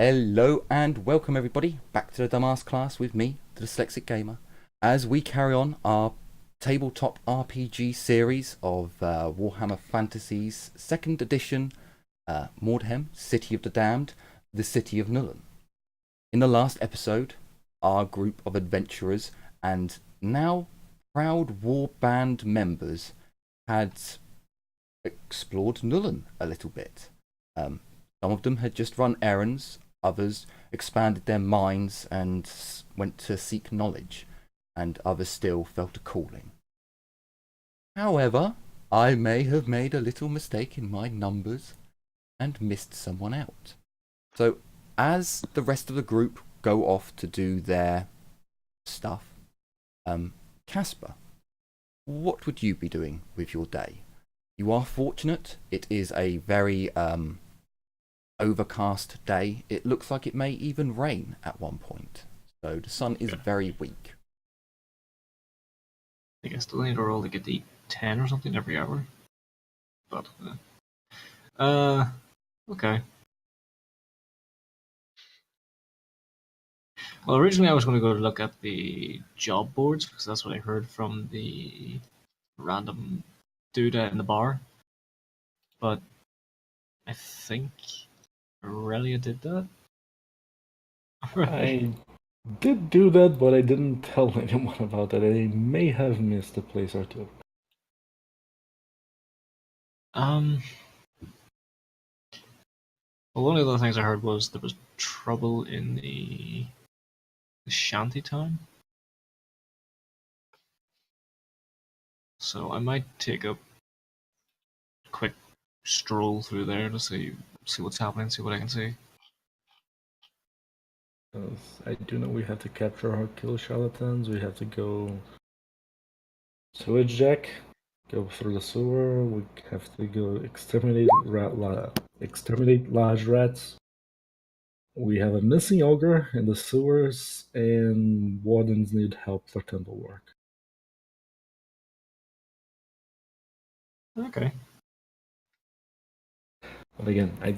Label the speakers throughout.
Speaker 1: Hello and welcome everybody back to the Dumbass class with me, the Dyslexic Gamer, as we carry on our tabletop RPG series of Warhammer Fantasy's 2nd edition, Mordheim, City of the Damned, the City of Nuln. In the last episode, our group of adventurers and now proud warband members had explored Nuln a little bit. Some of them had just run errands, others expanded their minds and went to seek knowledge, and others still felt a calling. However, I may have made a little mistake in my numbers and missed someone out. So, as the rest of the group go off to do their stuff, Casper, what would you be doing with your day? You are fortunate. It is a very overcast day. It looks like it may even rain at one point. So the sun is very weak.
Speaker 2: I guess still need to roll to get the 10 or something every hour. But, okay. Well, originally I was going to go look at the job boards, because that's what I heard from the random dude in the bar. But I think Aurelia did that.
Speaker 3: I did do that, but I didn't tell anyone about it. I may have missed a place or two.
Speaker 2: Well, one of the things I heard was there was trouble in the shanty town. So I might take a quick stroll through there to see what's happening, see what I can see.
Speaker 3: I do know we have to capture or kill charlatans. We have to go sewage jack, go through the sewer. We have to go exterminate large rats. We have a missing ogre in the sewers, and wardens need help for temple work.
Speaker 2: Okay.
Speaker 3: But again, I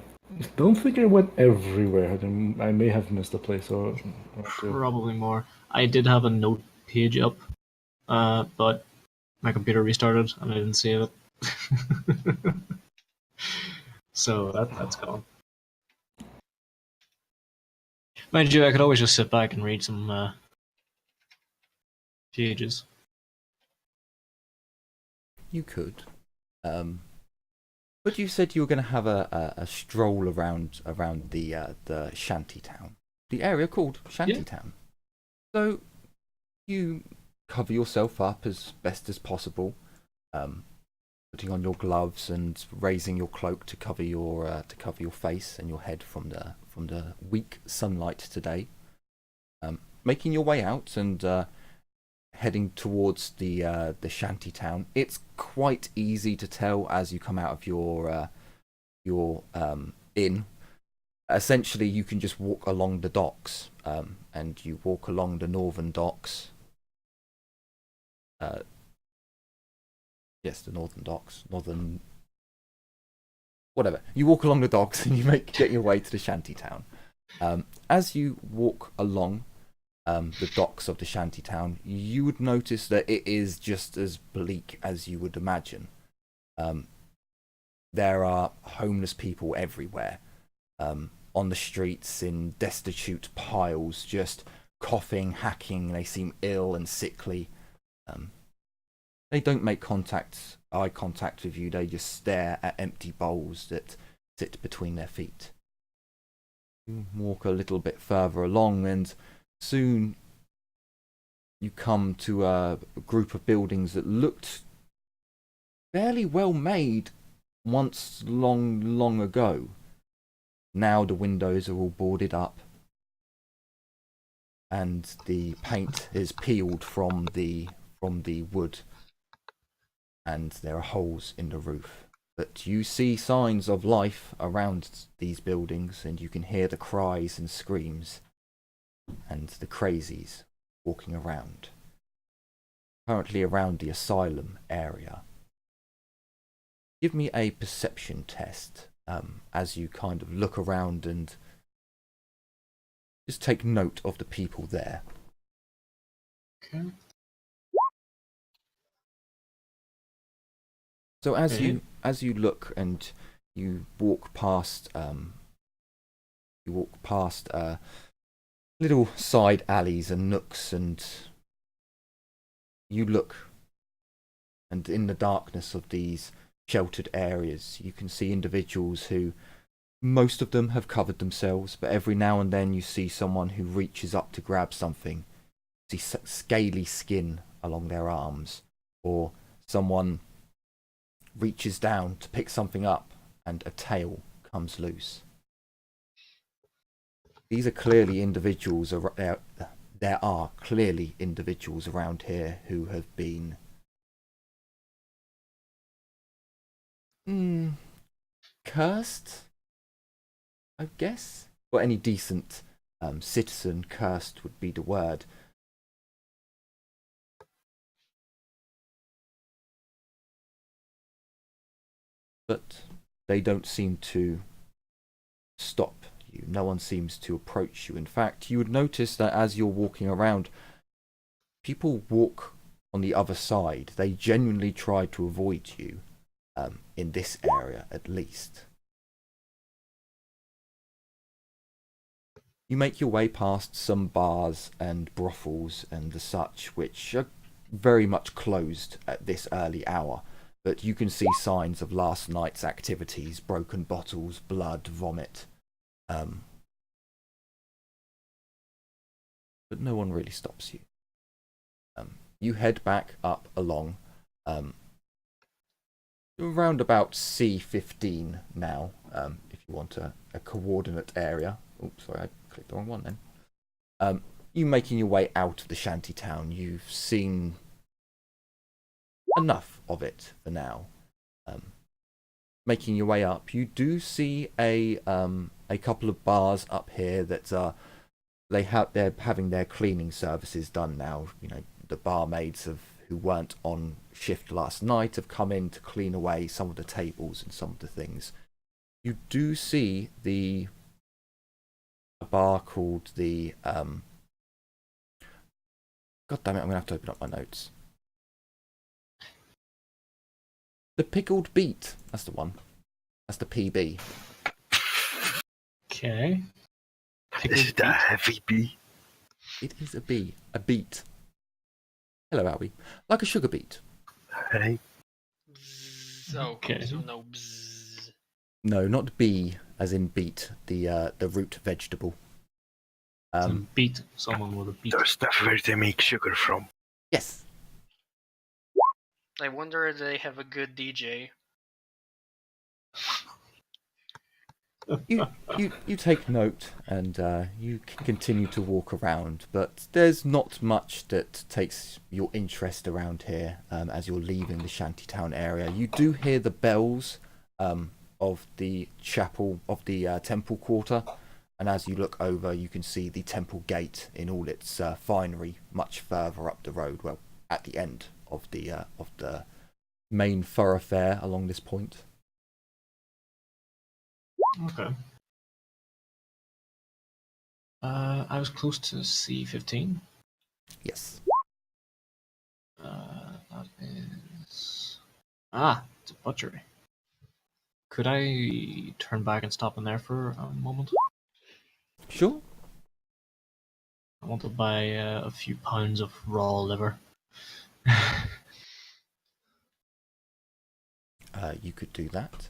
Speaker 3: don't think I went everywhere. I may have missed a place or two.
Speaker 2: Probably more. I did have a note page up, but my computer restarted and I didn't save it. So that's gone. Mind you, I could always just sit back and read some pages.
Speaker 1: You could. But you said you were going to have a stroll around the shanty town, the area called Shanty Town. So you cover yourself up as best as possible, putting on your gloves and raising your cloak to cover your face and your head from the weak sunlight today. Making your way out and heading towards the shanty town. It's quite easy to tell as you come out of your inn. Essentially, you can just walk along the docks, and you walk along the northern docks. Yes, the northern docks, whatever. You walk along the docks and you get your way to the shanty town. As you walk along the docks of the shanty town, you would notice that it is just as bleak as you would imagine. There are homeless people everywhere, on the streets in destitute piles, just coughing, hacking. They seem ill and sickly. They don't make eye contact with you. They just stare at empty bowls that sit between their feet. You walk a little bit further along and soon you come to a group of buildings that looked fairly well made once long ago. Now the windows are all boarded up and the paint is peeled from the wood, and there are holes in the roof. But you see signs of life around these buildings, and you can hear the cries and screams and the crazies walking around. Currently around the asylum area. Give me a perception test as you kind of look around and just take note of the people there.
Speaker 2: Okay.
Speaker 1: So as
Speaker 2: Okay.
Speaker 1: you look and you walk past little side alleys and nooks, and you look, and in the darkness of these sheltered areas you can see individuals who, most of them have covered themselves, but every now and then you see someone who reaches up to grab something. You see scaly skin along their arms, or someone reaches down to pick something up and a tail comes loose. These are clearly individuals. There are clearly individuals around here who have been cursed, I guess. Or any decent citizen, cursed would be the word. But they don't seem to stop you. No one seems to approach you. In fact, you would notice that as you're walking around, people walk on the other side. They genuinely try to avoid you, in this area at least. You make your way past some bars and brothels and the such, which are very much closed at this early hour, but you can see signs of last night's activities: broken bottles, blood, vomit. But no one really stops you. You head back up along around about C15 now, if you want a coordinate area. Oops, sorry, I clicked the wrong one then. You making your way out of the shanty town. You've seen enough of it for now. Making your way up, you do see a couple of bars up here that they're having their cleaning services done now. You know, the barmaids who weren't on shift last night have come in to clean away some of the tables and some of the things. You do see a bar called the God damn it, I'm gonna have to open up my notes. The Pickled Beet. That's the one. That's the PB.
Speaker 2: Okay.
Speaker 4: Is it a heavy bee?
Speaker 1: It is a bee. A beet. Hello, Albie. Like a sugar beet.
Speaker 4: Hey.
Speaker 5: Bzzz. Oh,
Speaker 2: Okay.
Speaker 5: so no bzzz.
Speaker 1: No, not bee, as in beet, the root vegetable.
Speaker 2: Beat someone with a beat.
Speaker 4: The stuff where they make sugar from.
Speaker 1: Yes.
Speaker 5: I wonder if they have a good DJ.
Speaker 1: You take note, and you can continue to walk around, but there's not much that takes your interest around here as you're leaving the shantytown area. You do hear the bells of the chapel, of the temple quarter, and as you look over, you can see the temple gate in all its finery much further up the road, well, at the end of the main thoroughfare along this point.
Speaker 2: Okay. I was close to C15.
Speaker 1: Yes.
Speaker 2: That is... it's a butchery. Could I turn back and stop in there for a moment?
Speaker 1: Sure.
Speaker 2: I want to buy a few pounds of raw liver.
Speaker 1: You could do that.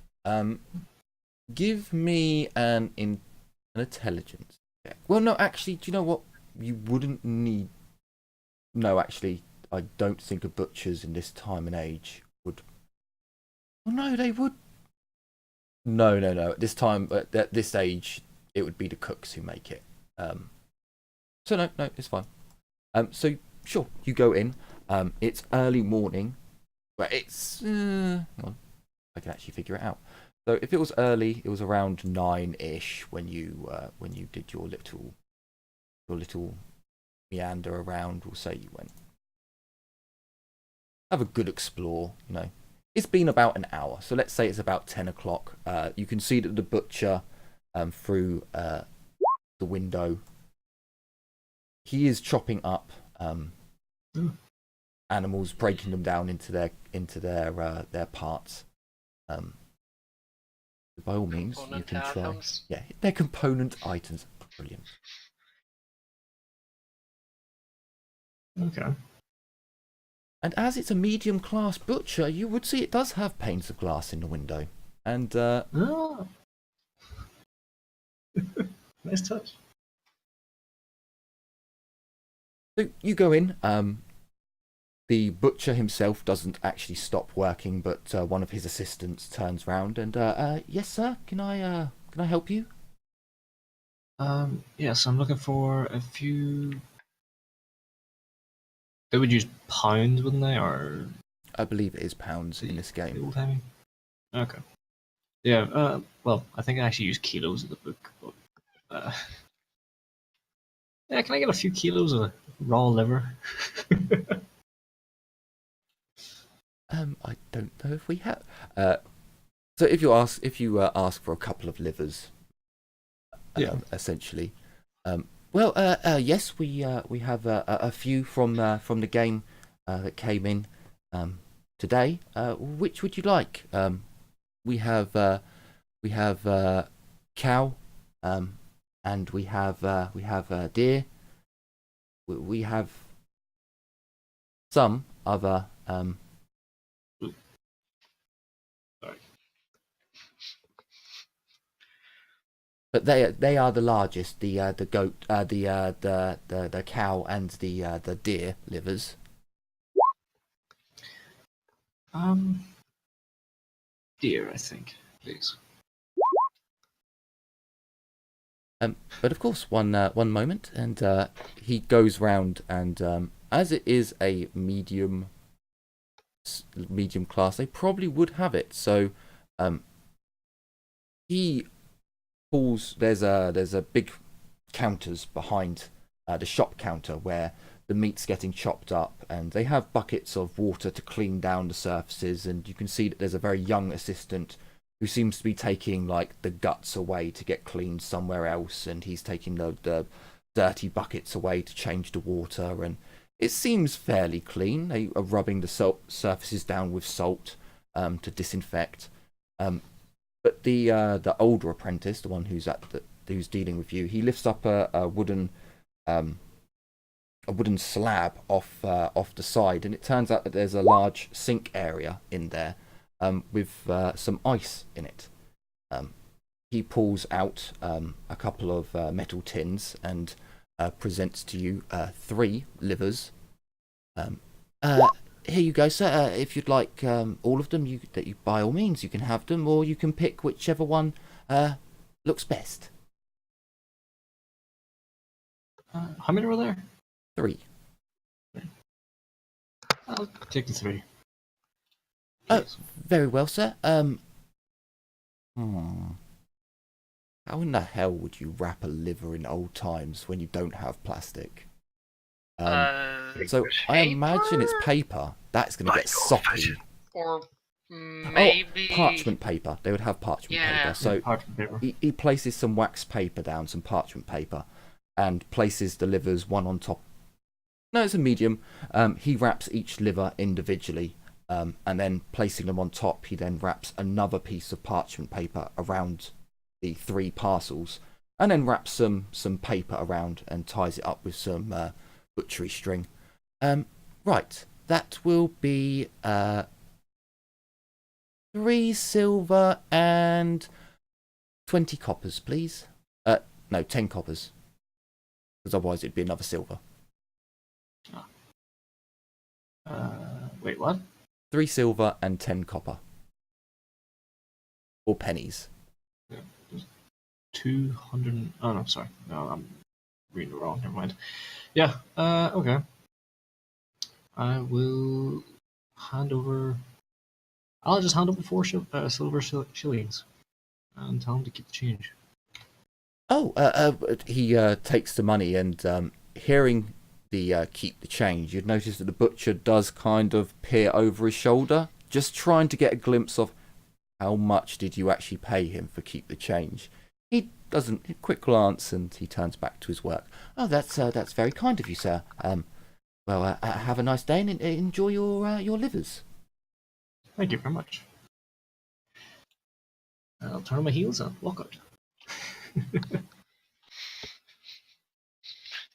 Speaker 1: Give me an intelligence check. Well, no, actually, do you know what? You wouldn't need... No, actually, I don't think a butcher's in this time and age would... Oh, no, they would... No. At this time, at this age, it would be the cooks who make it. So no, it's fine. So, sure, you go in. It's early morning. Well, it's... hang on. I can actually figure it out. So if it was early, it was around 9-ish when you did your little meander around. We'll say you went have a good explore. You know, it's been about an hour, so let's say it's about 10 o'clock. You can see that the butcher through the window he is chopping up
Speaker 2: Mm.
Speaker 1: animals, breaking them down into their parts. By all means, you
Speaker 5: Component
Speaker 1: can try.
Speaker 5: items.
Speaker 1: Yeah, they're component items. Brilliant.
Speaker 2: Okay.
Speaker 1: And as it's a medium class butcher, you would see it does have panes of glass in the window. And
Speaker 2: Ah. Nice touch.
Speaker 1: so you go in. The butcher himself doesn't actually stop working, but one of his assistants turns round and, yes, sir, can I help you?
Speaker 2: Yes, I'm looking for a few. They would use pounds, wouldn't they, or
Speaker 1: I believe it is pounds in this game.
Speaker 2: old timey? Okay. Yeah. Well, I think I actually use kilos in the book, but yeah. Can I get a few kilos of raw liver?
Speaker 1: I don't know if we have. So if you ask for a couple of livers,
Speaker 2: Yeah.
Speaker 1: essentially. Yes, we have a few from the game that came in today. Which would you like? We have cow, and we have deer. We have some other.
Speaker 2: Sorry.
Speaker 1: But they are the largest. The goat, the cow, and the deer livers.
Speaker 2: Deer, I think, please.
Speaker 1: But of course, one moment, and he goes round, and as it is a medium class, they probably would have it. So he pulls. There's a big counters behind the shop counter where the meat's getting chopped up, and they have buckets of water to clean down the surfaces, and you can see that there's a very young assistant who seems to be taking like the guts away to get cleaned somewhere else, and he's taking the dirty buckets away to change the water, and it seems fairly clean. They are rubbing the surfaces down with salt to disinfect. But the older apprentice, the one who's dealing with you, he lifts up a wooden slab off the side, and it turns out that there's a large sink area in there with some ice in it. He pulls out a couple of metal tins and presents to you 3 livers. Here you go, sir. If you'd like all of them, you by all means you can have them, or you can pick whichever one looks best.
Speaker 2: How many were there?
Speaker 1: 3.
Speaker 2: I'll take the 3.
Speaker 1: Oh, very well, sir. How in the hell would you wrap a liver in old times when you don't have plastic? So I imagine it's paper. That's going to get soppy.
Speaker 5: Or maybe
Speaker 1: Parchment paper. They would have parchment paper. So
Speaker 2: Parchment paper.
Speaker 1: he places some wax paper down, some parchment paper, and places the livers one on top. No, it's a medium. He wraps each liver individually, and then placing them on top, he then wraps another piece of parchment paper around the 3 parcels, and then wraps some paper around and ties it up with some butchery string. Right, that will be 3 silver and 20 coppers, please. No, 10 coppers, because otherwise it'd be another silver.
Speaker 2: Wait, what?
Speaker 1: 3 silver and 10 copper. Or pennies.
Speaker 2: 200. Oh no, sorry. No, I'm reading it wrong. Never mind. Yeah. Okay. I will hand over. I'll just hand over 4 silver shillings and tell him to keep the change.
Speaker 1: Oh, he takes the money, and hearing the keep the change, you'd notice that the butcher does kind of peer over his shoulder, just trying to get a glimpse of how much did you actually pay him for keep the change. He doesn't. Quick glance, and he turns back to his work. Oh, that's very kind of you, sir. Well, have a nice day and enjoy your livers.
Speaker 2: Thank you very much. I'll turn on my heels and walk out.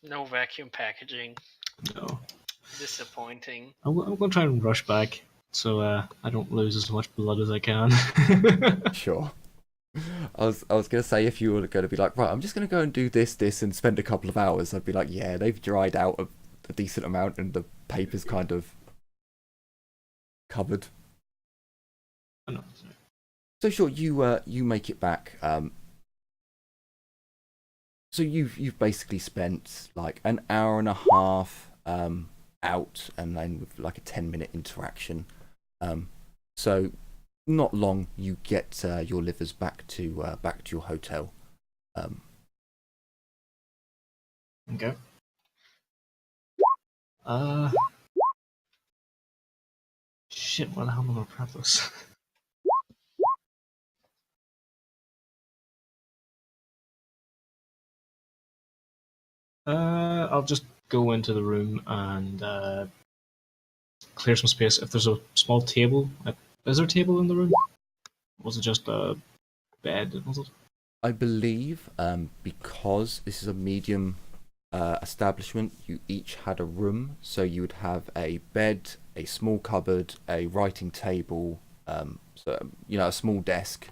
Speaker 5: No vacuum packaging.
Speaker 2: No.
Speaker 5: Disappointing.
Speaker 2: I'm going to try and rush back so I don't lose as much blood as I can.
Speaker 1: Sure. I was going to say, if you were going to be like, right, I'm just going to go and do this, and spend a couple of hours, I'd be like, yeah, they've dried out a decent amount and the paper's kind of covered.
Speaker 2: Oh, no, sorry.
Speaker 1: So sure, you make it back. So you've basically spent like an hour and a half out, and then with like a 10-minute interaction. So not long, you get your livers back to your hotel.
Speaker 2: Okay. Shit, where the hell am I going to prep this? I'll just go into the room and clear some space. If there's a small table, is there a table in the room? Was it just a bed? Was it?
Speaker 1: I believe because this is a medium establishment, you each had a room, so you would have a bed, a small cupboard, a writing table, so a small desk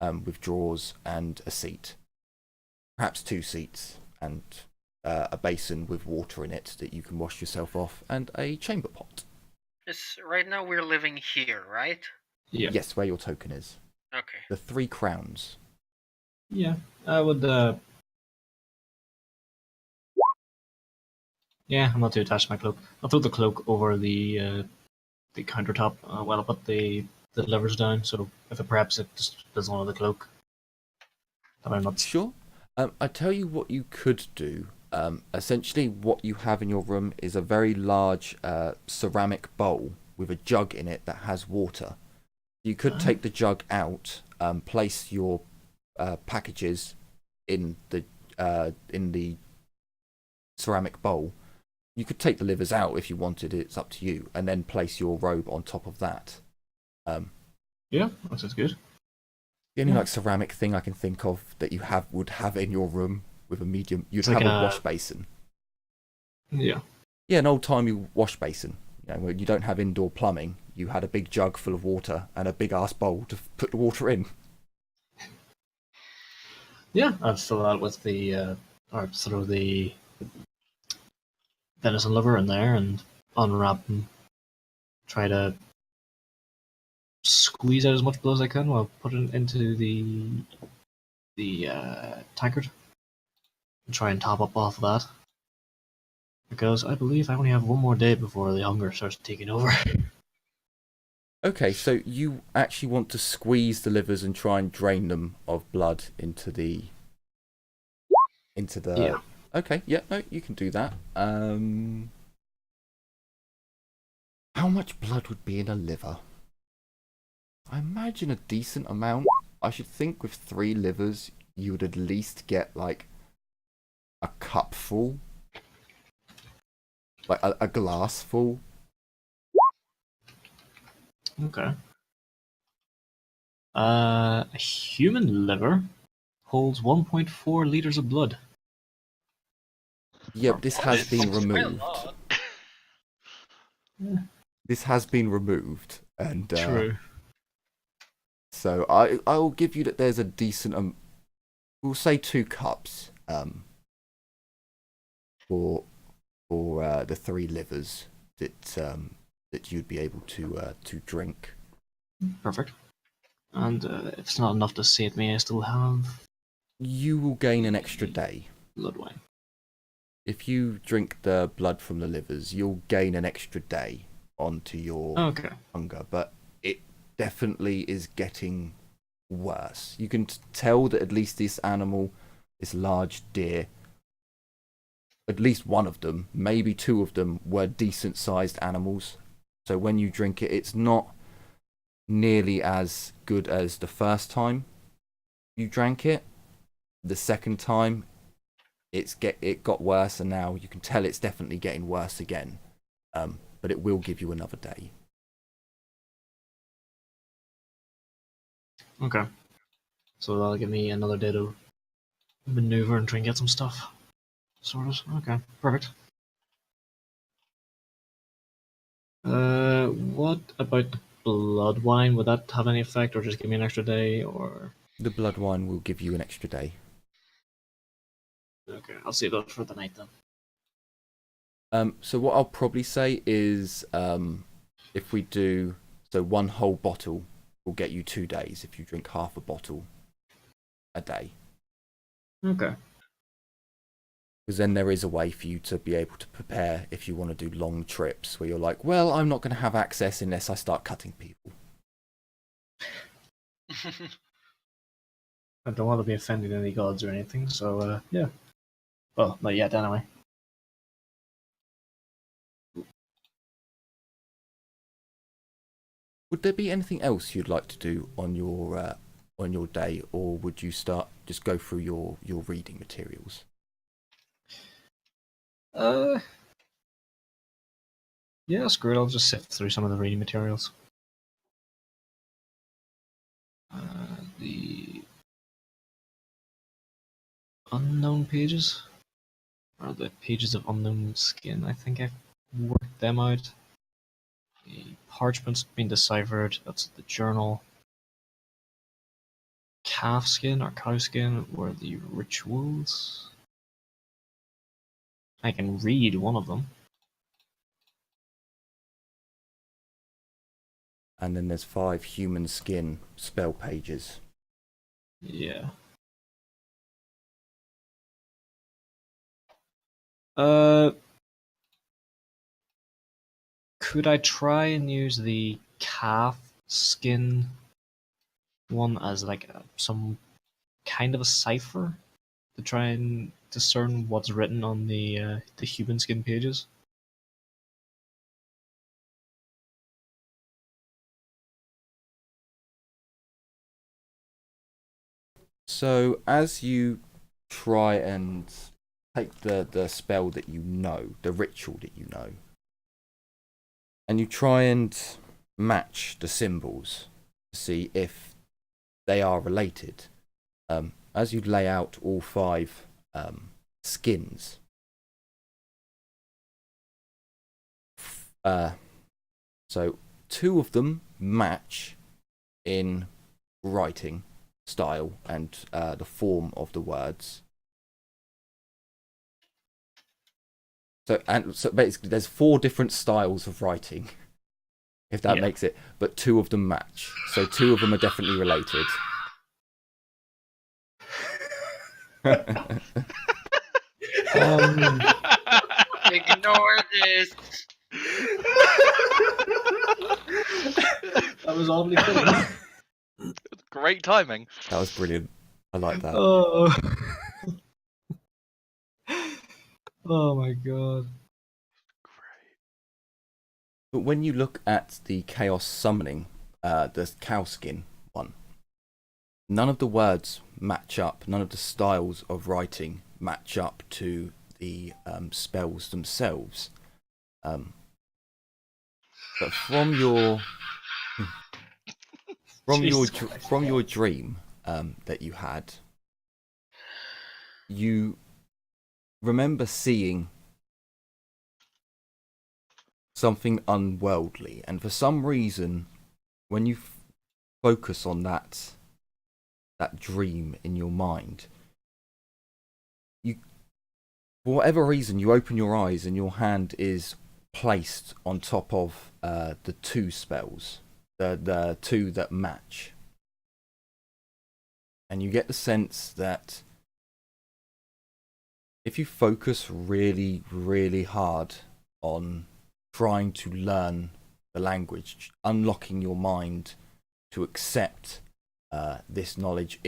Speaker 1: with drawers and a seat, perhaps 2 seats, and a basin with water in it that you can wash yourself off, and a chamber pot.
Speaker 5: Right now we're living here, right?
Speaker 2: Yeah.
Speaker 1: Yes, where your token is.
Speaker 5: Okay.
Speaker 1: The 3 crowns.
Speaker 2: Yeah, I would. Yeah, I'm not too attached to my cloak. I'll throw the cloak over the countertop while I put the levers down. So if perhaps it just doesn't want the cloak. But I'm not
Speaker 1: Sure. I tell you what you could do. Essentially, what you have in your room is a very large ceramic bowl with a jug in it that has water. You could take the jug out, place your packages in the ceramic bowl. You could take the livers out if you wanted. It's up to you, and then place your robe on top of that.
Speaker 2: Yeah, that sounds good.
Speaker 1: The only like ceramic thing I can think of that you would have in your room with a medium, you'd have
Speaker 2: like
Speaker 1: a wash basin.
Speaker 2: Yeah.
Speaker 1: Yeah, an old-timey wash basin. Where you don't have indoor plumbing, you had a big jug full of water and a big ass bowl to put the water in.
Speaker 2: Yeah, I'd fill that with the or throw the venison liver in there and unwrap and try to squeeze out as much blood as I can while putting it into the tankard and try and top up off of that. Because I believe I only have one more day before the hunger starts taking over.
Speaker 1: Okay, so you actually want to squeeze the livers and try and drain them of blood into the.
Speaker 2: Yeah.
Speaker 1: Okay, yeah, no, you can do that. How much blood would be in a liver? I imagine a decent amount. I should think with 3 livers, you would at least get like a cup full. Like a glass full.
Speaker 2: Okay. A human liver holds 1.4 liters of blood.
Speaker 1: Yeah, but this has been
Speaker 5: Quite a
Speaker 1: removed.
Speaker 5: lot.
Speaker 1: This has been removed, and
Speaker 2: True.
Speaker 1: so I will give you that there's a decent. We'll say 2 cups. For the 3 livers that you'd be able to drink.
Speaker 2: Perfect. And if it's not enough to sate me, I still have
Speaker 1: You will gain an extra day.
Speaker 2: blood wine.
Speaker 1: If you drink the blood from the livers, you'll gain an extra day onto your
Speaker 2: Okay.
Speaker 1: hunger, but it definitely is getting worse. You can tell that at least this animal, this large deer, at least one of them, maybe 2 of them, were decent sized animals. So when you drink it, it's not nearly as good as the first time you drank it. the second time, it got worse, and now you can tell it's definitely getting worse again. But it will give you another day.
Speaker 2: Okay. So that'll give me another day to maneuver and try and get some stuff sorted. Okay, perfect. What about the blood wine? Would that have any effect, or just give me an extra day, or?
Speaker 1: The blood wine will give you an extra day.
Speaker 2: Okay, I'll save that for the night then.
Speaker 1: So what I'll probably say is, if we do, so one whole bottle will get you 2 days if you drink half a bottle a day.
Speaker 2: Okay.
Speaker 1: Because then there is a way for you to be able to prepare if you want to do long trips where you're like, well, I'm not going to have access unless I start cutting people.
Speaker 2: I don't want to be offending any gods or anything, so yeah. Well, not yet anyway.
Speaker 1: Would there be anything else you'd like to do on your day, or would you just go through your reading materials?
Speaker 2: Yeah, screw it. I'll just sift through some of the reading materials. The unknown pages, or the pages of unknown skin. I think I've worked them out. The parchment's been deciphered. That's the journal. Calf skin or cow skin were the rituals. I can read one of them.
Speaker 1: And then there's 5 human skin spell pages.
Speaker 2: Yeah. Could I try and use the calf skin one as like some kind of a cipher to try and discern what's written on the human skin pages?
Speaker 1: So as you try and take the spell that you know, the ritual that you know, and you try and match the symbols to see if they are related. As you lay out all 5 skins, so 2 of them match in writing style and the form of the words. So basically, there's 4 different styles of writing, if that makes it. But 2 of them match, so 2 of them are definitely related.
Speaker 5: Ignore this.
Speaker 2: That was oddly fitting.
Speaker 6: Great timing.
Speaker 1: That was brilliant. I like that.
Speaker 2: Oh. Oh my god.
Speaker 1: But when you look at the chaos summoning, the cow skin one, none of the words match up. None of the styles of writing match up to the spells themselves. But from your dream that you had, you remember seeing something unworldly, and for some reason, when you focus on that dream in your mind, for whatever reason, you open your eyes and your hand is placed on top of the 2 spells, the 2 that match, and you get the sense that if you focus really, really hard on trying to learn the language, unlocking your mind to accept this knowledge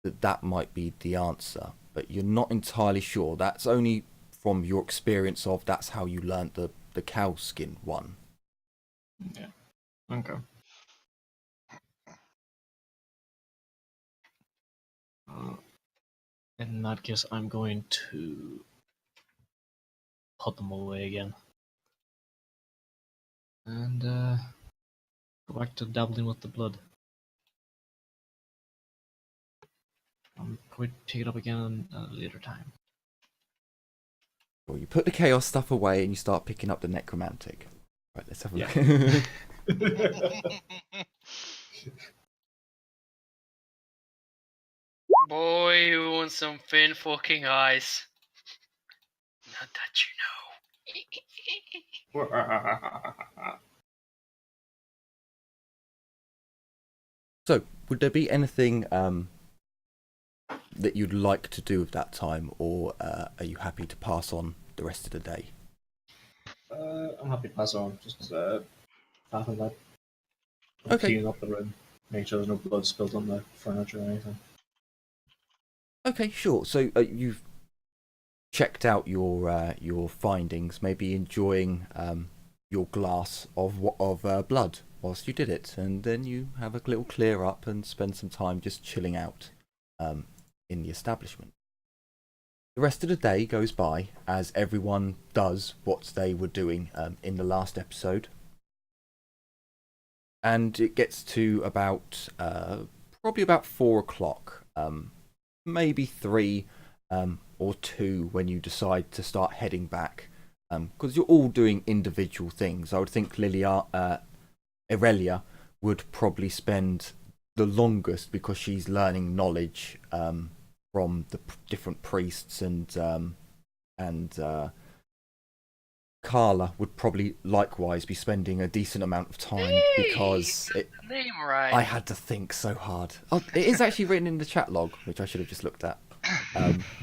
Speaker 1: that might be the answer, but you're not entirely sure. That's only from your experience of that's how you learnt the cow skin one.
Speaker 2: Yeah. Okay. In that case, I'm going to put them away again. And go back to dabbling with the blood. I'm going to pick it up again at a later time.
Speaker 1: Well, you put the chaos stuff away and you start picking up the necromantic. Right, let's have a look.
Speaker 5: Boy, who wants some fin fucking eyes? Not that you know.
Speaker 1: So, would there be anything that you'd like to do with that time, or are you happy to pass on the rest of the day?
Speaker 2: I'm happy to pass on. Just fathom that.
Speaker 1: Okay.
Speaker 2: Cleaning up the room. Make sure there's no blood spilled on the furniture or anything.
Speaker 1: Okay, sure. So you've checked out your findings, maybe enjoying your glass of blood whilst you did it, and then you have a little clear up and spend some time just chilling out in the establishment. The rest of the day goes by as everyone does what they were doing in the last episode, and it gets to about probably about 4 o'clock, maybe 3 or 2 when you decide to start heading back, because you're all doing individual things. I would think Aurelia would probably spend the longest because she's learning knowledge from the different priests, and Carla would probably likewise be spending a decent amount of time because
Speaker 5: name right.
Speaker 1: I had to think so hard. Oh, it is actually written in the chat log, which I should have just looked at.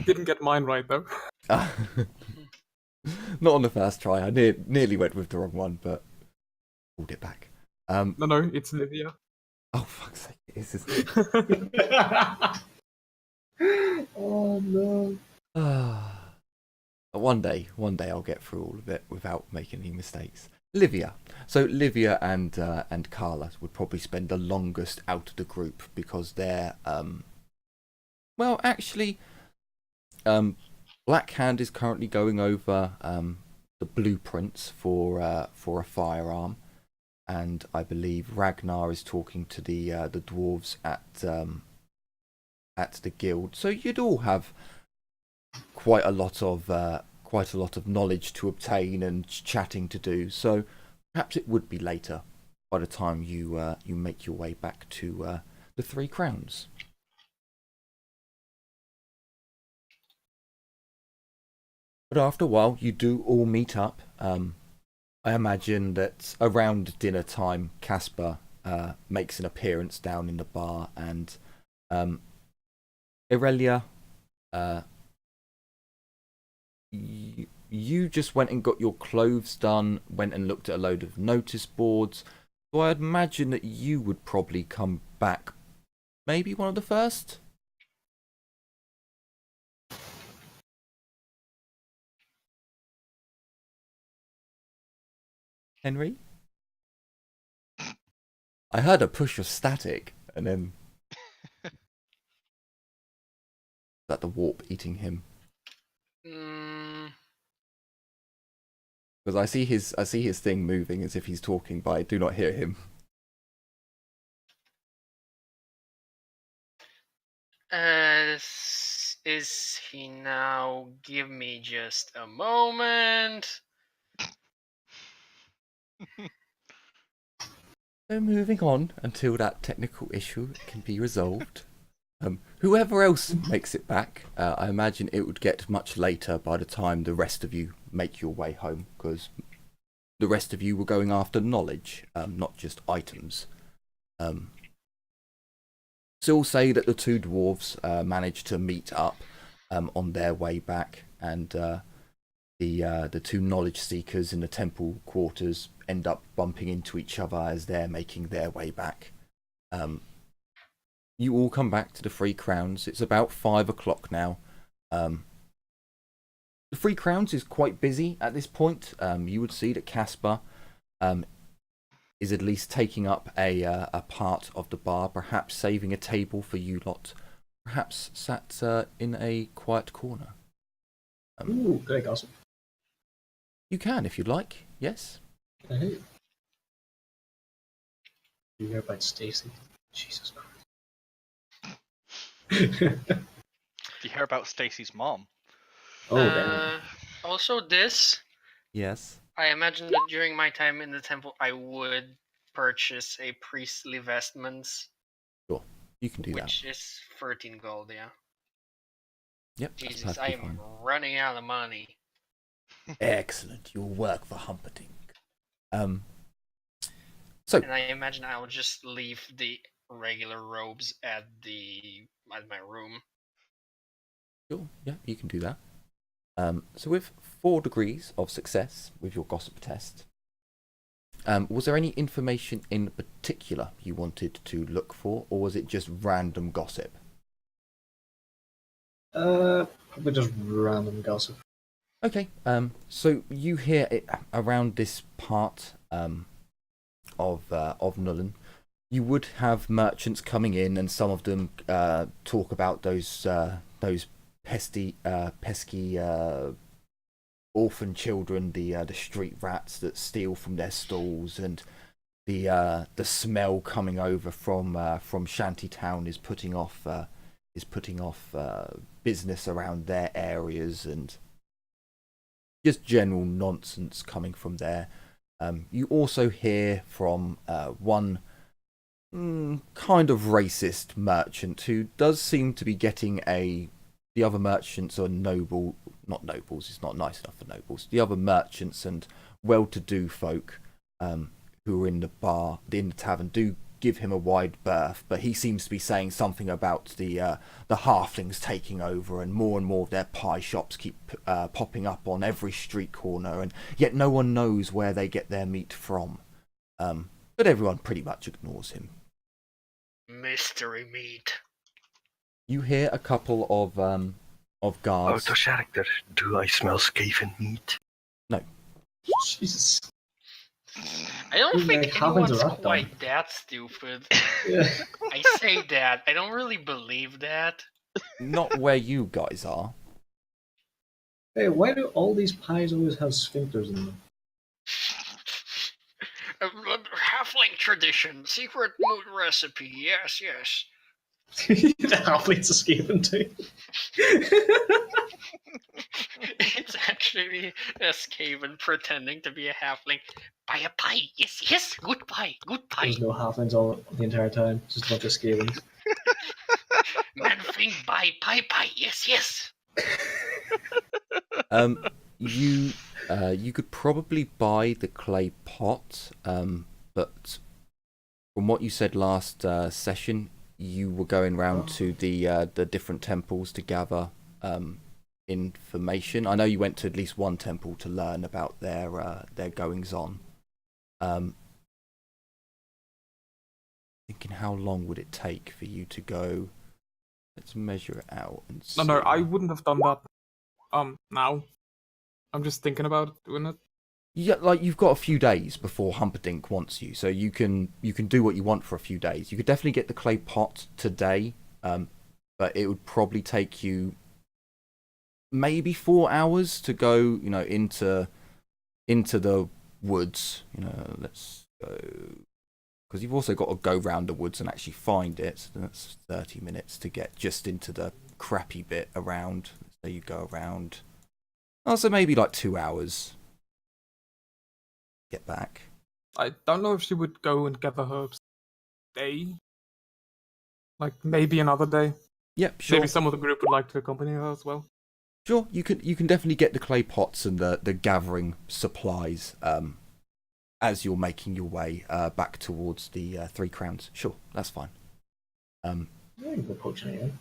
Speaker 6: Didn't get mine right though.
Speaker 1: Not on the first try. I nearly went with the wrong one, but pulled it back.
Speaker 6: No, it's Livia.
Speaker 1: Oh, fuck's sake. It's just...
Speaker 2: Oh no.
Speaker 1: One day I'll get through all of it without making any mistakes. Livia. So Livia and Carla would probably spend the longest out of the group because they're well, actually, Blackhand is currently going over the blueprints for a firearm, and I believe Ragnar is talking to the dwarves at the guild. So you'd all have quite a lot of knowledge to obtain and chatting to do. So perhaps it would be later by the time you make your way back to the Three Crowns. But after a while, you do all meet up. I imagine that around dinner time, Casper makes an appearance down in the bar, and Aurelia, you just went and got your clothes done, went and looked at a load of notice boards. So I'd imagine that you would probably come back maybe one of the first? Henry? I heard a push of static, and then... Is that the warp eating him? Because I see his thing moving as if he's talking, but I do not hear him.
Speaker 5: Is he now? Give me just a moment.
Speaker 1: So moving on until that technical issue can be resolved. Whoever else makes it back, I imagine it would get much later by the time the rest of you make your way home, because the rest of you were going after knowledge, not just items. So we'll say that the two dwarves managed to meet up on their way back, and the two knowledge seekers in the temple quarters end up bumping into each other as they're making their way back. You all come back to the Three Crowns. It's about 5 o'clock now. The Three Crowns is quite busy at this point. You would see that Casper is at least taking up a part of the bar, perhaps saving a table for you lot, perhaps sat in a quiet corner.
Speaker 2: Ooh, can I gossip?
Speaker 1: You can, if you'd like. Yes.
Speaker 2: Hey. You hear about Stacy? Jesus Christ.
Speaker 7: Do you hear about Stacy's mom?
Speaker 2: Oh, damn.
Speaker 5: Also, this,
Speaker 1: Yes.
Speaker 5: I imagine that during my time in the temple, I would purchase a priestly vestments,
Speaker 1: Sure. You can do that.
Speaker 5: which is 13 gold, yeah.
Speaker 1: Yep. That's
Speaker 5: Jesus, I
Speaker 1: perfectly
Speaker 5: am
Speaker 1: fine.
Speaker 5: running out of money.
Speaker 1: Excellent. You'll work for Humperdinck. So
Speaker 5: And I imagine I'll just leave the regular robes at my room.
Speaker 1: sure, yeah, you can do that. So with 4 degrees of success with your gossip test, was there any information in particular you wanted to look for, or was it just random gossip?
Speaker 2: Probably just random gossip.
Speaker 1: Okay. So you hear it around this part of Nullen. You would have merchants coming in, and some of them talk about those pesky orphan children, the street rats that steal from their stalls, and the smell coming over from Shantytown is putting off business around their areas, and just general nonsense coming from there. You also hear from one kind of racist merchant who does seem to be getting the other merchants are not nobles, it's not nice enough for nobles. The other merchants and well-to-do folk who are in the tavern do give him a wide berth, but he seems to be saying something about the halflings taking over, and more of their pie shops keep popping up on every street corner, and yet no one knows where they get their meat from. But everyone pretty much ignores him.
Speaker 5: Mystery meat.
Speaker 1: You hear a couple of guards.
Speaker 4: Out of character, do I smell Skaven meat?
Speaker 1: No.
Speaker 2: Jesus.
Speaker 5: I don't think
Speaker 2: Like, how
Speaker 5: anyone's
Speaker 2: interrupt them?
Speaker 5: quite that stupid.
Speaker 2: Yeah.
Speaker 5: I say that. I don't really believe that.
Speaker 1: Not where you guys are.
Speaker 2: Hey, why do all these pies always have sphincters in them?
Speaker 5: Halfling tradition, secret mood recipe. Yes, yes.
Speaker 2: The halflings escaping too.
Speaker 5: It's actually a Skaven pretending to be a halfling. Buy a pie. Yes, yes. Good pie. Good pie.
Speaker 2: There's no halflings all the entire time, just a bunch of scalings.
Speaker 5: Man thing buy pie pie. Yes, yes.
Speaker 1: You could probably buy the clay pot, but from what you said last session, you were going round to the different temples to gather information. I know you went to at least one temple to learn about their goings on. Thinking, how long would it take for you to go? Let's measure it out and see.
Speaker 6: No, I wouldn't have done that. Now. I'm just thinking about doing it.
Speaker 1: Yeah, like you've got a few days before Humperdinck wants you, so you can do what you want for a few days. You could definitely get the clay pot today, but it would probably take you maybe 4 hours to go, into the woods. Let's go, because you've also got to go round the woods and actually find it. So that's 30 minutes to get just into the crappy bit around. So you go around. Also, maybe like 2 hours. Get back.
Speaker 6: I don't know if she would go and gather herbs day. Like maybe another day.
Speaker 1: Yep, sure.
Speaker 6: Maybe some of the group would like to accompany her as well.
Speaker 1: Sure, you can definitely get the clay pots and the gathering supplies as you're making your way back towards the 3 Crowns. Sure, that's fine.
Speaker 2: I can go poaching again.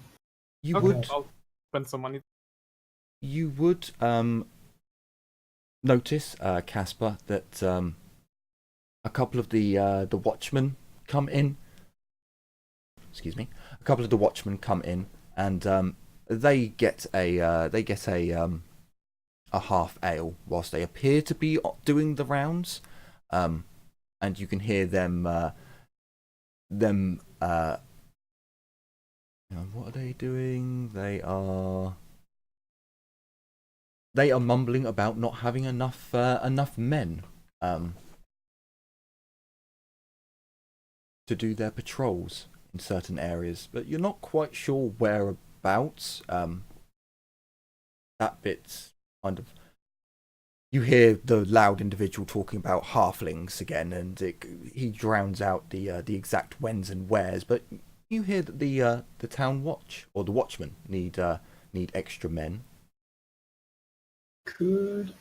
Speaker 1: You
Speaker 6: Okay,
Speaker 1: would
Speaker 6: I'll spend some money.
Speaker 1: you would notice, Casper, that a couple of the watchmen come in. Excuse me. A couple of the watchmen come in, and they get a half ale whilst they appear to be doing the rounds, and you can hear them What are they doing? They are mumbling about not having enough men to do their patrols in certain areas, but you're not quite sure whereabouts. That bit's kind of, you hear the loud individual talking about halflings again, and he drowns out the exact whens and wheres. But you hear that the town watch or the watchmen need extra men.
Speaker 2: Could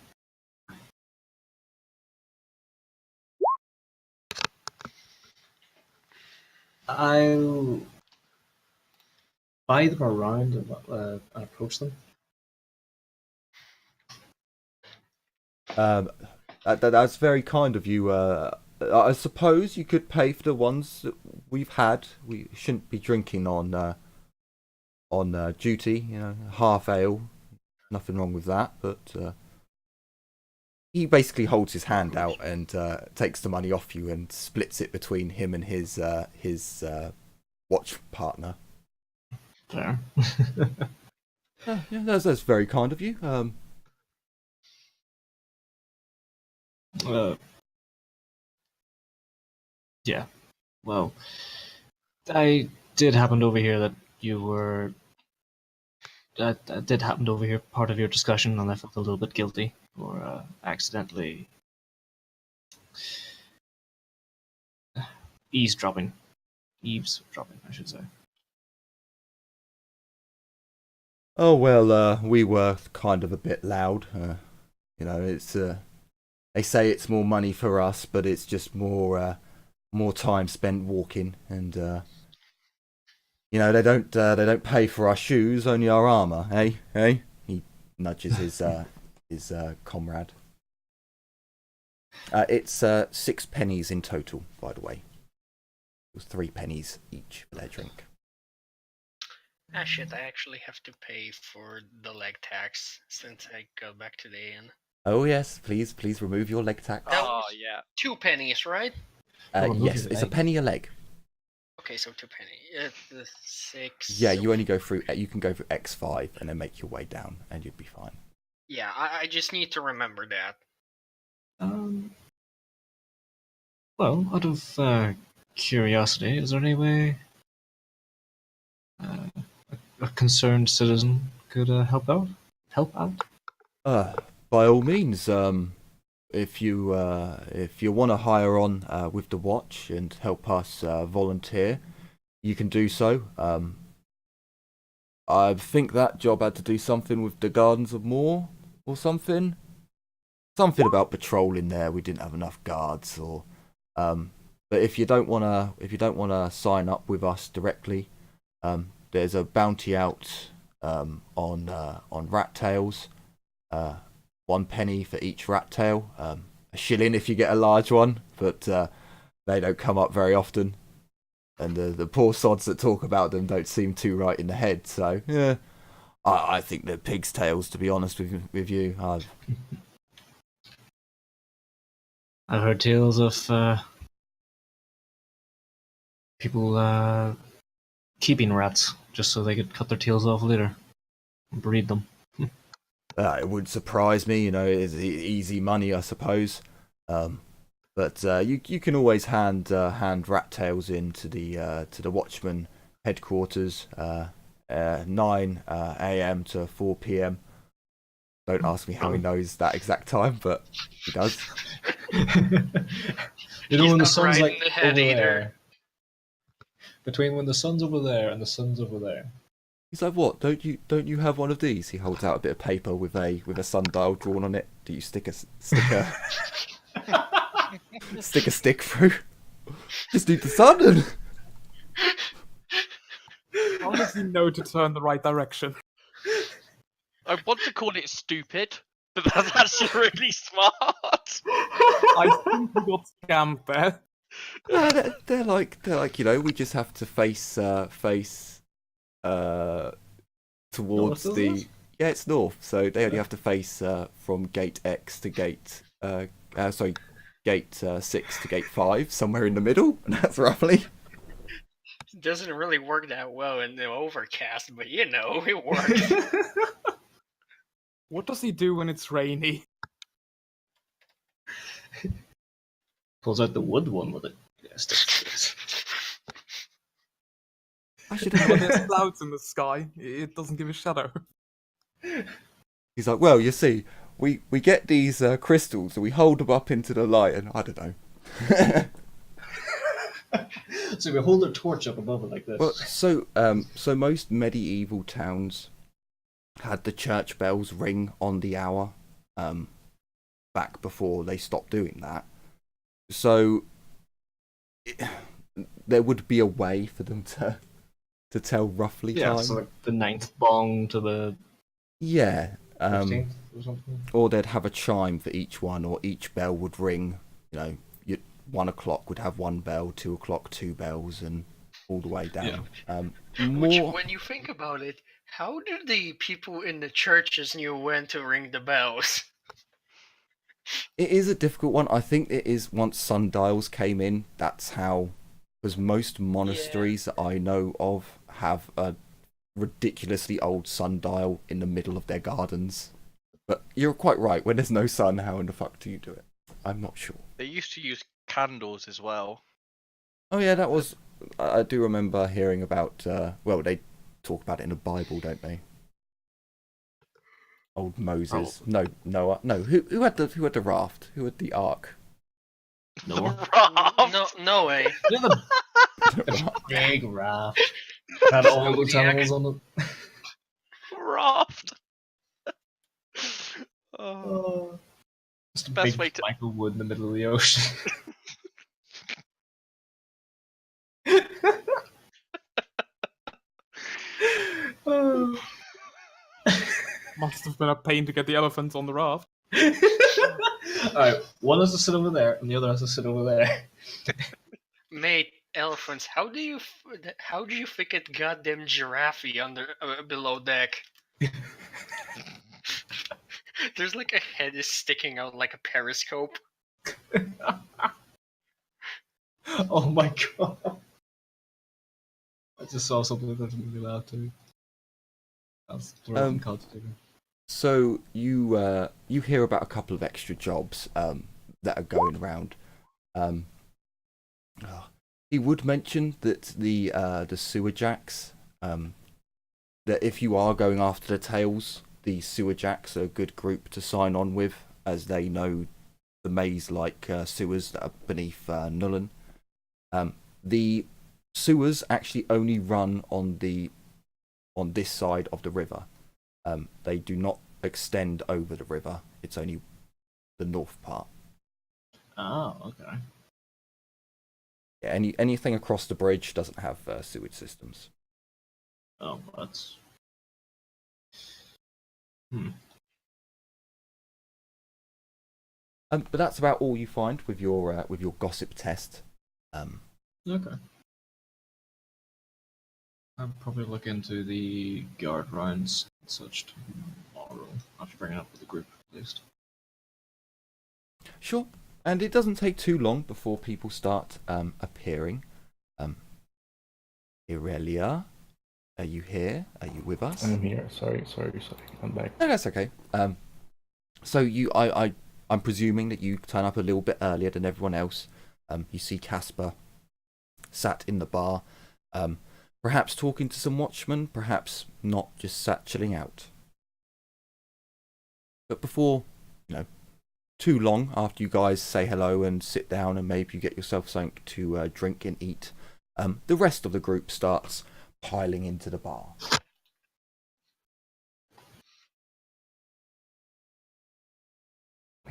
Speaker 2: I'll buy them around and approach them.
Speaker 1: That's very kind of you. I suppose you could pay for the ones that we've had. We shouldn't be drinking on duty. Half ale, nothing wrong with that. But he basically holds his hand out and takes the money off you and splits it between him and his watch partner.
Speaker 2: Fair.
Speaker 1: Yeah, that's very kind of you.
Speaker 2: Yeah. Well, I did happen to overhear that you were. I did happen to overhear part of your discussion, and I felt a little bit guilty for accidentally eavesdropping, I should say.
Speaker 1: Oh well, we were kind of a bit loud. It's they say it's more money for us, but it's just more time spent walking, and they don't pay for our shoes, only our armor. Hey. He nudges his comrade. It's 6 pennies in total, by the way. It was 3 pennies each for their drink.
Speaker 5: Ah shit, I actually have to pay for the leg tax since I go back to the inn.
Speaker 1: Oh yes, please remove your leg tax.
Speaker 7: Oh yeah.
Speaker 5: 2 pennies, right?
Speaker 1: Yes, it's a penny a leg.
Speaker 5: Okay, so 2 pennies. The 6.
Speaker 1: Yeah, you only go through. You can go through X5 and then make your way down, and you'd be fine.
Speaker 5: Yeah, I just need to remember that.
Speaker 2: Well, out of curiosity, is there any way a concerned citizen could help out?
Speaker 1: By all means, if you want to hire on with the watch and help us volunteer, you can do so. I think that job had to do something with the Gardens of Moor or something. Something about patrolling there. We didn't have enough guards, or but if you don't wanna sign up with us directly, there's a bounty out on rat tails. 1 penny for each rat tail. A shilling if you get a large one, but they don't come up very often. And the poor sods that talk about them don't seem too right in the head. So yeah, I think they're pig's tails, to be honest with you.
Speaker 2: I've heard tales of people keeping rats just so they could cut their tails off later and breed them.
Speaker 1: It wouldn't surprise me. It's easy money, I suppose. But you can always hand rat tails in to the Watchman headquarters, 9 a.m. to 4 p.m. Don't ask me how he knows that exact time, but he does.
Speaker 2: When the sun's like over there, between when the sun's over there and the sun's over there.
Speaker 1: He's like, what? Don't you have one of these? He holds out a bit of paper with a sundial drawn on it. Do you stick a stick through? Just need the sun. And...
Speaker 6: How does he know to turn the right direction?
Speaker 7: I want to call it stupid, but that's actually really smart.
Speaker 6: I think we got scammed there.
Speaker 1: They're like we just have to face towards
Speaker 2: north,
Speaker 1: the it's north, so they only have to face from gate X to gate gate 6 to gate 5, somewhere in the middle, and that's roughly.
Speaker 5: Doesn't really work that well in the overcast, but you know, it works.
Speaker 6: What does he do when it's rainy?
Speaker 2: Pulls out the wood one with it. Yes, that's
Speaker 1: I should
Speaker 6: When
Speaker 1: have.
Speaker 6: there's clouds in the sky, it doesn't give a shadow.
Speaker 1: He's like, well, you see, we get these crystals and we hold them up into the light, and I don't know.
Speaker 2: So we hold a torch up above it like this.
Speaker 1: Well, so most medieval towns had the church bells ring on the hour, back before they stopped doing that. So there would be a way for them to tell roughly
Speaker 2: yeah,
Speaker 1: time.
Speaker 2: so like the 9th bong to the
Speaker 1: Yeah,
Speaker 2: 15th or something.
Speaker 1: or they'd have a chime for each one, or each bell would ring. 1 o'clock would have one bell, 2 o'clock 2 bells, and all the way down.
Speaker 5: Which, when you think about it, how did the people in the churches knew when to ring the bells?
Speaker 1: It is a difficult one. I think it is once sundials came in. That's how, because most monasteries that I know of have a ridiculously old sundial in the middle of their gardens. But you're quite right. When there's no sun, how in the fuck do you do it? I'm not sure.
Speaker 7: They used to use candles as well.
Speaker 1: Oh yeah, that was. I do remember hearing about. Well, they talk about it in the Bible, don't they? Old Moses. No, Noah. No, who had the raft? Who had the ark?
Speaker 2: Noah.
Speaker 5: No way.
Speaker 2: You know the big raft. Had all the tunnels on it.
Speaker 7: Raft. Oh.
Speaker 2: Just a
Speaker 7: Best
Speaker 2: big
Speaker 7: way to-
Speaker 2: plank of wood in the middle of the ocean. Oh.
Speaker 6: Must have been a pain to get the elephants on the raft.
Speaker 2: Alright, one has to sit over there, and the other has to sit over there.
Speaker 5: Mate, elephants, how do you think it goddamn giraffe under below deck? There's like a head is sticking out like a periscope.
Speaker 2: Oh my god. I just saw something that made me laugh too. That's throwing cards together.
Speaker 1: So you hear about a couple of extra jobs that are going around. He would mention that the sewer jacks, that if you are going after the tails, the sewer jacks are a good group to sign on with, as they know the maze-like sewers that are beneath Nullen. The sewers actually only run on this side of the river. They do not extend over the river. It's only the north part.
Speaker 2: Oh, okay.
Speaker 1: Yeah, anything across the bridge doesn't have sewage systems.
Speaker 2: Oh, that's...
Speaker 1: But that's about all you find with your gossip test.
Speaker 2: Okay. I'll probably look into the guard rounds and such tomorrow. After bringing it up with the group, at least.
Speaker 1: Sure. And it doesn't take too long before people start appearing. Irelia, are you here? Are you with us?
Speaker 3: I'm here. Sorry. I'm back.
Speaker 1: No, that's okay. So I'm presuming that you turn up a little bit earlier than everyone else. You see Casper sat in the bar, perhaps talking to some watchmen, perhaps not, just sat chilling out. But before, too long, after you guys say hello and sit down and maybe you get yourself something to drink and eat, the rest of the group starts piling into the bar.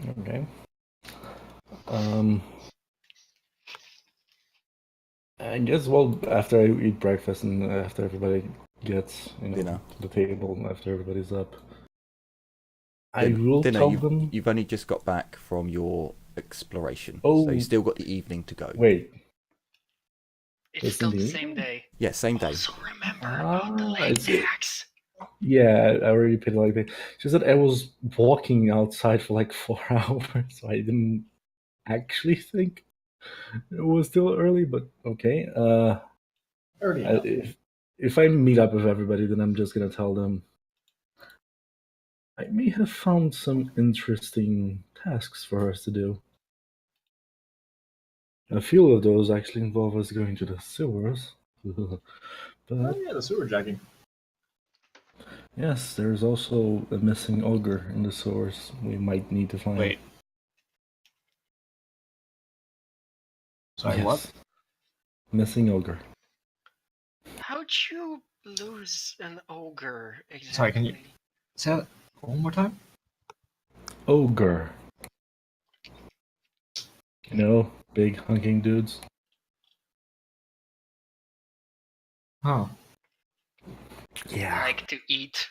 Speaker 3: Okay. I guess, well, after I eat breakfast and after everybody gets
Speaker 1: Dinner.
Speaker 3: to the table, after everybody's up, I will
Speaker 1: Dinner,
Speaker 3: tell them...
Speaker 1: You've only just got back from your exploration,
Speaker 3: Oh.
Speaker 1: so you still got the evening to go.
Speaker 3: Wait.
Speaker 5: It's still the same day.
Speaker 1: Yeah, same day.
Speaker 5: Also remember about the late tax.
Speaker 3: Yeah, I already paid like that. Just that I was walking outside for like 4 hours, so I didn't actually think it was still early, but okay.
Speaker 2: Early enough.
Speaker 3: If I meet up with everybody, then I'm just gonna tell them I may have found some interesting tasks for us to do. A few of those actually involve us going to the sewers.
Speaker 2: Oh
Speaker 3: But
Speaker 2: yeah, the sewer jacking.
Speaker 3: yes, there's also a missing ogre in the sewers we might need to find.
Speaker 2: Wait. Sorry,
Speaker 3: Yes.
Speaker 2: what?
Speaker 3: Missing ogre.
Speaker 5: How'd you lose an ogre exactly?
Speaker 2: Sorry, can you say that one more time?
Speaker 3: Ogre. You know, big hunking dudes.
Speaker 2: Oh.
Speaker 3: Yeah.
Speaker 5: Like to eat.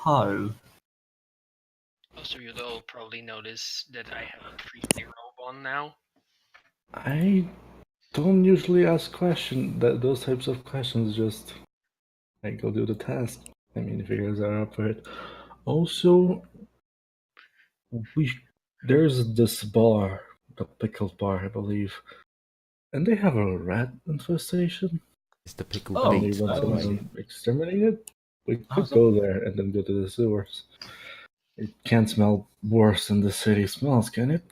Speaker 2: How?
Speaker 5: Also, you'll all probably notice that I have a priestly robe on now.
Speaker 3: I don't usually ask those types of questions. Just I go do the task. I mean, if you guys are up for it. Also, there's this bar, the pickle bar, I believe, and they have a rat infestation.
Speaker 1: It's the pickled
Speaker 2: Oh,
Speaker 3: And they
Speaker 1: beet.
Speaker 3: want
Speaker 1: by the way.
Speaker 3: to exterminate it. We could
Speaker 2: so-
Speaker 3: go there and then go to the sewers. It can't smell worse than the city smells, can it?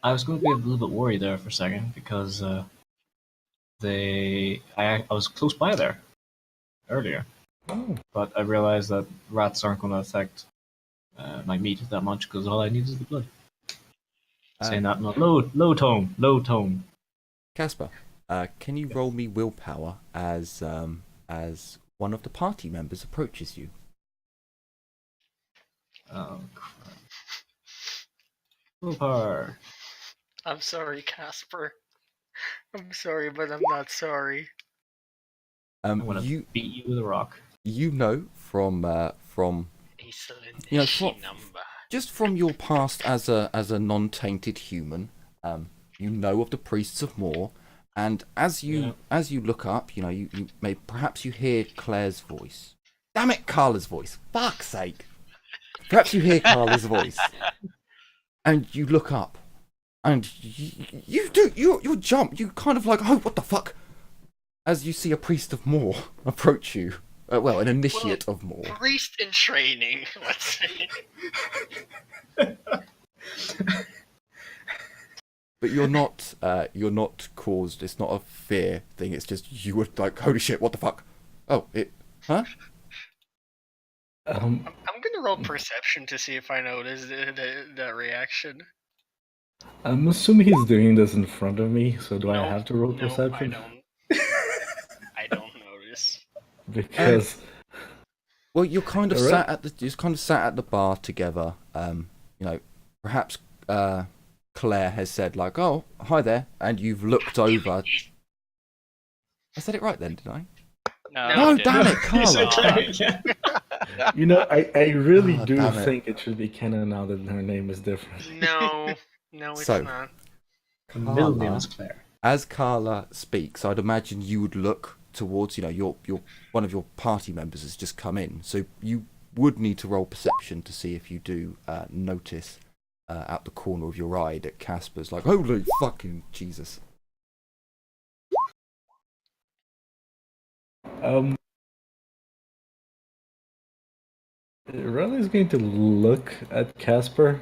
Speaker 2: I was going to be a little bit worried there for a second because I was close by there earlier,
Speaker 3: Oh,
Speaker 2: but I realized that rats aren't going to affect my meat that much because all I need is the blood. Saying that in a low tone.
Speaker 1: Casper, can you roll me willpower as one of the party members approaches you?
Speaker 2: Oh crap! Willpower.
Speaker 5: I'm sorry, Casper. I'm sorry, but I'm not sorry.
Speaker 2: I'm gonna
Speaker 1: You
Speaker 2: beat you with a rock.
Speaker 1: you know from
Speaker 5: Excellent.
Speaker 1: You know,
Speaker 5: number.
Speaker 1: just from your past as a non-tainted human, you know of the priests of Mor, and as you look up, you may perhaps you hear Claire's voice. Damn it, Carla's voice! Fuck's sake! Perhaps you hear Carla's voice, and you look up, and you jump. You kind of like, oh, what the fuck? As you see a priest of Mor approach you. Well, an initiate of Mor.
Speaker 5: Priest in training, let's say.
Speaker 1: But you're not caused. It's not a fear thing. It's just you were like, holy shit, what the fuck? Oh, huh?
Speaker 5: I'm gonna roll perception to see if I notice the reaction.
Speaker 3: I'm assuming he's doing this in front of me, so do I
Speaker 5: Nope,
Speaker 3: have to roll
Speaker 5: nope,
Speaker 3: perception?
Speaker 5: I don't notice.
Speaker 3: Because
Speaker 1: Well, you're kind of
Speaker 3: Alright.
Speaker 1: sat at the bar together. Perhaps Claire has said like, "Oh, hi there," and you've looked over. I said it right then, did I? No,
Speaker 5: you didn't.
Speaker 1: damn it, Carla.
Speaker 3: I really
Speaker 1: Oh,
Speaker 3: do
Speaker 1: damn it.
Speaker 3: think it should be Kenna now that her name is different.
Speaker 5: No, it's
Speaker 1: So-
Speaker 5: not.
Speaker 2: The middle name
Speaker 1: Carla,
Speaker 2: is Claire.
Speaker 1: as Carla speaks, I'd imagine you would look towards, your one of your party members has just come in, so you would need to roll perception to see if you do notice out the corner of your eye that Casper's like, holy fucking Jesus.
Speaker 3: Riley's going to look at Casper.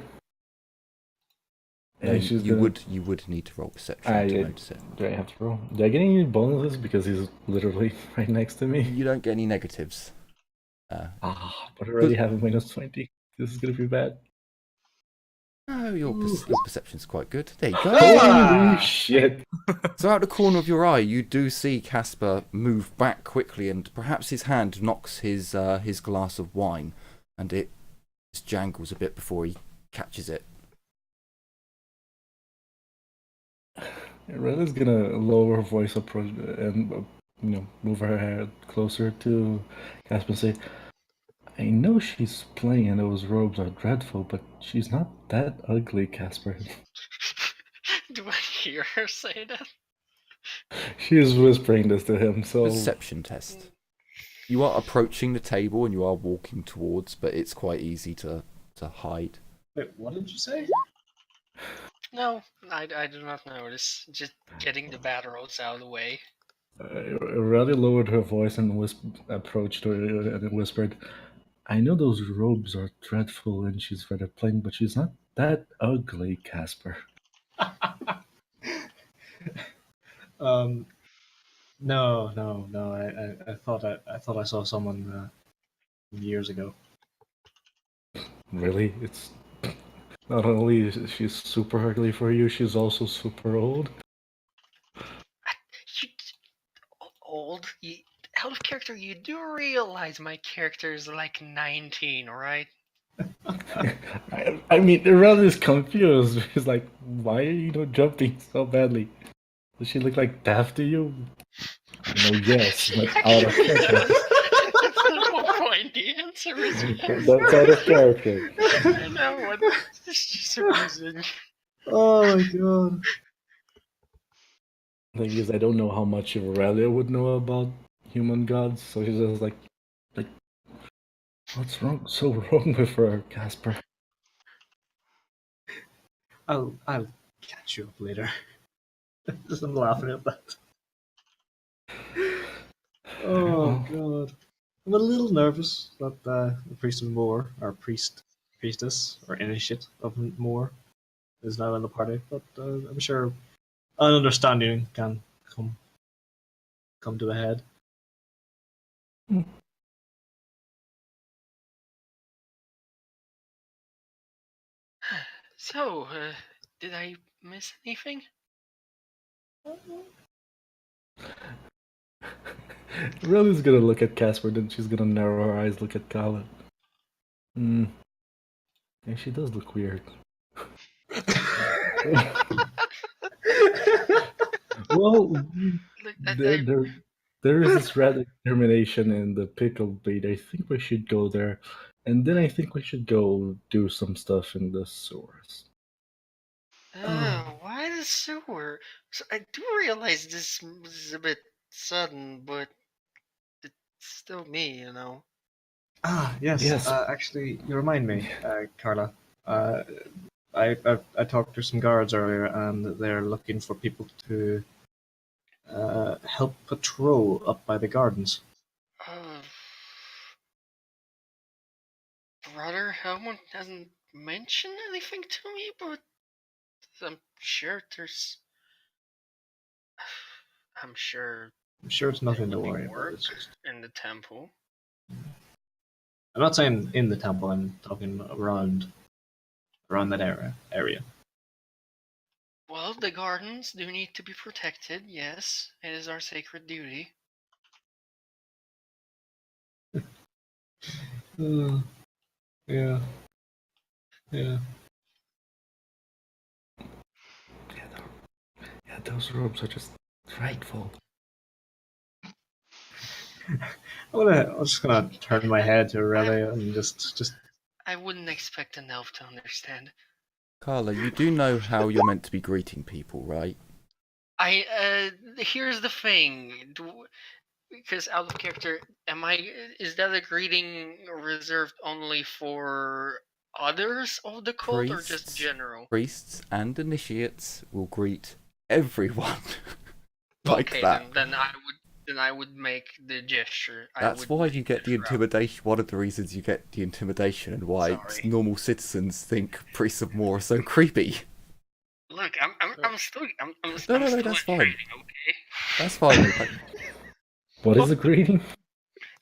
Speaker 1: No,
Speaker 3: And she's
Speaker 1: you
Speaker 3: gonna...
Speaker 1: would need to roll perception
Speaker 3: I,
Speaker 1: to notice it.
Speaker 3: Do I have to roll? Do I get any bonuses because he's literally right next to me?
Speaker 1: You don't get any negatives.
Speaker 3: But I already have a minus 20. This is gonna be bad.
Speaker 1: No, your perception's quite good. There you go.
Speaker 3: Holy shit!
Speaker 1: So out the corner of your eye, you do see Casper move back quickly, and perhaps his hand knocks his glass of wine, and it just jangles a bit before he catches it.
Speaker 3: Riley's gonna lower her voice approach and move her head closer to Casper and say, I know she's playing and those robes are dreadful, but she's not that ugly, Casper.
Speaker 5: Do I hear her say that?
Speaker 3: She is whispering this to him, so...
Speaker 1: Perception test. You are approaching the table and you are walking towards, but it's quite easy to hide.
Speaker 2: Wait, what did you say?
Speaker 5: No, I do not notice. Just getting the bad roads out of the way.
Speaker 3: Raleigh lowered her voice and approached her and whispered, "I know those robes are dreadful and she's rather plain, but she's not that ugly, Casper."
Speaker 2: No. I thought I saw someone years ago.
Speaker 3: Really? It's not only is she's super ugly for you, she's also super old.
Speaker 5: You, old, out of character. You do realize my character is like 19, right?
Speaker 3: I mean, Raleigh is confused. She's like, "Why are you jumping so badly? Does she look like Daft to you?" No, yes,
Speaker 5: She
Speaker 3: but out of
Speaker 5: actually
Speaker 3: character.
Speaker 5: does. That's the whole point. The answer is yes.
Speaker 3: That's out of character.
Speaker 5: I know. What? It's just amusing.
Speaker 2: Oh my god.
Speaker 3: Thing is, I don't know how much Aurelia would know about human gods, so she's just like, what's so wrong with her, Casper?
Speaker 2: I'll catch you up later. Just I'm laughing at that. Oh god. I'm a little nervous that the priest of Moor, or priestess, or initiate of Moor, is now in the party, but I'm sure an understanding can come to the head.
Speaker 5: So, did I miss anything?
Speaker 3: Aurealia's gonna look at Casper, then she's gonna narrow her eyes, look at Kala. Yeah, she does look weird. Well,
Speaker 5: Look,
Speaker 3: there is this red determination in the pickle blade. I think we should go there, and then I think we should go do some stuff in the sewers.
Speaker 5: why the sewer? So I do realize this is a bit sudden, but it's still me, you know.
Speaker 2: Yes.
Speaker 3: Yes.
Speaker 2: Actually, you remind me, Carla. I talked to some guards earlier, and they're looking for people to help patrol up by the gardens.
Speaker 5: Brother Helmut hasn't mentioned anything to me, but I'm sure there's. I'm sure
Speaker 2: it's nothing to
Speaker 5: there will be
Speaker 2: worry about.
Speaker 5: work
Speaker 2: It's just...
Speaker 5: in the temple.
Speaker 2: I'm not saying in the temple. I'm talking around that area.
Speaker 5: Well, the gardens do need to be protected. Yes, it is our sacred duty.
Speaker 2: Yeah.
Speaker 3: Yeah, those robes are just frightful.
Speaker 2: I'm just gonna turn my head to Aurelia and just.
Speaker 5: I wouldn't expect an elf to understand.
Speaker 1: Carla, you do know how you're meant to be greeting people, right?
Speaker 5: Here's the thing. Because out of character, is that a greeting reserved only for others of the cult or just general?
Speaker 1: Priests and initiates will greet everyone like
Speaker 5: okay,
Speaker 1: that.
Speaker 5: Then I would make the gesture.
Speaker 1: That's why you get the intimidation. One of the reasons you get the intimidation and why normal citizens think priests of Moor are so creepy.
Speaker 5: Look, I'm still.
Speaker 1: No, that's fine.
Speaker 5: Okay.
Speaker 1: That's fine.
Speaker 3: What is the greeting?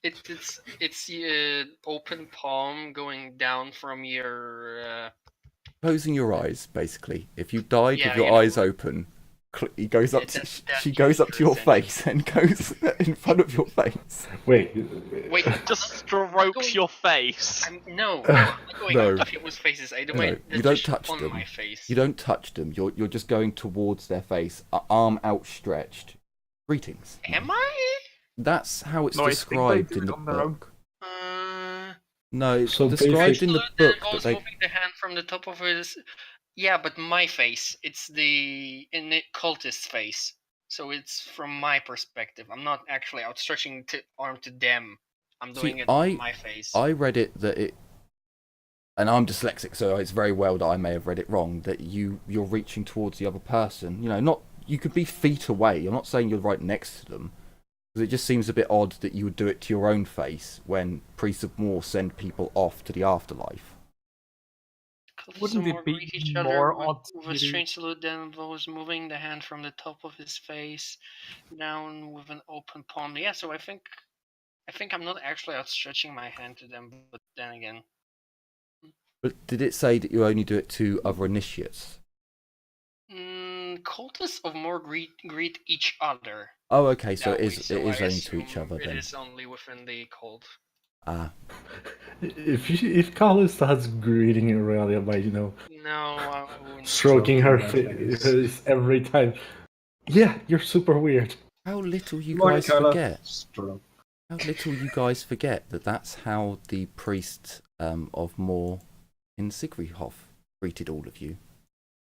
Speaker 5: It's open palm going down from your.
Speaker 1: Closing your eyes, basically. If you died with your eyes open, he goes up. She goes up to your face and goes in front of your face.
Speaker 3: Wait.
Speaker 7: Just strokes your face.
Speaker 5: I'm not going up to people's faces.
Speaker 1: You don't touch them.
Speaker 5: My face.
Speaker 1: You don't touch them. You're just going towards their face, arm outstretched. Greetings.
Speaker 5: Am I?
Speaker 1: That's how it's described in the book. No, it's
Speaker 3: so
Speaker 1: described in the book.
Speaker 5: Goes moving the hand from the top of his. Yeah, but my face. It's the cultist's face. So it's from my perspective. I'm not actually outstretching arm to them. I'm doing it on my face.
Speaker 1: I read it that and I'm dyslexic, so it's very well that I may have read it wrong. That you're reaching towards the other person. You know, not you could be feet away. I'm not saying you're right next to them, because it just seems a bit odd that you would do it to your own face when priests of war send people off to the afterlife.
Speaker 6: Wouldn't it be
Speaker 5: greet each
Speaker 6: more
Speaker 5: other
Speaker 6: odd
Speaker 5: with
Speaker 6: to
Speaker 5: a
Speaker 6: do-
Speaker 5: strange salute, then was moving the hand from the top of his face down with an open palm. Yeah, so I think I'm not actually outstretching my hand to them, but then again,
Speaker 1: But did it say that you only do it to other initiates?
Speaker 5: cultists of more greet each other.
Speaker 1: Oh, okay, so
Speaker 5: That
Speaker 1: it
Speaker 5: way,
Speaker 1: is
Speaker 5: so
Speaker 1: it is
Speaker 5: I
Speaker 1: only to each
Speaker 5: assume
Speaker 1: other
Speaker 5: it
Speaker 1: then.
Speaker 5: is only within the cult.
Speaker 1: Ah,
Speaker 3: If Kali starts greeting Aurelia by,
Speaker 5: No, I wouldn't.
Speaker 3: stroking her
Speaker 2: Stroking her
Speaker 3: face every time, yeah, you're super weird.
Speaker 1: how little you
Speaker 2: Morning,
Speaker 1: guys
Speaker 2: Carla.
Speaker 1: forget.
Speaker 2: Stroke.
Speaker 1: How little you guys forget that that's how the priest of Moor in Sigrihof greeted all of you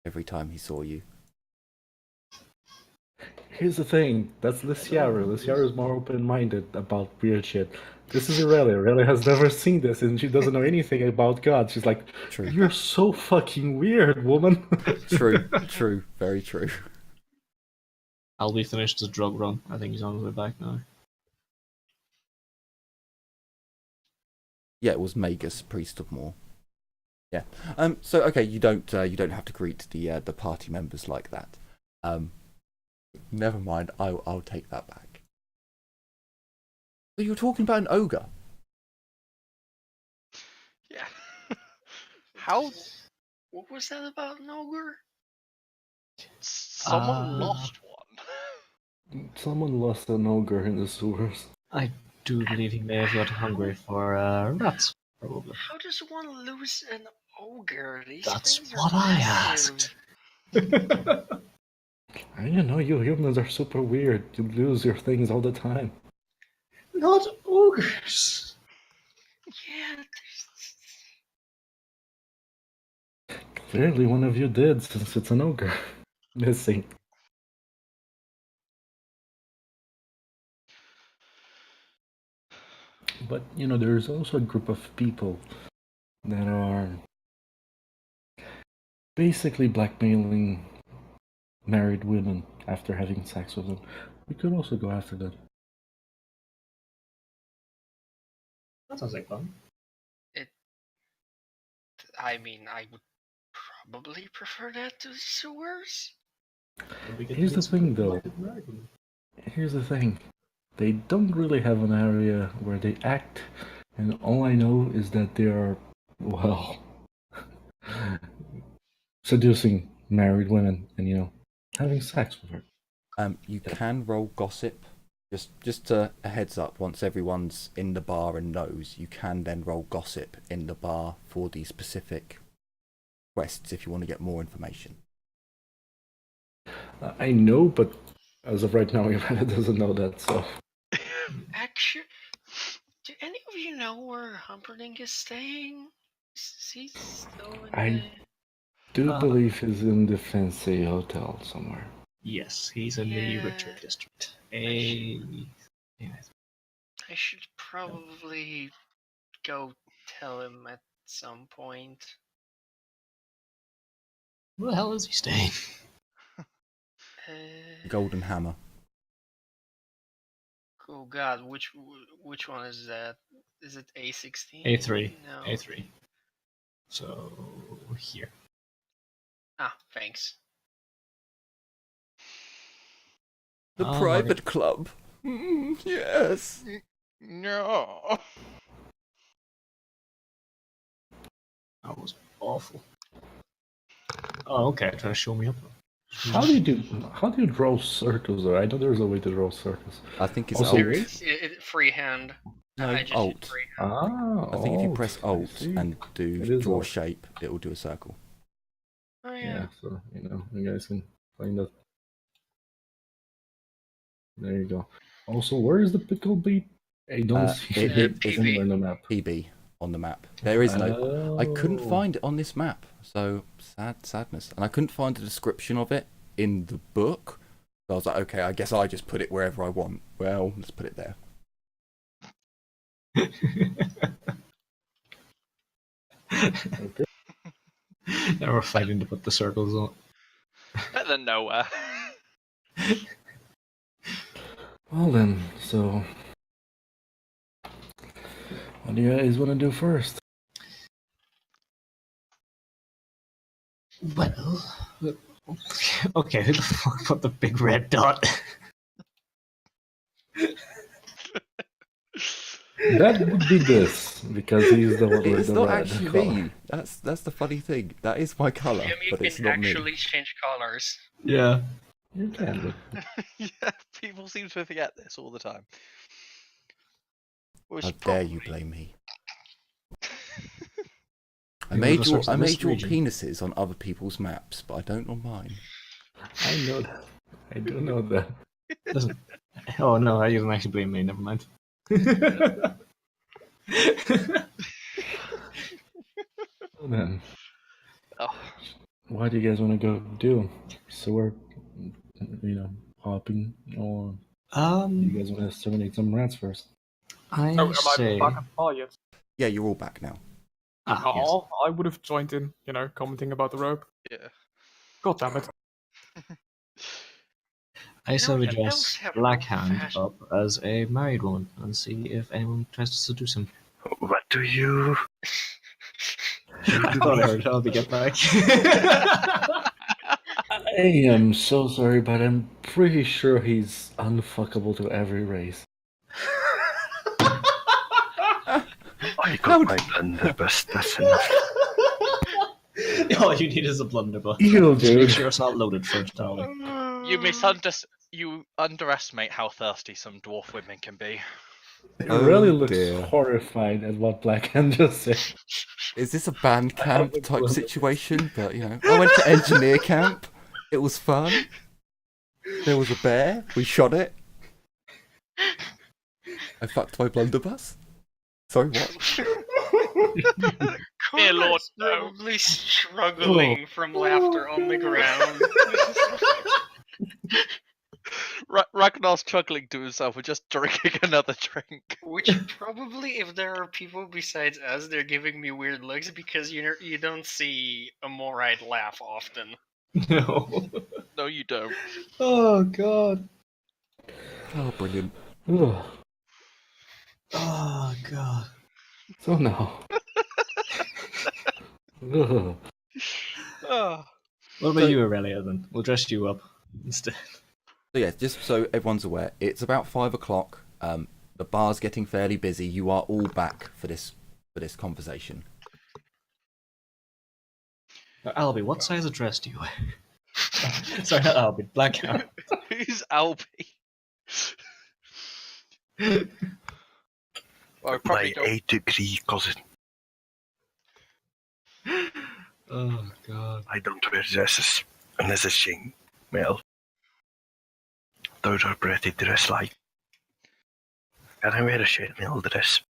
Speaker 1: every time he saw you.
Speaker 3: Here's the thing, that's Lysiara. Lysiara is more open-minded about weird shit. This is Aurelia. Aurelia has never seen this, and she doesn't know anything about God. She's like,
Speaker 1: True.
Speaker 3: you're so fucking weird, woman.
Speaker 1: True, true, very true.
Speaker 2: Albie finished his drug run. I think he's on his way back now.
Speaker 1: Yeah, it was Magus, priest of Moor. Yeah. So okay, you don't have to greet the party members like that. Never mind. I'll take that back. So you're talking about an ogre.
Speaker 7: Yeah. How
Speaker 5: What was that about an ogre?
Speaker 7: someone lost one?
Speaker 3: Someone lost an ogre in the sewers.
Speaker 2: I do believe he may have got hungry for rats, probably.
Speaker 5: How does one lose an ogre? These
Speaker 2: That's
Speaker 5: things
Speaker 2: what
Speaker 5: are
Speaker 2: I
Speaker 5: massive.
Speaker 2: asked.
Speaker 3: You know, you humans are super weird. You lose your things all the time.
Speaker 2: Not ogres.
Speaker 5: Yeah,
Speaker 3: Clearly, one of you did, since it's an ogre missing. But, you know, there's also a group of people that are basically blackmailing married women after having sex with them. We could also go after them.
Speaker 2: That sounds like fun.
Speaker 5: I mean, I would probably prefer that to sewers.
Speaker 3: Here's the thing, though. Here's the thing. They don't really have an area where they act, and all I know is that they are, well, seducing married women and, you know, having sex with her.
Speaker 1: You can roll gossip. Just a heads up. Once everyone's in the bar and knows, you can then roll gossip in the bar for the specific quests if you want to get more information.
Speaker 3: I know, but as of right now, Ivana doesn't know that, so.
Speaker 5: Actually, do any of you know where Humperdinck is staying? Is he still in
Speaker 3: I do believe he's in the fancy hotel somewhere.
Speaker 2: Yes, he's in the
Speaker 5: Yeah.
Speaker 2: richer district.
Speaker 5: I should probably go tell him at some point.
Speaker 2: Where the hell is he staying?
Speaker 1: Golden Hammer.
Speaker 5: Oh God, which one is that? Is it A16?
Speaker 2: A3.
Speaker 5: No.
Speaker 2: A3. So, here.
Speaker 5: Ah, thanks.
Speaker 1: The private club. Yes.
Speaker 7: No.
Speaker 2: That was awful. Oh, okay, trying to show me up.
Speaker 3: How do you draw circles? Or I know there's a way to draw circles.
Speaker 1: I think it's
Speaker 3: Also,
Speaker 1: Alt.
Speaker 5: It's freehand.
Speaker 1: No,
Speaker 5: I just
Speaker 1: Alt.
Speaker 5: hit freehand.
Speaker 3: Ah,
Speaker 1: I think if you
Speaker 3: Alt,
Speaker 1: press
Speaker 3: I
Speaker 1: Alt
Speaker 3: see.
Speaker 1: and
Speaker 3: It
Speaker 1: do
Speaker 3: is
Speaker 1: draw
Speaker 3: Alt.
Speaker 1: shape, it will do a circle.
Speaker 5: Oh
Speaker 3: Yeah,
Speaker 5: yeah.
Speaker 3: so, you know, you guys can find that. There you go. Also, where is the pickle beat? I don't see it
Speaker 5: PB.
Speaker 3: anywhere on the map.
Speaker 1: PB on the map. There is no. I couldn't find it on this map, so sadness. And I couldn't find a description of it in the book. So I was like, okay, I guess I just put it wherever I want. Well, let's put it there.
Speaker 3: Okay.
Speaker 2: Now we're fighting to put the circles on.
Speaker 7: Better than nowhere.
Speaker 3: Well then, so what do you guys want to do first?
Speaker 2: Well, okay, who the fuck put the big red dot?
Speaker 3: That would be this, because he's the one with
Speaker 1: It's
Speaker 3: the
Speaker 1: not
Speaker 3: red
Speaker 1: actually
Speaker 3: collar.
Speaker 1: me. That's the funny thing. That is my colour,
Speaker 5: Jim, you
Speaker 1: but it's
Speaker 5: can
Speaker 1: not me.
Speaker 5: actually change colors.
Speaker 2: Yeah.
Speaker 3: You can.
Speaker 7: Yeah, people seem to forget this all the time. Which
Speaker 1: How
Speaker 7: is
Speaker 1: dare you
Speaker 7: probably-
Speaker 1: blame me? I
Speaker 2: You
Speaker 1: made
Speaker 2: live
Speaker 1: your
Speaker 2: in this
Speaker 1: your
Speaker 2: region.
Speaker 1: penises on other people's maps, but I don't on mine.
Speaker 3: I know that. I do know that.
Speaker 2: Listen. Oh no, you didn't actually blame me. Never mind.
Speaker 3: Well then,
Speaker 7: Oh,
Speaker 3: what do you guys want to go do? Sword, hopping, or you guys want to exterminate some rats first?
Speaker 2: I
Speaker 6: Oh, am I
Speaker 2: say.
Speaker 6: back at par yet?
Speaker 1: Yeah, you're all back now.
Speaker 2: Yes.
Speaker 6: Oh, I would have joined in, commenting about the rope.
Speaker 7: yeah.
Speaker 6: God damn it.
Speaker 2: I say we
Speaker 5: No,
Speaker 2: dress
Speaker 5: elves have
Speaker 2: Blackhand
Speaker 5: fashion.
Speaker 2: up as a married woman and see if anyone tries to seduce him.
Speaker 4: What do you?
Speaker 2: I thought I heard how to get back.
Speaker 3: I am so sorry, but I'm pretty sure he's unfuckable to every race.
Speaker 4: I got my blunderbuss, that's enough.
Speaker 2: All you need is a blunderbuss.
Speaker 3: Ew,
Speaker 2: Just make
Speaker 3: dude.
Speaker 2: sure it's not loaded first, darling.
Speaker 7: You underestimate how thirsty some dwarf women can be.
Speaker 3: He
Speaker 1: Oh,
Speaker 3: really looks
Speaker 1: dear.
Speaker 3: horrified at what Blackhand just said.
Speaker 1: Is this a band camp
Speaker 3: haven't
Speaker 1: type
Speaker 3: learned.
Speaker 1: situation? But I went to engineer camp. It was fun. There was a bear. We shot it. I fucked my blunderbuss. Sorry, what?
Speaker 7: Dear Lord,
Speaker 5: Conrad's
Speaker 7: no.
Speaker 5: probably struggling from laughter on the ground.
Speaker 7: Ragnar's chuckling to himself and just drinking another drink.
Speaker 5: Which probably, if there are people besides us, they're giving me weird looks because you don't see a Morite laugh often.
Speaker 2: No.
Speaker 7: No, you don't.
Speaker 2: Oh god.
Speaker 1: Oh, brilliant.
Speaker 3: Ugh.
Speaker 2: Oh god.
Speaker 3: So now. Ugh.
Speaker 7: Oh.
Speaker 2: What about
Speaker 1: So-
Speaker 2: you, Aurelia, then? We'll dress you up instead.
Speaker 1: So yeah, just so everyone's aware, it's about 5 o'clock. The bar's getting fairly busy. You are all back for this conversation.
Speaker 2: Albie, what size of dress do you wear? Sorry, not Albie, Blackhand.
Speaker 7: Who's Albie? Well, I probably
Speaker 4: My
Speaker 7: don't.
Speaker 4: 8-degree cousin.
Speaker 2: Oh god.
Speaker 4: I don't wear dresses unless it's chain. Well, those are pretty dress-like. And I wear a chainmail dress.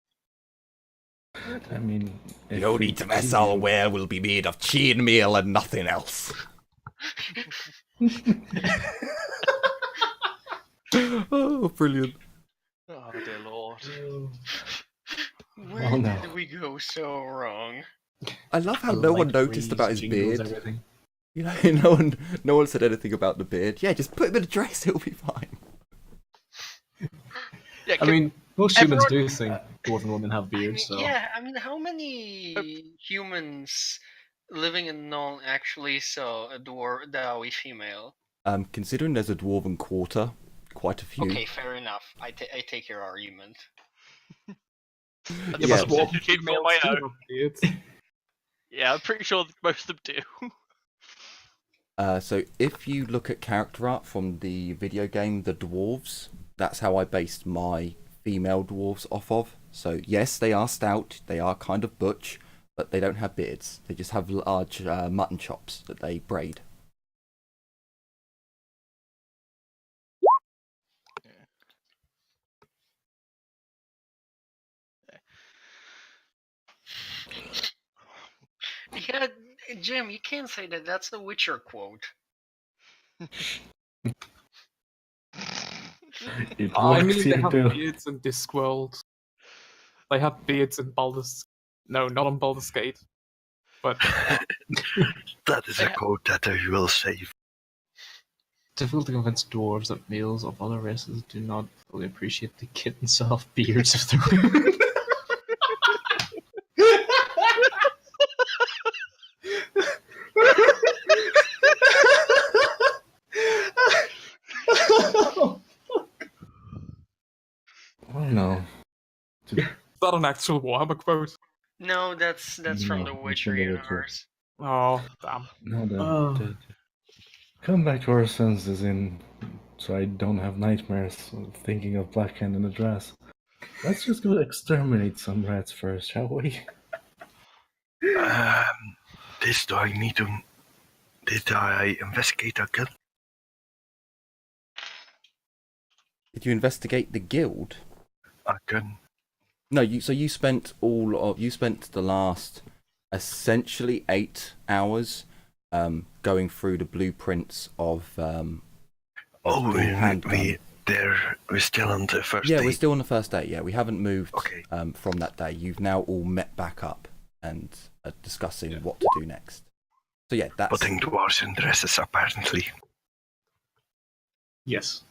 Speaker 3: I mean,
Speaker 1: The only dress I'll wear will be made of chainmail and nothing else. Oh, brilliant.
Speaker 7: Oh dear Lord.
Speaker 5: Where
Speaker 3: Oh, no.
Speaker 5: did we go so wrong?
Speaker 1: I love how no one
Speaker 2: Light
Speaker 1: noticed
Speaker 2: breeze,
Speaker 1: about his
Speaker 2: jingles,
Speaker 1: beard.
Speaker 2: everything.
Speaker 1: No one said anything about the beard. Yeah, just put him in a dress, it'll be fine.
Speaker 7: Yeah,
Speaker 2: I mean, most humans
Speaker 7: everyone-
Speaker 2: do think dwarven women have beards, so.
Speaker 5: Yeah, I mean, how many humans living in Null actually saw a Dawi female?
Speaker 1: Considering there's a dwarven quarter, quite a few.
Speaker 5: Okay, fair enough. I take your argument.
Speaker 7: That's
Speaker 1: Yeah,
Speaker 7: some
Speaker 1: well-
Speaker 7: synergy for my own. Yeah, I'm pretty sure most of them do.
Speaker 1: So if you look at character art from the video game, the dwarves, that's how I based my female dwarves off of. So yes, they are stout, they are kind of butch, but they don't have beards. They just have large mutton chops that they braid.
Speaker 5: Yeah, Jim, you can't say that. That's the Witcher quote.
Speaker 3: It
Speaker 6: I
Speaker 3: works
Speaker 6: mean, they
Speaker 3: here
Speaker 6: have
Speaker 3: too.
Speaker 6: beards in Discworld. They have beards in Baldur's... No, not on Baldur's Gate. But
Speaker 4: That is a quote that I will save.
Speaker 2: Difficult to convince dwarves that males of other races do not fully appreciate the kitten soft beards of their women.
Speaker 3: Oh no.
Speaker 6: is that an actual Warhammer quote?
Speaker 5: No, that's from The
Speaker 3: No, it's
Speaker 5: Witcher
Speaker 3: from The Witcher.
Speaker 5: universe.
Speaker 6: Oh, damn.
Speaker 3: No,
Speaker 2: Oh.
Speaker 3: come back to our senses so I don't have nightmares thinking of Black Hand in a dress. Let's just go exterminate some rats first, shall we?
Speaker 4: This do I need to... Did I investigate a guild?
Speaker 1: Did you investigate the guild?
Speaker 4: I couldn't.
Speaker 1: No, you spent the last essentially 8 hours going through the blueprints of the handgun.
Speaker 4: We're still on the first
Speaker 1: Yeah,
Speaker 4: day.
Speaker 1: we're still on the first day. Yeah, we haven't moved
Speaker 4: Okay.
Speaker 1: from that day. You've now all met back up and are discussing what to do next. So yeah, that's
Speaker 4: Putting dwarves in dresses, apparently.
Speaker 2: Yes.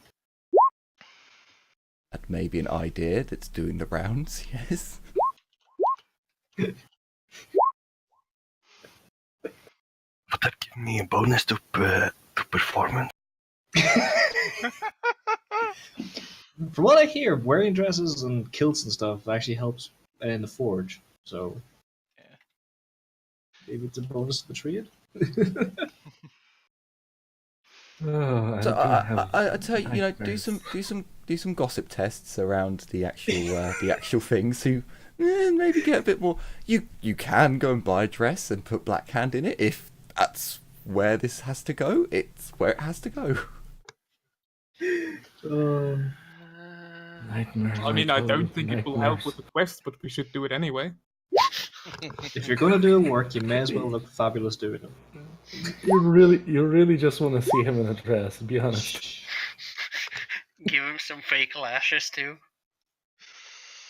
Speaker 1: that may be an idea that's doing the rounds. Yes.
Speaker 4: Would that give me a bonus to performance?
Speaker 2: From what I hear, wearing dresses and kilts and stuff actually helps in the forge. So maybe it's a bonus to the trade.
Speaker 1: So I tell you, do some gossip tests around the actual things. Who maybe get a bit more. You can go and buy a dress and put Black Hand in it if that's where this has to go. It's where it has to go.
Speaker 3: Nightmare.
Speaker 6: I mean, I don't think it will help with the quest, but we should do it anyway.
Speaker 2: If you're gonna do work, you may as well look fabulous doing it.
Speaker 3: You really just want to see him in a dress, be honest.
Speaker 5: Give him some fake lashes too.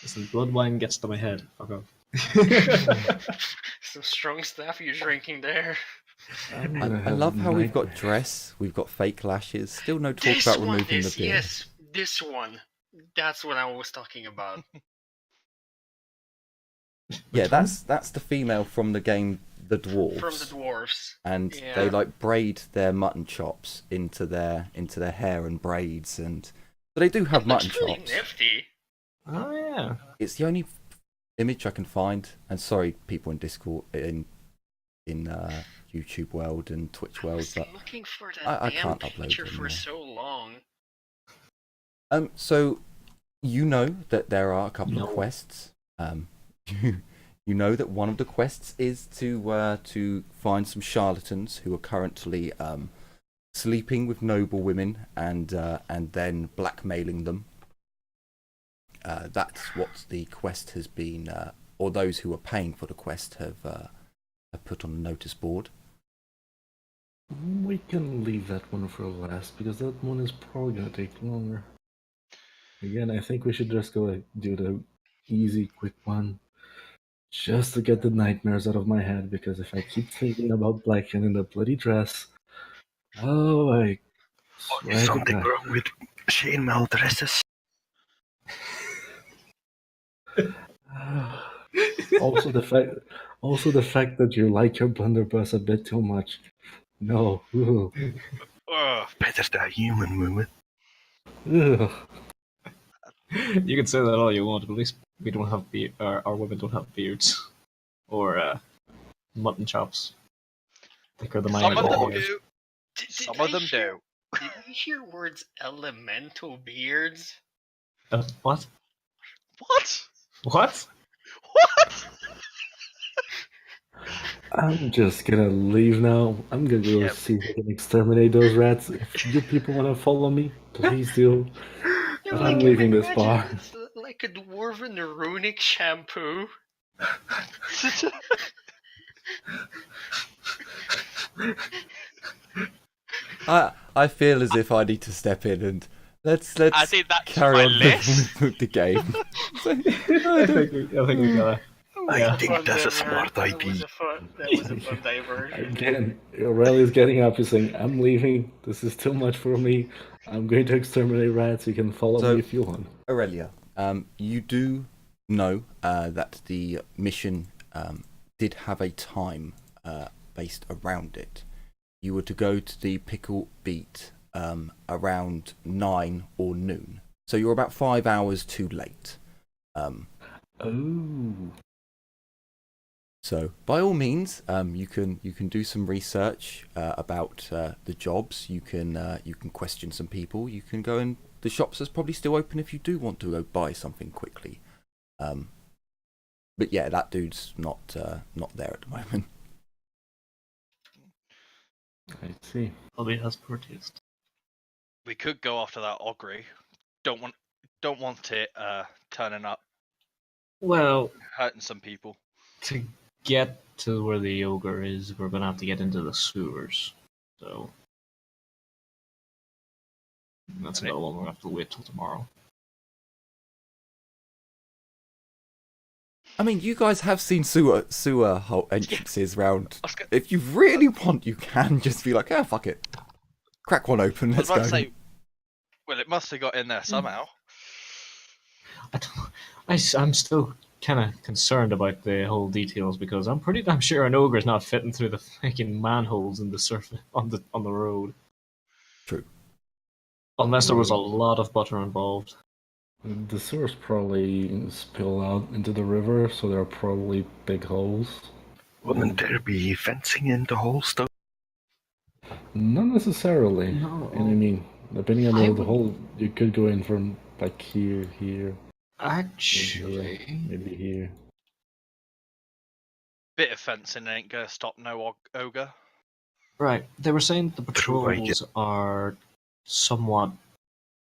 Speaker 2: Listen, blood wine gets to my head. Fuck off.
Speaker 5: Some strong stuff you're drinking there.
Speaker 1: I love how we've got dress, we've got fake lashes. Still no talk about removing the beard.
Speaker 5: Yes, this one. That's what I was talking about.
Speaker 1: Yeah, that's the female from the game, the dwarves.
Speaker 5: From the dwarves.
Speaker 1: And
Speaker 5: Yeah.
Speaker 1: they like braid their mutton chops into their hair and braids, and but they do have mutton
Speaker 5: Looks really
Speaker 1: chops.
Speaker 5: nifty.
Speaker 2: Oh yeah.
Speaker 1: It's the only image I can find. And sorry, people in Discord, in YouTube world and Twitch
Speaker 5: I
Speaker 1: world,
Speaker 5: was
Speaker 1: but
Speaker 5: looking for that
Speaker 1: I
Speaker 5: damn
Speaker 1: can't upload
Speaker 5: picture
Speaker 1: them
Speaker 5: for
Speaker 1: there.
Speaker 5: so long.
Speaker 1: So you know that there are a couple of quests. You know that one of the quests is to find some charlatans who are currently sleeping with noble women and then blackmailing them. That's what the quest has been, or those who are paying for the quest have put on the notice board.
Speaker 3: We can leave that one for last because that one is probably gonna take longer. Again, I think we should just go do the easy, quick one. Just to get the nightmares out of my head, because if I keep thinking about Black Hand in the bloody dress, I swear
Speaker 4: Is
Speaker 3: to
Speaker 4: something
Speaker 3: God.
Speaker 4: wrong with chainmail dresses?
Speaker 3: Also the fact that you like your blunderbuss a bit too much. No. Ugh.
Speaker 4: Better than a human woman.
Speaker 3: Ugh.
Speaker 2: You can say that all you want, but at least we don't have our women don't have beards or mutton chops. Thicker than
Speaker 7: Some
Speaker 2: mine.
Speaker 7: of them
Speaker 2: all.
Speaker 7: do. Some of them do.
Speaker 5: Did we hear words elemental beards?
Speaker 2: What?
Speaker 7: What?
Speaker 2: What?
Speaker 7: What?
Speaker 3: I'm just gonna leave now. I'm gonna go
Speaker 5: Yep.
Speaker 3: see if I can exterminate those rats. If you people wanna follow me, please do.
Speaker 5: Yeah,
Speaker 3: I'm leaving this
Speaker 5: imagine
Speaker 3: bar.
Speaker 5: It's like a dwarven runic shampoo.
Speaker 1: I feel as if I need to step in and let's
Speaker 7: I think that's
Speaker 1: carry
Speaker 7: my
Speaker 1: on
Speaker 7: list.
Speaker 1: with the game.
Speaker 2: I think we gotta.
Speaker 4: I think that's a smart
Speaker 5: That was
Speaker 4: idea.
Speaker 5: a fun diversion.
Speaker 3: Again, Aurelia's getting up. He's saying, "I'm leaving. This is too much for me. I'm going to exterminate rats. You can follow
Speaker 1: So-
Speaker 3: me if you want."
Speaker 1: Aurelia, you do know that the mission did have a time based around it. You were to go to the Pickle Beat around 9 or noon. So you're about 5 hours too late.
Speaker 3: Oh.
Speaker 1: So by all means, you can do some research about the jobs. You can question some people. You can go and the shops are probably still open if you do want to go buy something quickly. But yeah, that dude's not there at the moment.
Speaker 3: I see.
Speaker 2: Probably has poor taste.
Speaker 7: We could go after that Augury. Don't want it turning up,
Speaker 2: Well,
Speaker 7: hurting some people.
Speaker 2: to get to where the ogre is, we're gonna have to get into the sewers. So that's another one we'll have to wait till tomorrow.
Speaker 1: I mean, you guys have seen sewer hole entrances round.
Speaker 7: I was go-
Speaker 1: If you really want, you can just be like, "Ah, fuck it, crack one open,
Speaker 7: I was
Speaker 1: let's go."
Speaker 7: about to say, well, it must have got in there somehow.
Speaker 2: I'm still kind of concerned about the whole details because I'm pretty damn sure an ogre is not fitting through the fucking manholes in the surface on the road.
Speaker 1: True.
Speaker 2: Unless there was a lot of butter involved.
Speaker 3: The sewers probably spill out into the river, so there are probably big holes.
Speaker 4: Wouldn't there be fencing in the holes though?
Speaker 3: Not necessarily.
Speaker 2: No.
Speaker 3: And I mean, depending on
Speaker 2: I
Speaker 3: the
Speaker 2: would-
Speaker 3: hole, you could go in from like here, maybe
Speaker 2: Actually,
Speaker 3: here, maybe here.
Speaker 7: Bit of fencing ain't gonna stop no ogre.
Speaker 2: right. They were saying the
Speaker 4: True, I
Speaker 2: patrols are somewhat.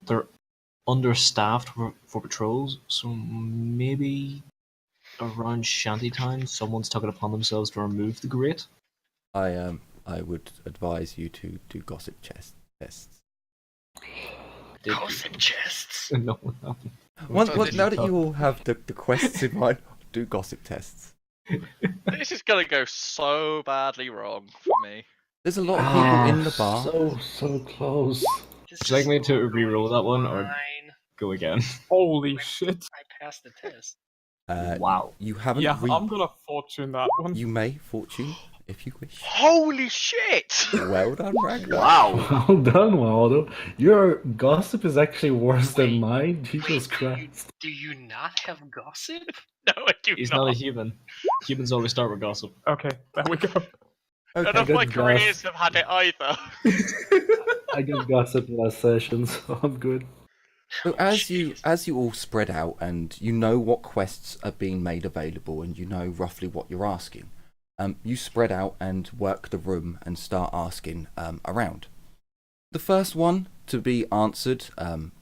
Speaker 2: They're understaffed for patrols, so maybe around Shantytown, someone's took it upon themselves to remove the grate.
Speaker 1: I would advise you to do gossip tests.
Speaker 5: Gossip chests.
Speaker 2: No,
Speaker 1: Once,
Speaker 7: did
Speaker 1: now
Speaker 7: you
Speaker 1: that you all have the quests in mind, do gossip tests.
Speaker 7: This is gonna go so badly wrong for me.
Speaker 1: There's a lot of people in the bar.
Speaker 3: So close.
Speaker 5: This
Speaker 2: Would you like
Speaker 5: is
Speaker 2: me to re-roll that one, or
Speaker 5: fine.
Speaker 2: go again?
Speaker 6: Holy shit.
Speaker 5: I passed the test.
Speaker 2: Wow.
Speaker 1: You haven't.
Speaker 6: Yeah, I'm gonna fortune that one.
Speaker 1: You may fortune if you wish.
Speaker 7: Holy shit!
Speaker 1: Well done, Ragnar.
Speaker 2: Wow.
Speaker 3: Well done, Waldo. Your gossip is actually worse than
Speaker 5: Wait,
Speaker 3: mine. Jesus
Speaker 5: Wait,
Speaker 3: Christ.
Speaker 5: do you not have gossip?
Speaker 7: No, I do
Speaker 2: He's
Speaker 7: not.
Speaker 2: not a human. Humans always start with gossip.
Speaker 6: Okay, there we go.
Speaker 7: None
Speaker 1: Okay.
Speaker 7: of my
Speaker 3: good
Speaker 7: careers have had it either.
Speaker 3: I got gossip last session, so I'm good.
Speaker 1: So as you all spread out and you know what quests are being made available and you know roughly what you're asking, you spread out and work the room and start asking around. The first one to be answered,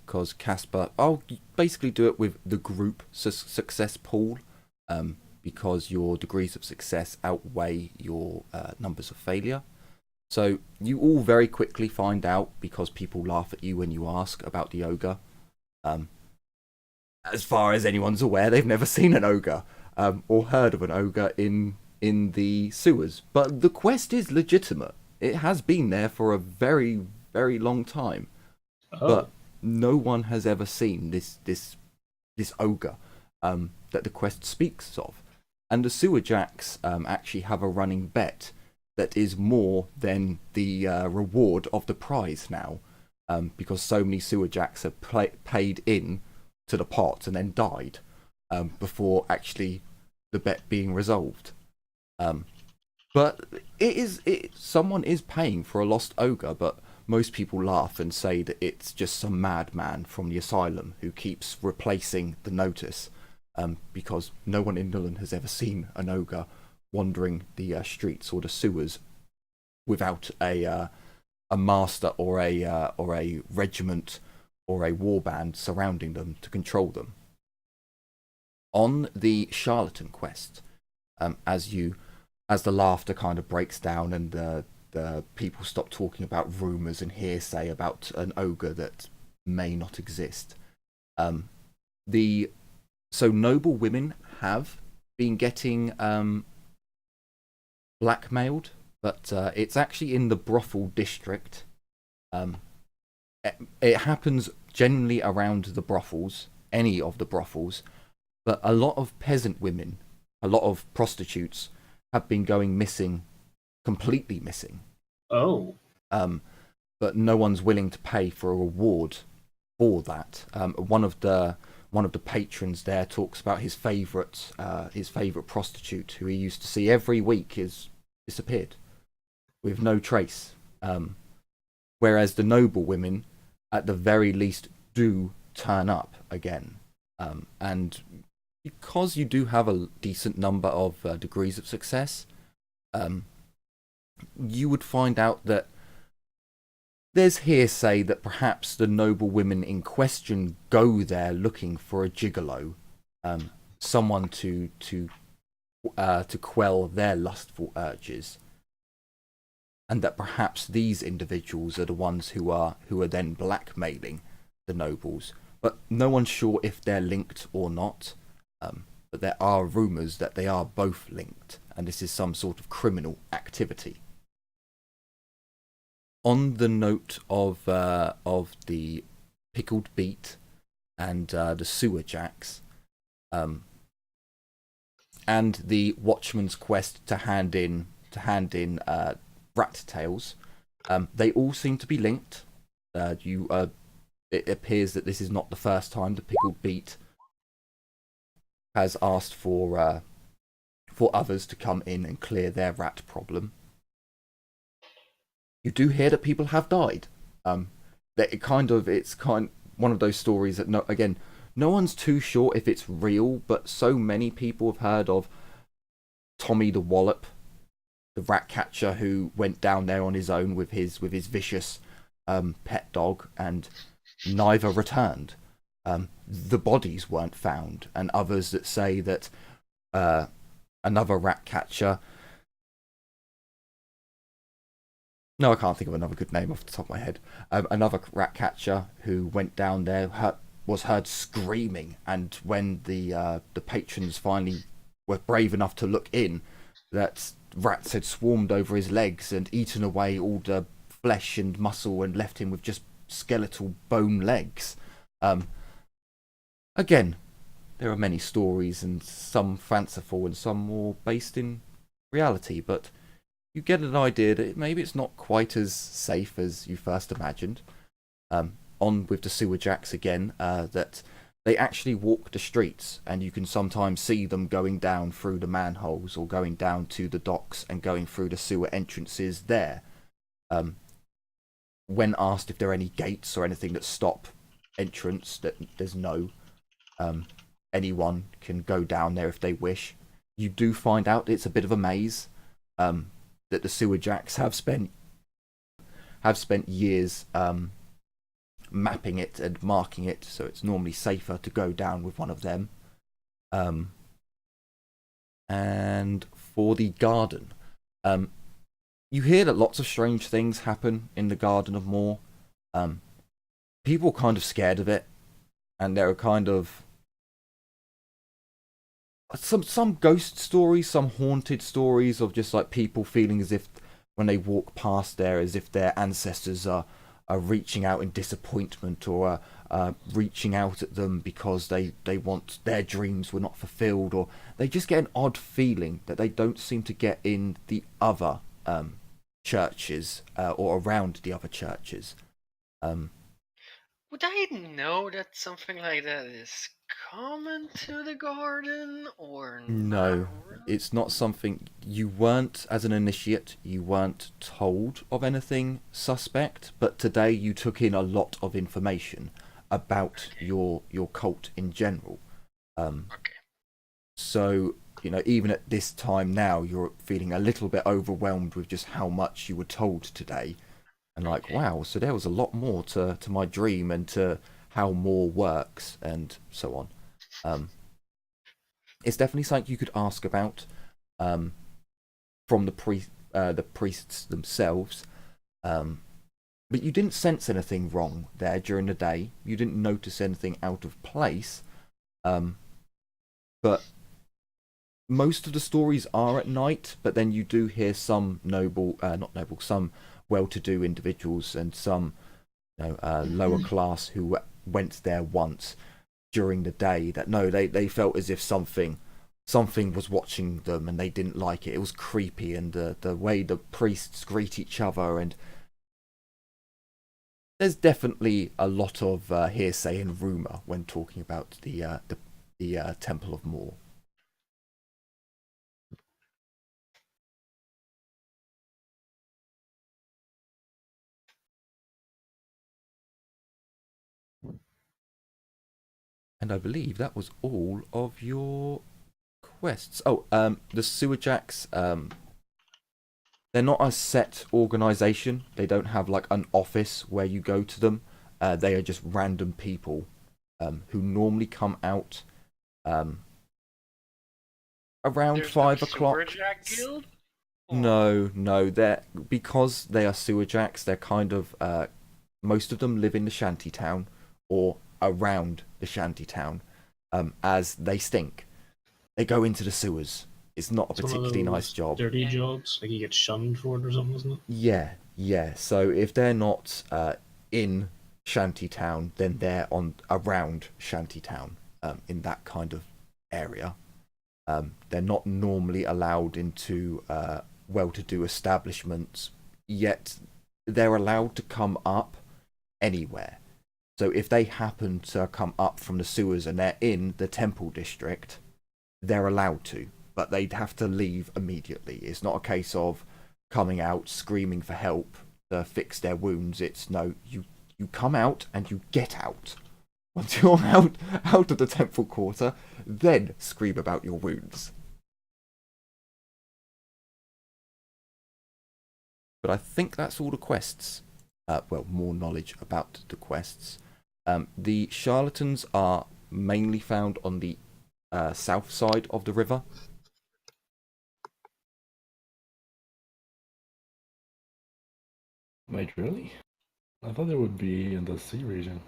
Speaker 1: because Casper, I'll basically do it with the group success pool, because your degrees of success outweigh your numbers of failure. So you all very quickly find out, because people laugh at you when you ask about the ogre. As far as anyone's aware, they've never seen an ogre or heard of an ogre in the sewers. But the quest is legitimate. It has been there for a very, very long time.
Speaker 2: Oh.
Speaker 1: But no one has ever seen this ogre that the quest speaks of. And the sewer jacks actually have a running bet that is more than the reward of the prize now. Because so many sewer jacks have paid in to the pot and then died before actually the bet being resolved. But someone is paying for a lost ogre, but most people laugh and say that it's just some madman from the asylum who keeps replacing the notice, because no one in Nullen has ever seen an ogre wandering the streets or the sewers without a master or a regiment or a warband surrounding them to control them. On the charlatan quest, as the laughter kind of breaks down and the people stop talking about rumours and hearsay about an ogre that may not exist, so noble women have been getting blackmailed, but it's actually in the brothel district. It happens generally around the brothels, any of the brothels, but a lot of peasant women, a lot of prostitutes have been going missing, completely missing.
Speaker 2: Oh.
Speaker 1: But no one's willing to pay for a reward for that. One of the patrons there talks about his favourite prostitute, who he used to see every week, is disappeared with no trace. Whereas the noble women, at the very least, do turn up again. And because you do have a decent number of degrees of success, you would find out that there's hearsay that perhaps the noble women in question go there looking for a gigolo, someone to quell their lustful urges, and that perhaps these individuals are the ones who are then blackmailing the nobles. But no one's sure if they're linked or not. But there are rumours that they are both linked, and this is some sort of criminal activity. On the note of the pickled beet and the sewer jacks, and the watchman's quest to hand in rat tails, they all seem to be linked. It appears that this is not the first time the pickled beet has asked for others to come in and clear their rat problem. You do hear that people have died. That it's one of those stories that no one's too sure if it's real, but so many people have heard of Tommy the Wallop, the rat catcher who went down there on his own with his vicious pet dog, and neither returned. The bodies weren't found, and others that say that another rat catcher. No, I can't think of another good name off the top of my head. Another rat catcher who went down there was heard screaming, and when the patrons finally were brave enough to look in, that rats had swarmed over his legs and eaten away all the flesh and muscle and left him with just skeletal bone legs. Again, there are many stories, and some fanciful and some more based in reality, but you get an idea that maybe it's not quite as safe as you first imagined. On with the sewer jacks again, that they actually walk the streets, and you can sometimes see them going down through the manholes or going down to the docks and going through the sewer entrances there. When asked if there are any gates or anything that stop entrance, that there's no. Anyone can go down there if they wish. You do find out it's a bit of a maze. That the sewer jacks have spent years mapping it and marking it, so it's normally safer to go down with one of them. And for the garden, you hear that lots of strange things happen in the Garden of Moor. People are kind of scared of it, and there are kind of some ghost stories, some haunted stories of just like people feeling as if when they walk past there, as if their ancestors are reaching out in disappointment, or reaching out at them because they want their dreams were not fulfilled, or they just get an odd feeling that they don't seem to get in the other churches or around the other churches.
Speaker 5: Would I know that something like that is common to the garden, or
Speaker 1: No,
Speaker 5: not really?
Speaker 1: it's not something you weren't, as an initiate, you weren't told of anything suspect, but today you took in a lot of information about your cult in general.
Speaker 5: Okay.
Speaker 1: So, even at this time now, you're feeling a little bit overwhelmed with just how much you were told today. And like, wow, so there was a lot more to my dream and to how more works and so on. It's definitely something you could ask about from the priests themselves. But you didn't sense anything wrong there during the day. You didn't notice anything out of place. But most of the stories are at night, but then you do hear some some well-to-do individuals and some lower class who went there once during the day that they felt as if something was watching them and they didn't like it. It was creepy, and the way the priests greet each other, and there's definitely a lot of hearsay and rumor when talking about the Temple of Mor. And I believe that was all of your quests. Oh, the Sewer Jacks, they're not a set organisation. They don't have like an office where you go to them. They are just random people who normally come out around
Speaker 5: There's
Speaker 1: 5
Speaker 5: no
Speaker 1: o'clock.
Speaker 5: Sewer Jack Guild?
Speaker 1: No, because they are Sewer Jacks. They're kind of most of them live in the shanty town or around the shanty town, as they stink. They go into the sewers. It's not a particularly nice job.
Speaker 2: Dirty jobs, like you get shunned for it or something, isn't it?
Speaker 1: Yeah. So if they're not in Shantytown, then they're around Shantytown, in that kind of area. They're not normally allowed into well-to-do establishments, yet they're allowed to come up anywhere. So if they happen to come up from the sewers and they're in the Temple District, they're allowed to, but they'd have to leave immediately. It's not a case of coming out screaming for help to fix their wounds. It's no, you come out and you get out. Once you're out of the Temple Quarter, then scream about your wounds. But I think that's all the quests. More knowledge about the quests. The charlatans are mainly found on the south side of the river.
Speaker 3: Wait, really? I thought it would be in the sea region.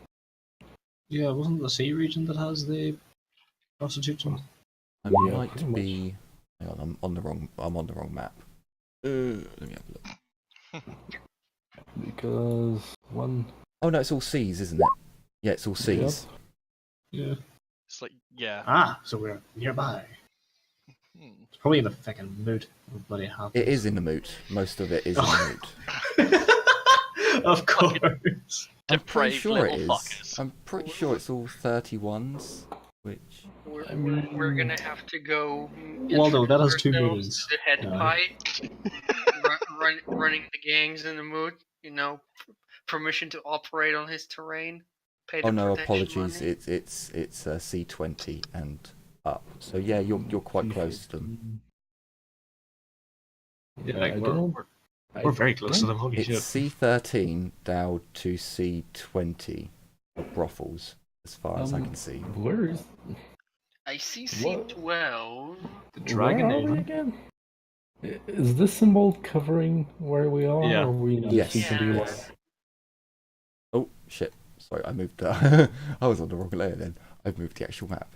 Speaker 2: Yeah, wasn't it the sea region that has the prostitutes on?
Speaker 1: I
Speaker 3: Yeah,
Speaker 1: might
Speaker 3: pretty much.
Speaker 1: be. Hang on, I'm on the wrong map. Let me have a look.
Speaker 3: Because one.
Speaker 1: Oh no, it's all seas, isn't it? Yeah, it's all seas.
Speaker 2: Yeah.
Speaker 7: It's like, yeah.
Speaker 2: Ah, so we're nearby.
Speaker 7: Hmm.
Speaker 2: It's probably in the fucking mood of bloody happens.
Speaker 1: It is in the moot. Most of it is in the moot.
Speaker 2: Of course.
Speaker 1: I'm pretty
Speaker 7: Depraved
Speaker 1: sure it
Speaker 7: little
Speaker 1: is.
Speaker 7: fuckers.
Speaker 1: I'm pretty sure it's all 31s, which...
Speaker 5: We're gonna have to go.
Speaker 2: Waldo, that has two
Speaker 5: ourselves
Speaker 2: moons.
Speaker 5: to The head
Speaker 2: Yeah.
Speaker 5: pie, running the gangs in the mood. Permission to operate on his terrain. Pay the
Speaker 1: Oh no,
Speaker 5: protection
Speaker 1: apologies.
Speaker 5: money.
Speaker 1: It's C20 and up. So yeah, you're quite close to them.
Speaker 2: Yeah,
Speaker 3: I don't.
Speaker 2: we're very close to them, holy
Speaker 1: It's
Speaker 2: shit.
Speaker 1: C13 down to C20 for brothels, as far as I can see.
Speaker 3: Where is?
Speaker 5: I see
Speaker 3: What?
Speaker 5: C12.
Speaker 2: The dragon
Speaker 3: Where are we
Speaker 2: inn.
Speaker 3: again? Is this symbol covering where we are?
Speaker 2: Yeah.
Speaker 3: Or are we in the
Speaker 1: Yes.
Speaker 3: C21?
Speaker 5: Yes.
Speaker 1: Oh shit! Sorry, I moved. I was on the wrong layer then. I've moved the actual map.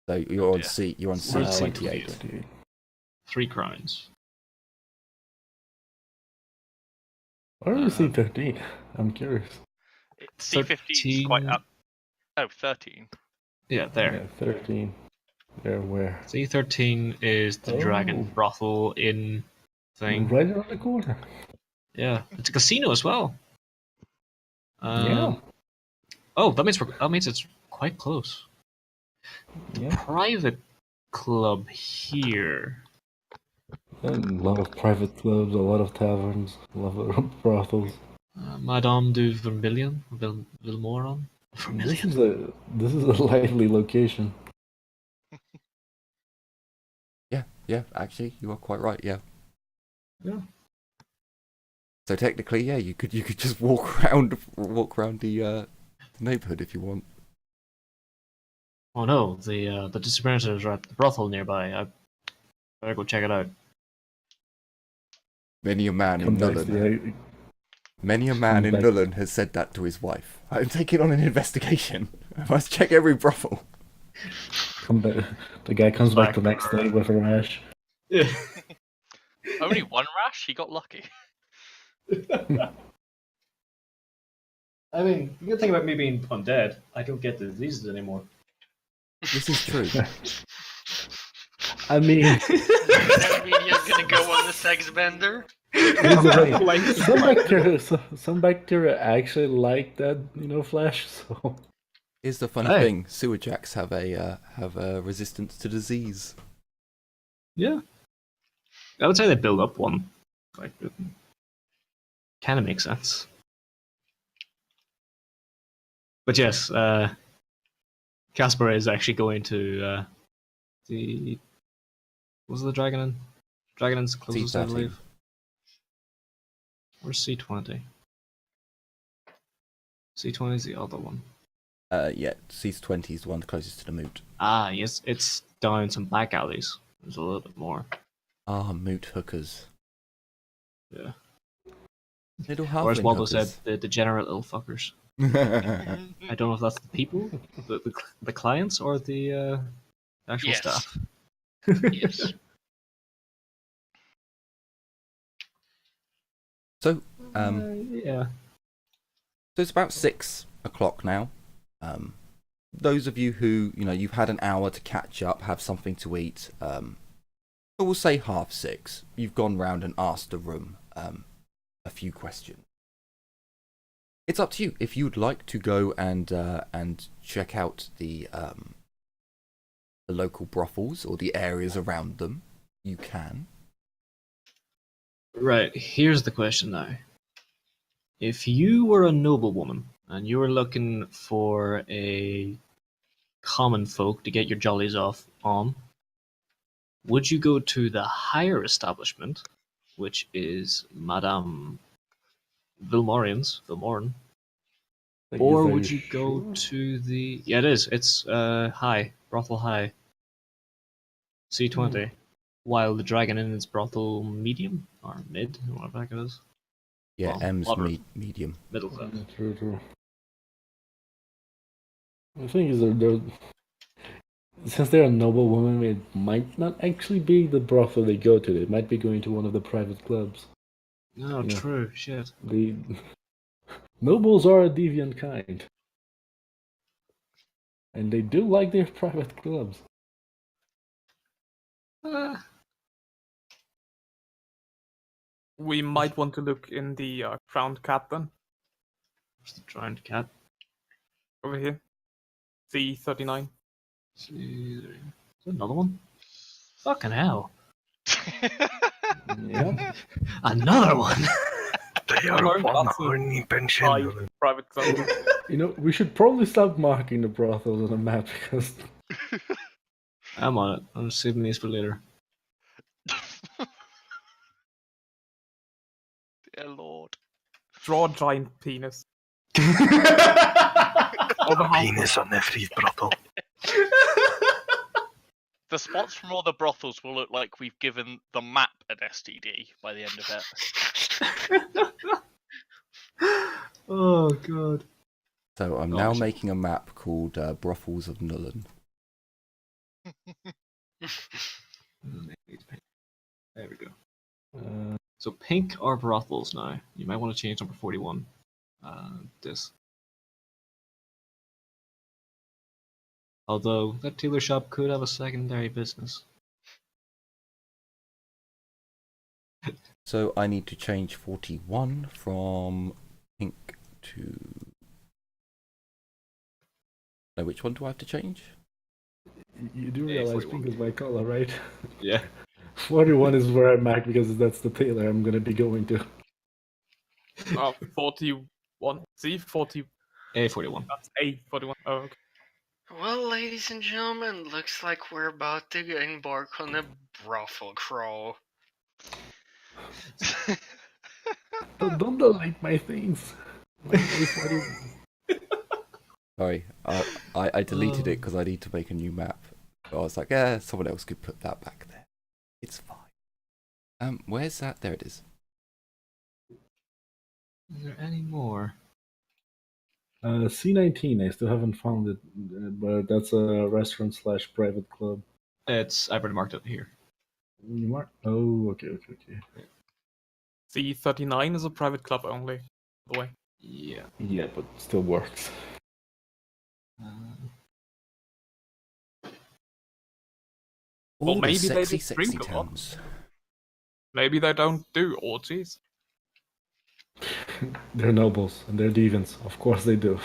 Speaker 1: So you're on
Speaker 7: Yeah.
Speaker 1: C. You're on
Speaker 2: We're
Speaker 1: C28.
Speaker 2: C28. 3 crowns.
Speaker 3: Where is C13? I'm curious.
Speaker 7: C15 is quite
Speaker 2: 13.
Speaker 7: up. Oh, 13.
Speaker 2: Yeah, there.
Speaker 3: Yeah, 13. There, where?
Speaker 2: C13 is the dragon
Speaker 3: Oh.
Speaker 2: brothel inn thing.
Speaker 3: Right around the corner.
Speaker 2: Yeah, it's a casino as well.
Speaker 3: Yeah.
Speaker 2: Oh, that means it's quite close.
Speaker 3: Yeah.
Speaker 2: Private club here.
Speaker 3: A lot of private clubs, a lot of taverns, a lot of brothels.
Speaker 2: Madame du Vermilion, Vilmoron.
Speaker 3: This is a lively location.
Speaker 1: Yeah. Actually, you are quite right. Yeah.
Speaker 2: Yeah.
Speaker 1: So technically, yeah, you could just walk around the neighborhood if you want.
Speaker 2: Oh no, the distributors are at the brothel nearby. I better go check it out.
Speaker 1: Many a man in
Speaker 3: Come back
Speaker 1: Nullen. Many a man in
Speaker 3: back.
Speaker 1: Nullen has said that to his wife. I'm taking on an investigation. I must check every brothel.
Speaker 3: Come back. The guy comes back the next day with a rash.
Speaker 2: Yeah.
Speaker 7: Only one rash? He got lucky.
Speaker 2: I mean, the good thing about me being undead, I don't get the diseases anymore.
Speaker 1: This is true.
Speaker 3: I mean,
Speaker 5: That mean he's gonna go on the sex bender?
Speaker 3: here's the thing. Some bacteria actually like that, flesh. So
Speaker 1: Here's the funny
Speaker 2: Hey.
Speaker 1: thing: sewer jacks have a resistance to disease.
Speaker 2: Yeah. I would say they build up one. Like, kind of makes sense. But yes, Casper is actually going to the. Was it the Dragon Inn? Dragon Inn's closest, I
Speaker 1: C13.
Speaker 2: believe. Or C20. C20 is the other one.
Speaker 1: Yeah, C20 is the one closest to the moot.
Speaker 2: Ah, yes, it's down some back alleys. There's a little bit more.
Speaker 1: Ah, moot hookers.
Speaker 2: Yeah.
Speaker 1: Little
Speaker 2: Or as
Speaker 1: halfling
Speaker 2: Waldo said,
Speaker 1: hookers.
Speaker 2: the degenerate little fuckers. I don't know if that's the people, the clients, or the actual
Speaker 5: Yes.
Speaker 2: staff.
Speaker 5: Yes.
Speaker 1: So,
Speaker 2: Yeah.
Speaker 1: So it's about 6 o'clock now. Those of you who, you've had an hour to catch up, have something to eat, we'll say 6:30. You've gone round and asked the room a few questions. It's up to you. If you'd like to go and check out the local brothels or the areas around them, you can.
Speaker 2: Right, here's the question now. If you were a noblewoman and you were looking for a common folk to get your jollies off on, would you go to the higher establishment, which is Madame Vilmorin, or would you go to the... Yeah, it is. It's high, brothel high, C20, while the Dragon Inn is brothel medium, or mid, whatever the heck it is.
Speaker 1: Yeah,
Speaker 2: Well,
Speaker 1: M's
Speaker 2: moderate.
Speaker 1: medium.
Speaker 2: Middle class.
Speaker 3: True. The thing is, since they're a noble woman, it might not actually be the brothel they go to. They might be going to one of the private clubs.
Speaker 2: No,
Speaker 3: Yeah.
Speaker 2: true, shit.
Speaker 3: The nobles are a deviant kind, and they do like their private clubs.
Speaker 6: We might want to look in the crowned cat then.
Speaker 2: Where's the drowned cat?
Speaker 6: Over here. C39.
Speaker 2: See, is there another one? Fucking hell.
Speaker 3: Yeah.
Speaker 2: Another one!
Speaker 4: They
Speaker 6: Oh,
Speaker 4: are
Speaker 6: no,
Speaker 4: one
Speaker 6: that's a
Speaker 4: horny
Speaker 6: High
Speaker 4: pension.
Speaker 6: private club.
Speaker 3: We should probably stop marking the brothels on the map because
Speaker 2: I'm on it. I'm saving these for later.
Speaker 7: Dear Lord.
Speaker 6: Draw a giant penis.
Speaker 4: Penis on every brothel.
Speaker 7: The spots from all the brothels will look like we've given the map an STD by the end of it.
Speaker 2: Oh, God.
Speaker 1: So I'm now making a map called Brothels of Nullen.
Speaker 2: There we go. So pink are brothels now. You might want to change number 41. This. Although that tailor shop could have a secondary business.
Speaker 1: So I need to change 41 from pink to... No, which one do I have to change?
Speaker 3: you do realize
Speaker 2: 41.
Speaker 3: pink is my color, right?
Speaker 2: Yeah.
Speaker 3: 41 is where I'm at because that's the tailor I'm gonna be going to.
Speaker 6: 41. See? 40.
Speaker 2: A41.
Speaker 6: That's A41. Oh, okay.
Speaker 5: Well, ladies and gentlemen, looks like we're about to embark on a brothel crawl.
Speaker 3: Don't delete my things. My A41.
Speaker 1: Sorry, I deleted it because I need to make a new map. So I was like, someone else could put that back there. It's fine. Where's that? There it is.
Speaker 2: Is there any more?
Speaker 3: C19. I still haven't found it, but that's a restaurant / private club.
Speaker 2: I've already marked it here.
Speaker 3: You mark? Oh, okay.
Speaker 6: C39 is a private club only, by the way.
Speaker 2: Yeah.
Speaker 3: Yeah, but still works.
Speaker 6: Or
Speaker 1: All
Speaker 6: maybe
Speaker 1: the
Speaker 6: they
Speaker 1: sexy,
Speaker 6: just drink
Speaker 1: sexy
Speaker 6: a lot.
Speaker 1: tones.
Speaker 6: Maybe they don't do orgies.
Speaker 3: They're nobles and they're deviants. Of course they do.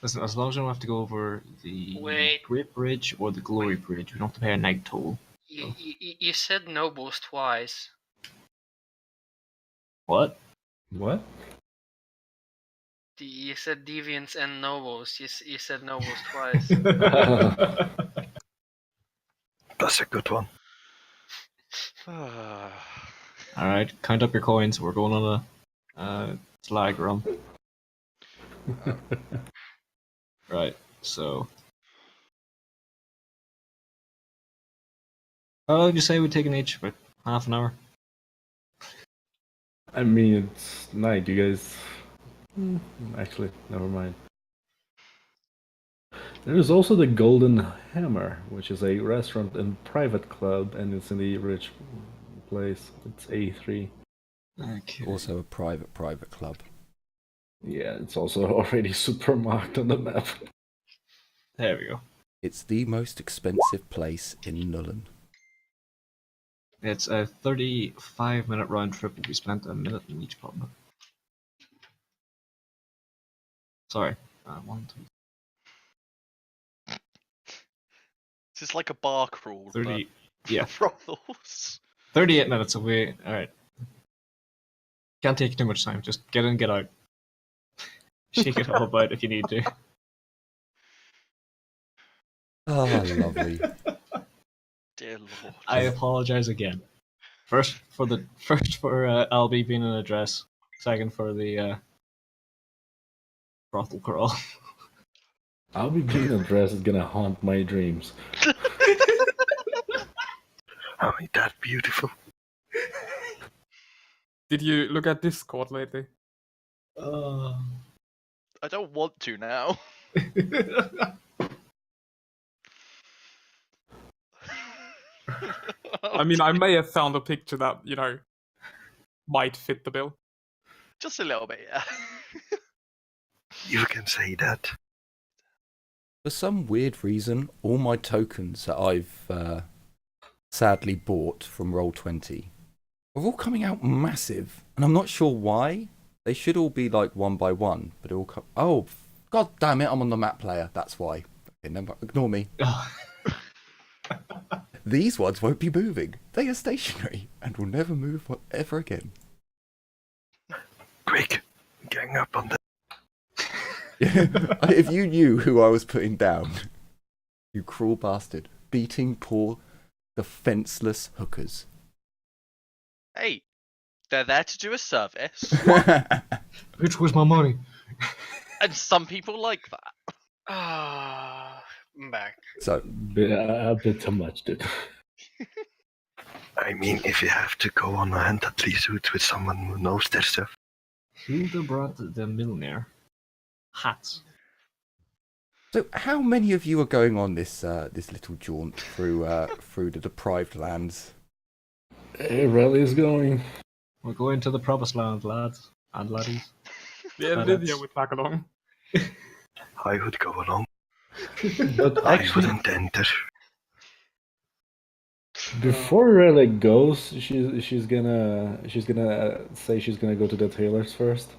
Speaker 2: Listen, as long as we don't have to go over the
Speaker 5: Wait.
Speaker 2: Great Bridge or the Glory Bridge, we don't have to pay a night toll.
Speaker 5: You said nobles twice.
Speaker 2: What?
Speaker 3: What?
Speaker 5: You said deviants and nobles. You said nobles twice.
Speaker 4: That's a good one.
Speaker 2: Alright, count up your coins. We're going on a slag run. Right, so. How long did you say we'd taken each? About half an hour?
Speaker 3: I mean, it's night. You guys. Actually, never mind. There is also the Golden Hammer, which is a restaurant and private club, and it's in the rich place. It's A3.
Speaker 2: Okay.
Speaker 1: Also a private club.
Speaker 3: Yeah, it's also already super marked on the map.
Speaker 2: There we go.
Speaker 1: It's the most expensive place in Nullen.
Speaker 2: It's a 35-minute round trip. Will be spent a minute in each pub. Sorry. 1, 2.
Speaker 7: This is like a bar crawl.
Speaker 2: 30.
Speaker 7: But
Speaker 2: Yeah.
Speaker 7: brothels.
Speaker 2: 38 minutes away. Alright. Can't take too much time. Just get in, get out. Shake it all about if you need to.
Speaker 1: Oh, lovely.
Speaker 7: Dear Lord.
Speaker 2: I apologize again. First for Albie being an address. Second for the brothel crawl.
Speaker 3: I'll be being addressed is gonna haunt my dreams.
Speaker 4: Oh, ain't that beautiful?
Speaker 6: Did you look at Discord lately?
Speaker 7: I don't want to now.
Speaker 6: I mean, I may have found a picture that, might fit the bill.
Speaker 7: Just a little bit, yeah.
Speaker 4: You can say that.
Speaker 1: For some weird reason, all my tokens that I've sadly bought from Roll20 are all coming out massive, and I'm not sure why. They should all be like 1 by 1, but all come. Oh, god damn it! I'm on the map player. That's why. Okay, never, ignore me. These ones won't be moving. They are stationary and will never move ever again.
Speaker 4: Quick, gang up on the.
Speaker 1: If you knew who I was putting down, you cruel bastard, beating poor, defenseless hookers.
Speaker 7: Hey, they're there to do a service,
Speaker 2: Which was my money?
Speaker 7: and some people like that.
Speaker 5: I'm back.
Speaker 1: So,
Speaker 3: A bit too much, dude.
Speaker 4: I mean, if you have to go on a hunt, at least do it with someone who knows their stuff.
Speaker 2: Hilda brought the millionaire hats.
Speaker 1: so how many of you are going on this little jaunt through the deprived lands?
Speaker 3: Hey, rally's going.
Speaker 2: We're going to the promised land, lads and laddies.
Speaker 6: Yeah,
Speaker 2: But
Speaker 6: Lydia
Speaker 2: that's-
Speaker 6: would tag along.
Speaker 4: I would go along.
Speaker 3: But
Speaker 4: I
Speaker 3: actually,
Speaker 4: wouldn't enter.
Speaker 3: before Rally goes, she's gonna say she's gonna go to the tailors first,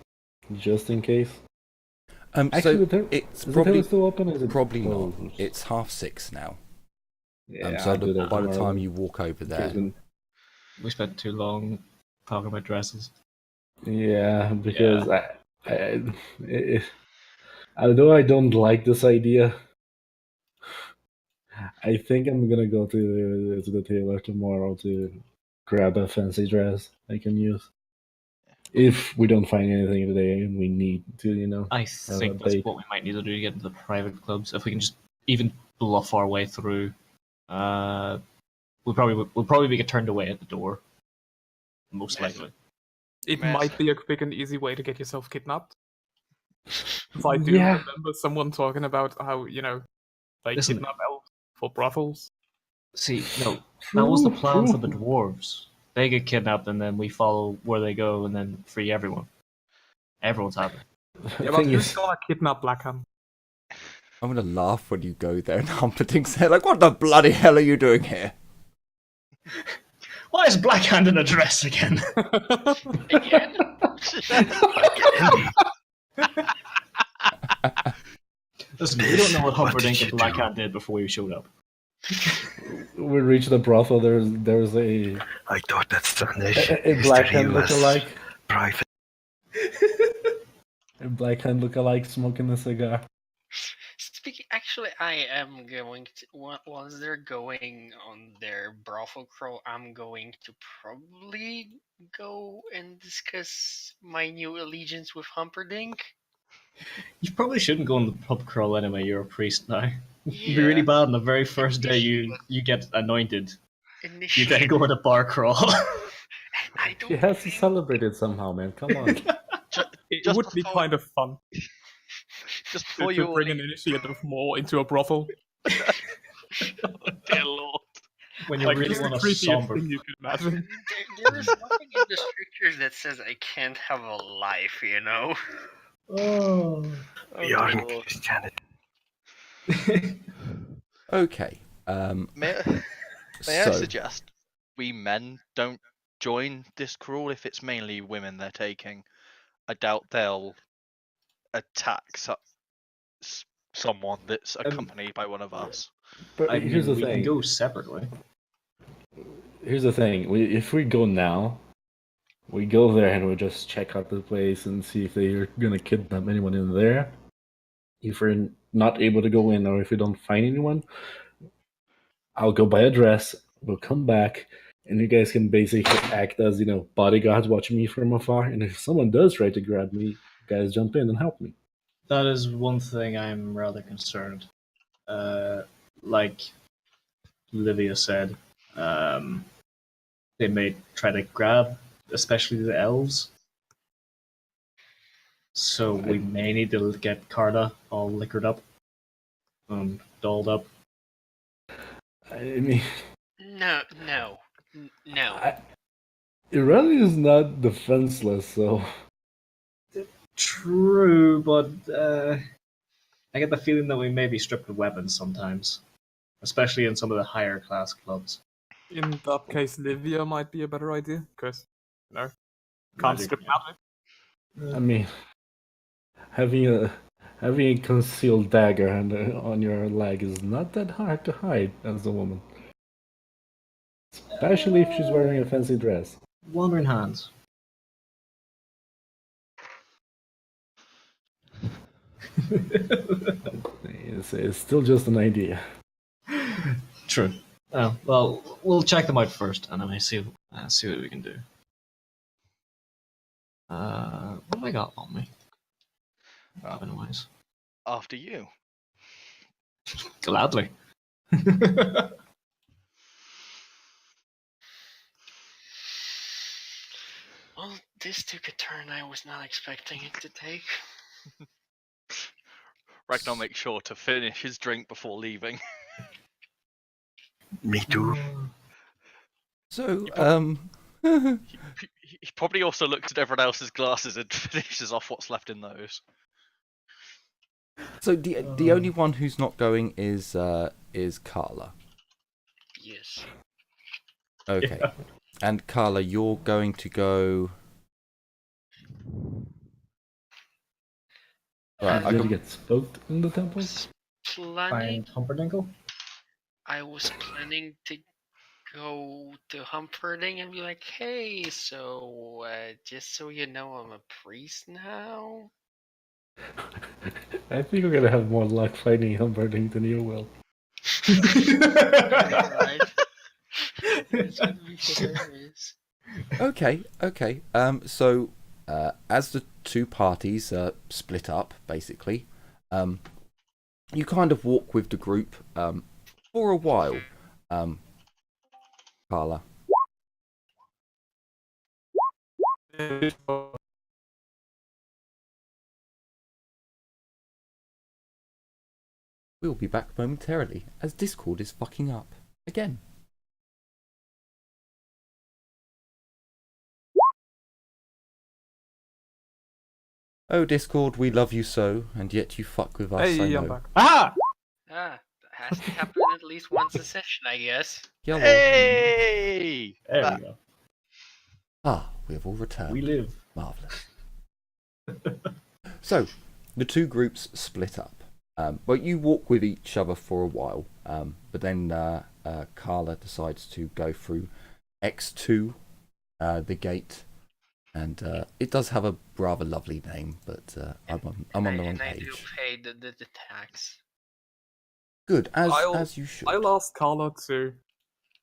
Speaker 3: just in case.
Speaker 1: So
Speaker 3: Actually,
Speaker 1: it's
Speaker 3: is the
Speaker 1: probably
Speaker 3: tailor still open? Is it
Speaker 1: probably not.
Speaker 3: closed?
Speaker 1: It's 6:30 now.
Speaker 3: Yeah,
Speaker 1: So
Speaker 3: I'll do that
Speaker 1: by the
Speaker 3: tomorrow
Speaker 1: time
Speaker 3: then.
Speaker 1: you walk over there,
Speaker 3: Because
Speaker 2: We spent too long talking about dresses.
Speaker 3: yeah, because although I don't like this idea, I think I'm gonna go to the tailor tomorrow to grab a fancy dress I can use. If we don't find anything today and we need to,
Speaker 2: I think that's
Speaker 3: date.
Speaker 2: what we might need to do to get into the private clubs. If we can just even bluff our way through, we'll probably get turned away at the door. Most likely.
Speaker 6: It
Speaker 7: Yes.
Speaker 6: might be a quick and easy way to get yourself kidnapped. If I do
Speaker 3: Yeah.
Speaker 6: remember someone talking about how, they
Speaker 2: Listen.
Speaker 6: kidnap elves for brothels.
Speaker 2: See, no, that was the plan for the
Speaker 3: True.
Speaker 2: dwarves. They get kidnapped, and then we follow where they go, and then free everyone. Everyone's happy.
Speaker 3: The
Speaker 6: Yeah, but
Speaker 3: thing
Speaker 6: who's
Speaker 3: is,
Speaker 6: gonna kidnap Blackhand?
Speaker 1: I'm gonna laugh when you go there and Humperdinck's there like, what the bloody hell are you doing here?
Speaker 2: Why is Blackhand in a dress again?
Speaker 5: Again?
Speaker 2: Listen, we don't know what
Speaker 4: What
Speaker 2: Humperdinck
Speaker 4: did
Speaker 2: and
Speaker 4: you do?
Speaker 2: Blackhand did before we showed up.
Speaker 3: we reached the brothel. There's a
Speaker 4: I thought that Spanish
Speaker 3: a black
Speaker 4: history
Speaker 3: hand
Speaker 4: was
Speaker 3: lookalike.
Speaker 4: private.
Speaker 3: A black hand lookalike smoking a cigar.
Speaker 5: Speaking, actually, I am going to. Once they're going on their brothel crawl, I'm going to probably go and discuss my new allegiance with Humperdinck.
Speaker 2: You probably shouldn't go on the pub crawl anyway. You're a priest now. It'd be
Speaker 5: Yeah.
Speaker 2: really bad on the very first day you get anointed. You
Speaker 5: Initiate.
Speaker 2: then go on a bar crawl.
Speaker 5: I
Speaker 3: She
Speaker 5: don't
Speaker 3: has to
Speaker 5: think-
Speaker 3: celebrate it somehow, man. Come on.
Speaker 6: It
Speaker 7: Just
Speaker 6: would be
Speaker 7: before-
Speaker 6: kind of fun
Speaker 7: Just
Speaker 6: to,
Speaker 7: before
Speaker 6: to
Speaker 7: you all
Speaker 6: bring an initiative more into a brothel.
Speaker 7: oh, dear lord.
Speaker 2: When you
Speaker 6: Like,
Speaker 2: really
Speaker 6: it's the
Speaker 2: want a
Speaker 6: creepiest
Speaker 2: somber.
Speaker 6: thing you can imagine.
Speaker 5: There is nothing in the scriptures that says I can't have a life, you know?
Speaker 2: Oh.
Speaker 4: We are in
Speaker 7: dear lord.
Speaker 4: Christianity.
Speaker 1: Okay.
Speaker 7: May I
Speaker 1: So,
Speaker 7: suggest we men don't join this crawl if it's mainly women they're taking? I doubt they'll attack someone that's accompanied by one of us.
Speaker 3: But
Speaker 2: I
Speaker 3: here's
Speaker 2: mean,
Speaker 3: the
Speaker 2: we can
Speaker 3: thing.
Speaker 2: go separately.
Speaker 3: Here's the thing. If we go now, we go there and we just check out the place and see if they're gonna kidnap anyone in there. If we're not able to go in, or if we don't find anyone, I'll go buy a dress. We'll come back, and you guys can basically act as bodyguards watching me from afar. And if someone does try to grab me, you guys jump in and help me.
Speaker 2: That is one thing I'm rather concerned. Like Livia said, they may try to grab, especially the elves. So we may need to get Carta all liquored up, dolled up.
Speaker 3: I mean,
Speaker 5: No.
Speaker 3: Iran is not defenseless, so
Speaker 2: True, but I get the feeling that we may be stripped of weapons sometimes, especially in some of the higher class clubs.
Speaker 6: In that case, Livia might be a better idea, because, can't
Speaker 2: Magic,
Speaker 6: strip
Speaker 2: yeah.
Speaker 6: magic.
Speaker 3: I mean, having a concealed dagger on your leg is not that hard to hide as a woman, especially if she's wearing a fancy dress.
Speaker 2: Wandering hands.
Speaker 3: It's still just an idea.
Speaker 2: True. Oh, well, we'll check them out first, and then see what we can do. What have I got on me? Weapon-wise.
Speaker 7: After you.
Speaker 2: Gladly.
Speaker 5: Well, this took a turn I was not expecting it to take.
Speaker 7: Ragnar makes sure to finish his drink before leaving.
Speaker 4: Me too.
Speaker 1: so
Speaker 7: He probably also looked at everyone else's glasses and finishes off what's left in those.
Speaker 1: so the only one who's not going is Carla.
Speaker 5: Yes.
Speaker 1: Okay.
Speaker 2: Yeah.
Speaker 1: And Carla, you're going to go. Right, I
Speaker 3: Did
Speaker 1: got,
Speaker 3: you get spooked in the temple?
Speaker 5: Planning.
Speaker 2: Find Humperdinckle?
Speaker 5: I was planning to go to Humperdinck and be like, hey, so just so you know, I'm a priest now.
Speaker 3: I think we're gonna have more luck finding Humperdinck than you will.
Speaker 5: Right? It's gonna be hilarious.
Speaker 1: okay. So as the two parties split up, basically, you kind of walk with the group for a while. Carla. We'll be back momentarily as Discord is fucking up again. Oh, Discord, we love you so, and yet you fuck with us, I
Speaker 6: Hey, I'm
Speaker 1: know.
Speaker 6: back.
Speaker 2: Ah!
Speaker 5: Ah, that has to happen at least once a session, I guess.
Speaker 1: Yellow.
Speaker 7: Hey!
Speaker 2: There we go.
Speaker 1: Ah, we have all returned.
Speaker 2: We live.
Speaker 1: Marvellous. So, the two groups split up. Well, you walk with each other for a while, but then Carla decides to go through X2, the gate, and it does have a rather lovely name, but I'm on the wrong
Speaker 5: And I do
Speaker 1: page.
Speaker 5: pay the tax.
Speaker 1: Good, as you should.
Speaker 6: I'll ask Carla to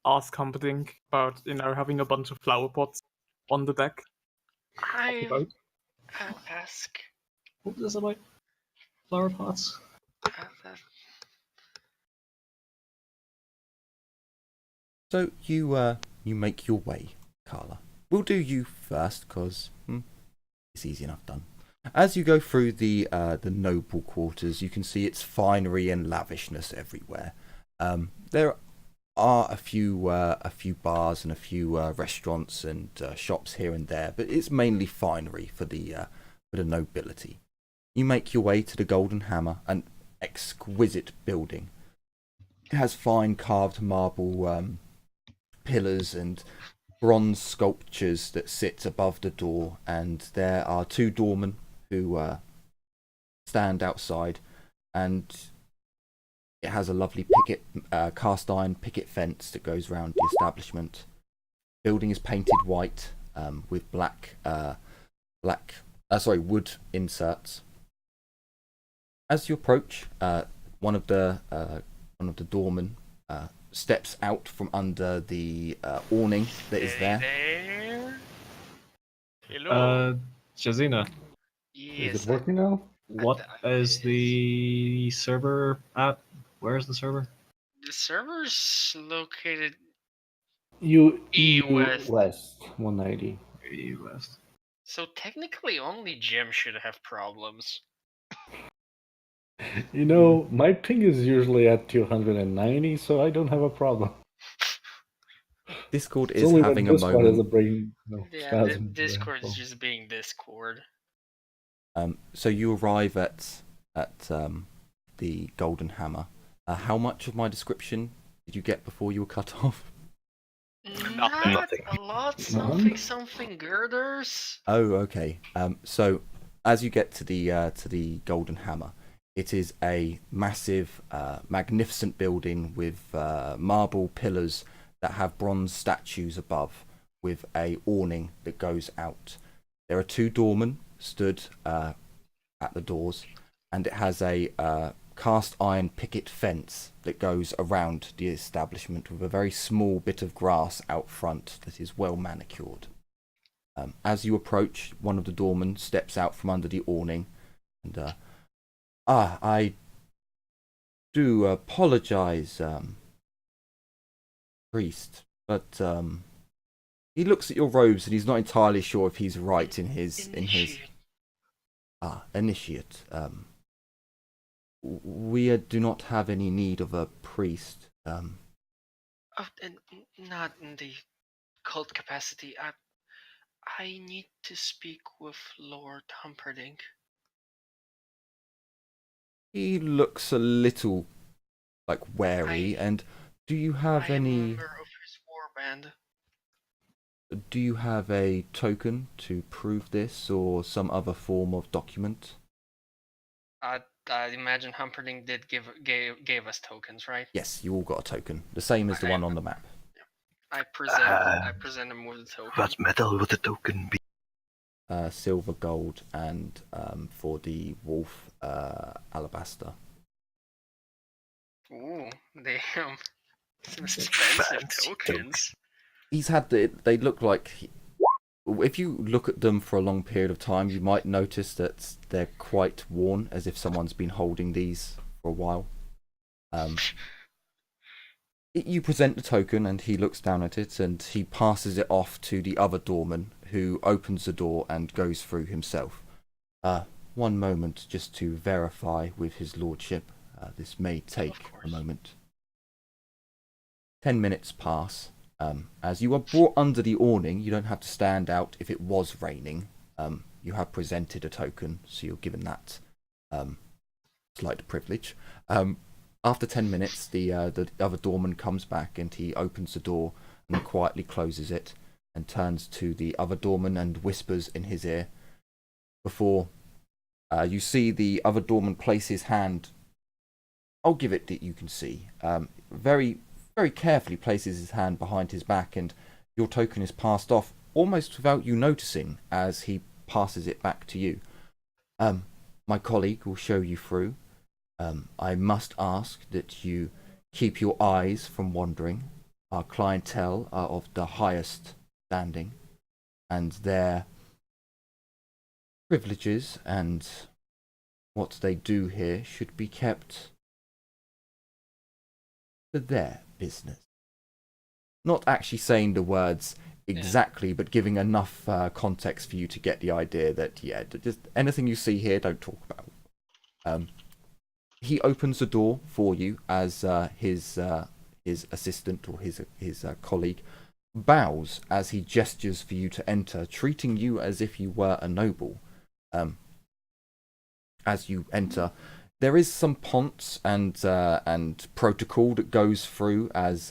Speaker 6: ask Humperdinck about, having a bunch of flower pots on the deck.
Speaker 5: I'll ask.
Speaker 2: What was this about? Flower pots?
Speaker 1: So you make your way, Carla. We'll do you first, cause it's easy enough done. As you go through the noble quarters, you can see its finery and lavishness everywhere. There are a few bars and a few restaurants and shops here and there, but it's mainly finery for the nobility. You make your way to the Golden Hammer, an exquisite building. It has fine carved marble pillars and bronze sculptures that sit above the door, and there are two doormen who stand outside, and it has a lovely cast iron picket fence that goes around the establishment. The building is painted white with wood inserts. As you approach, one of the doormen steps out from under the awning that is there.
Speaker 7: Hello.
Speaker 2: Shazina,
Speaker 5: Yes.
Speaker 3: Is it working now?
Speaker 2: what is the server at? Where is the server?
Speaker 5: The server's located.
Speaker 3: EU
Speaker 5: West.
Speaker 3: West 190.
Speaker 2: West.
Speaker 5: So technically, only Jim should have problems.
Speaker 3: My ping is usually at 290, so I don't have a problem.
Speaker 1: Discord
Speaker 3: It's
Speaker 1: is
Speaker 3: only
Speaker 1: having
Speaker 3: when
Speaker 1: a
Speaker 3: Discord has a
Speaker 1: moment.
Speaker 3: brain
Speaker 5: Yeah,
Speaker 3: spasm.
Speaker 5: Discord is just being Discord.
Speaker 1: So you arrive at the Golden Hammer. How much of my description did you get before you were cut off?
Speaker 7: Nothing.
Speaker 5: Not a lot. Something girders.
Speaker 1: Oh, okay. So as you get to the Golden Hammer, it is a massive, magnificent building with marble pillars that have bronze statues above, with a awning that goes out. There are two doormen stood at the doors, and it has a cast iron picket fence that goes around the establishment with a very small bit of grass out front that is well manicured. As you approach, one of the doormen steps out from under the awning, and I do apologize, priest, but he looks at your robes and he's not entirely sure if he's right in his initiate. We do not have any need of a priest.
Speaker 5: Oh, and not in the cult capacity. I need to speak with Lord Humperdinck.
Speaker 1: He looks a little wary. And do you have
Speaker 5: I am a
Speaker 1: any?
Speaker 5: member of his warband.
Speaker 1: Do you have a token to prove this, or some other form of document?
Speaker 5: I imagine Humperdinck did gave us tokens, right?
Speaker 1: Yes, you all got a token, the same as the one on the map.
Speaker 5: I present him with the token.
Speaker 4: What metal would the token be?
Speaker 1: Silver, gold, and for the wolf, alabaster.
Speaker 5: Ooh, damn. Some expensive tokens.
Speaker 1: He's had they look like. If you look at them for a long period of time, you might notice that they're quite worn, as if someone's been holding these for a while. You present the token, and he looks down at it, and he passes it off to the other doorman, who opens the door and goes through himself. One moment, just to verify with his lordship. this may take a
Speaker 5: course.
Speaker 1: moment. 10 minutes pass. As you are brought under the awning, you don't have to stand out if it was raining. You have presented a token, so you're given that slight privilege. After 10 minutes, the other doorman comes back and he opens the door and quietly closes it and turns to the other doorman and whispers in his ear before you see the other doorman place his hand. I'll give it that you can see. Very, very carefully places his hand behind his back, and your token is passed off almost without you noticing as he passes it back to you. My colleague will show you through. I must ask that you keep your eyes from wandering. Our clientele are of the highest standing, and their privileges and what they do here should be kept for their business. Not actually saying the words exactly, but giving enough context for you to get the idea that, yeah, just anything you see here, don't talk about. He opens the door for you as his assistant or his colleague bows as he gestures for you to enter, treating you as if you were a noble. As you enter, there is some ponce and protocol that goes through as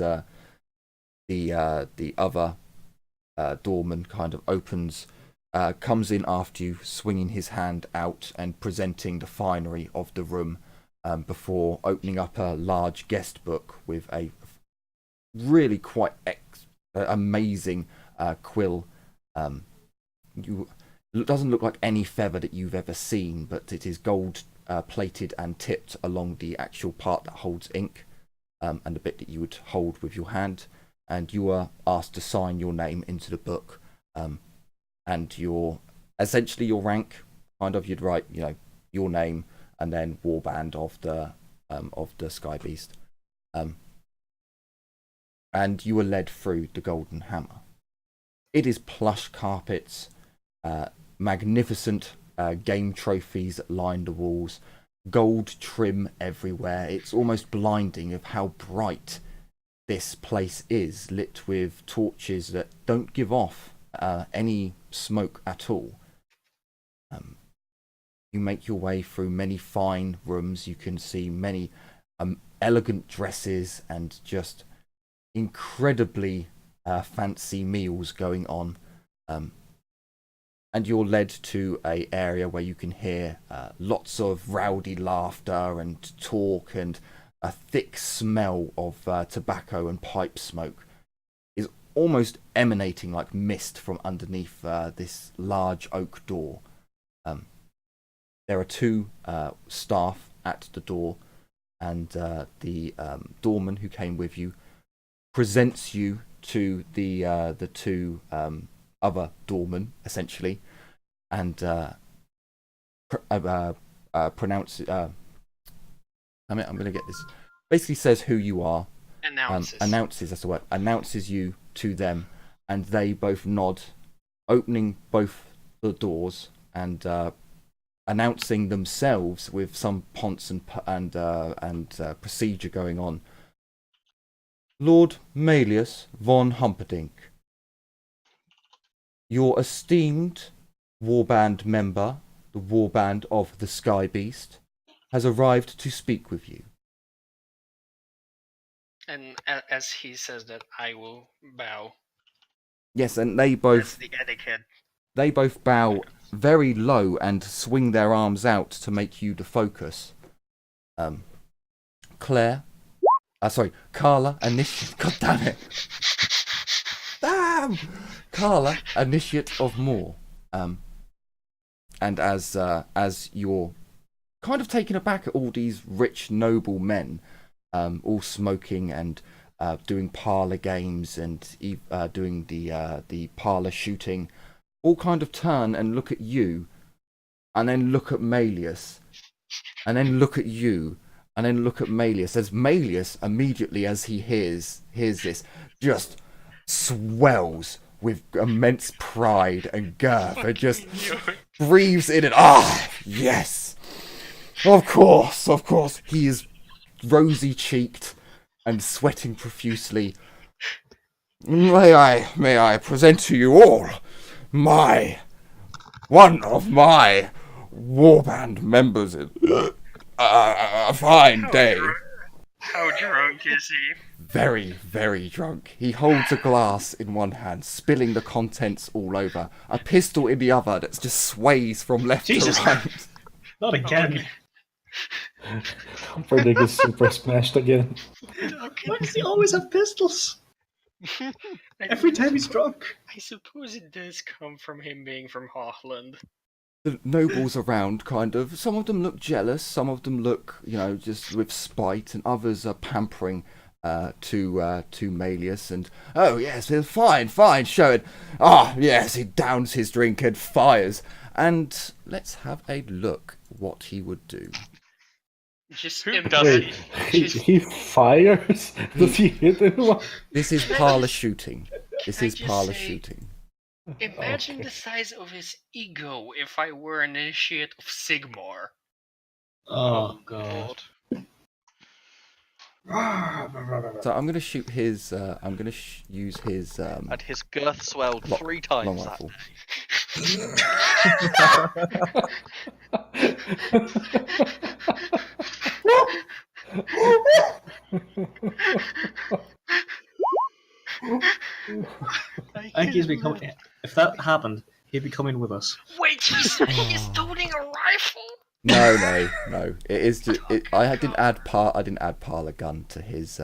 Speaker 1: the other doorman kind of opens, comes in after you, swinging his hand out and presenting the finery of the room before opening up a large guest book with a really quite amazing quill. It doesn't look like any feather that you've ever seen, but it is gold plated and tipped along the actual part that holds ink, and the bit that you would hold with your hand. And you are asked to sign your name into the book, and essentially your rank. Kind of, you'd write, your name and then warband of the Sky Beast. And you are led through the Golden Hammer. It is plush carpets, magnificent game trophies that line the walls, gold trim everywhere. It's almost blinding of how bright this place is, lit with torches that don't give off any smoke at all. You make your way through many fine rooms. You can see many elegant dresses and just incredibly fancy meals going on. And you're led to an area where you can hear lots of rowdy laughter and talk, and a thick smell of tobacco and pipe smoke is almost emanating like mist from underneath this large oak door. There are two staff at the door, and the doorman who came with you presents you to the two other doormen, essentially, and pronounce. I'm going to get this. Basically says who you are. Announces, that's the word. Announces you to them, and they both nod, opening both the doors and announcing themselves with some ponce and procedure going on. Lord Malleus von Humperdinck, your esteemed warband member, the warband of the Sky Beast, has arrived to speak with you.
Speaker 5: And as he says that, I will bow.
Speaker 1: Yes, and they both...
Speaker 5: That's the etiquette.
Speaker 1: They both bow very low and swing their arms out to make you the focus. Carla, initiate... God damn it! Damn! Carla, initiate of more. And as you're kind of taken aback at all these rich, noble men, all smoking and doing parlour games and doing the parlour shooting, all kind of turn and look at you, and then look at Malleus, and then look at you, and then look at Malleus. As Malleus, immediately as he hears this, just swells with immense pride and girth, and just breathes in and yes, of course, he is rosy-cheeked and sweating profusely. May I present to you all one of my warband members. A fine day.
Speaker 5: How drunk is he?
Speaker 1: Very, very drunk. He holds a glass in one hand, spilling the contents all over. A pistol in the other that just sways from left
Speaker 2: Jesus.
Speaker 1: to right.
Speaker 2: Not again.
Speaker 3: Freddy gets super smashed again.
Speaker 2: Why does he always have pistols? Every time he's drunk.
Speaker 5: I suppose it does come from him being from Hochland.
Speaker 1: The nobles around, kind of, some of them look jealous, some of them look, just with spite, and others are pampering to Malleus, and, oh yes, fine, show it. Ah, yes, he downs his drink and fires. And let's have a look what he would do.
Speaker 5: Just
Speaker 7: Who
Speaker 5: imagine.
Speaker 7: doesn't?
Speaker 3: He fires? Does he hit anyone?
Speaker 1: This is parlor shooting. This
Speaker 5: Can I
Speaker 1: is
Speaker 5: just
Speaker 1: parlor
Speaker 5: say-
Speaker 1: shooting.
Speaker 5: Imagine
Speaker 3: Okay.
Speaker 5: the size of his ego if I were an initiate of Sigmar.
Speaker 2: Oh, God.
Speaker 1: So I'm gonna shoot his. I'm gonna use his
Speaker 7: And his girth swelled
Speaker 1: Lo-
Speaker 7: 3
Speaker 1: long
Speaker 7: times that.
Speaker 1: rifle.
Speaker 2: I think he's becoming. If that happened, he'd be coming with us.
Speaker 5: Wait, he's toting a rifle?
Speaker 1: No. It is. I didn't add parlor gun to his.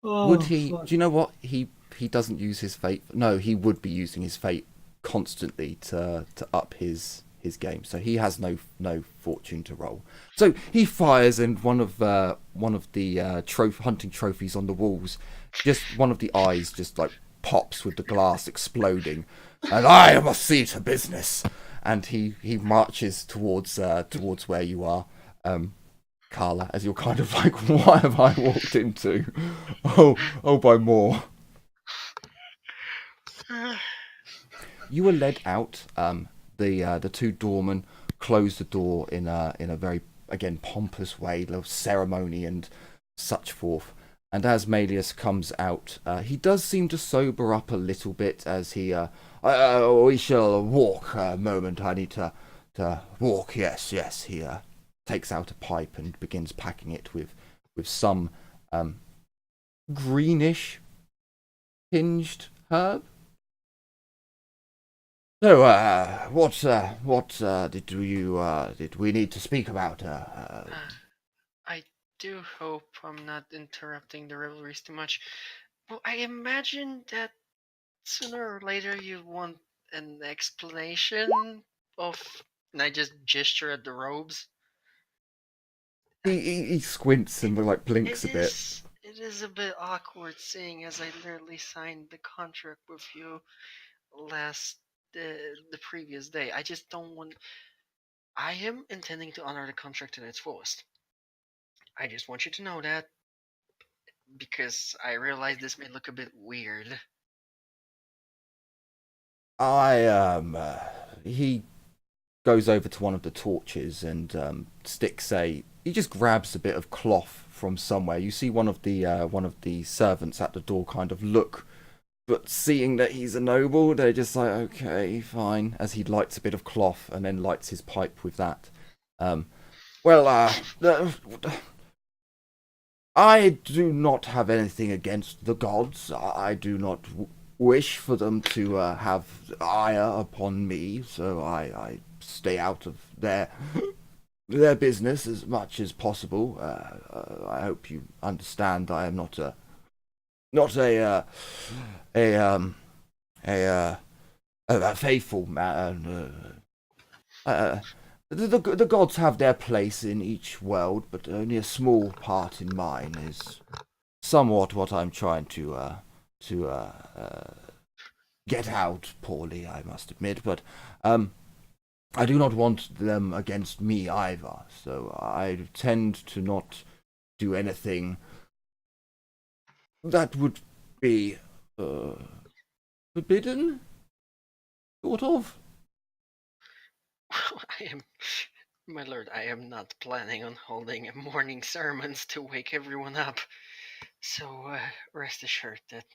Speaker 2: Oh,
Speaker 1: Would he?
Speaker 2: fuck.
Speaker 1: Do you know what he doesn't use his fate? No, he would be using his fate constantly to up his game. So he has no fortune to roll. So he fires, and one of the hunting trophies on the walls, just one of the eyes just like pops with the glass exploding, and I must see to business. And he marches towards where you are, Carla, as you're kind of like, what have I walked into? Oh, by more. You were led out. The two doormen closed the door in a very, again, pompous way, little ceremony and such forth. And as Malleus comes out, he does seem to sober up a little bit as he. We shall walk a moment. I need to walk. Yes. He takes out a pipe and begins packing it with some greenish tinged herb. So, what did we need to speak about?
Speaker 5: I do hope I'm not interrupting the revelries too much. Well, I imagine that sooner or later you want an explanation of. And I just gesture at the robes.
Speaker 1: He squints and like blinks a bit.
Speaker 5: It is a bit awkward seeing as I literally signed the contract with you the previous day. I just don't want. I am intending to honor the contract to its fullest. I just want you to know that because I realize this may look a bit weird.
Speaker 1: He goes over to one of the torches and he just grabs a bit of cloth from somewhere. You see one of the servants at the door kind of look, but seeing that he's a noble, they're just like, okay, fine, as he lights a bit of cloth and then lights his pipe with that. I do not have anything against the gods. I do not wish for them to have ire upon me, so I stay out of their business as much as possible. I hope you understand. I am not a faithful man. The gods have their place in each world, but only a small part in mine is somewhat what I'm trying to get out poorly, I must admit. But I do not want them against me either, so I tend to not do anything that would be forbidden, sort of.
Speaker 5: I am My lord, I am not planning on holding a morning sermons to wake everyone up. So rest assured that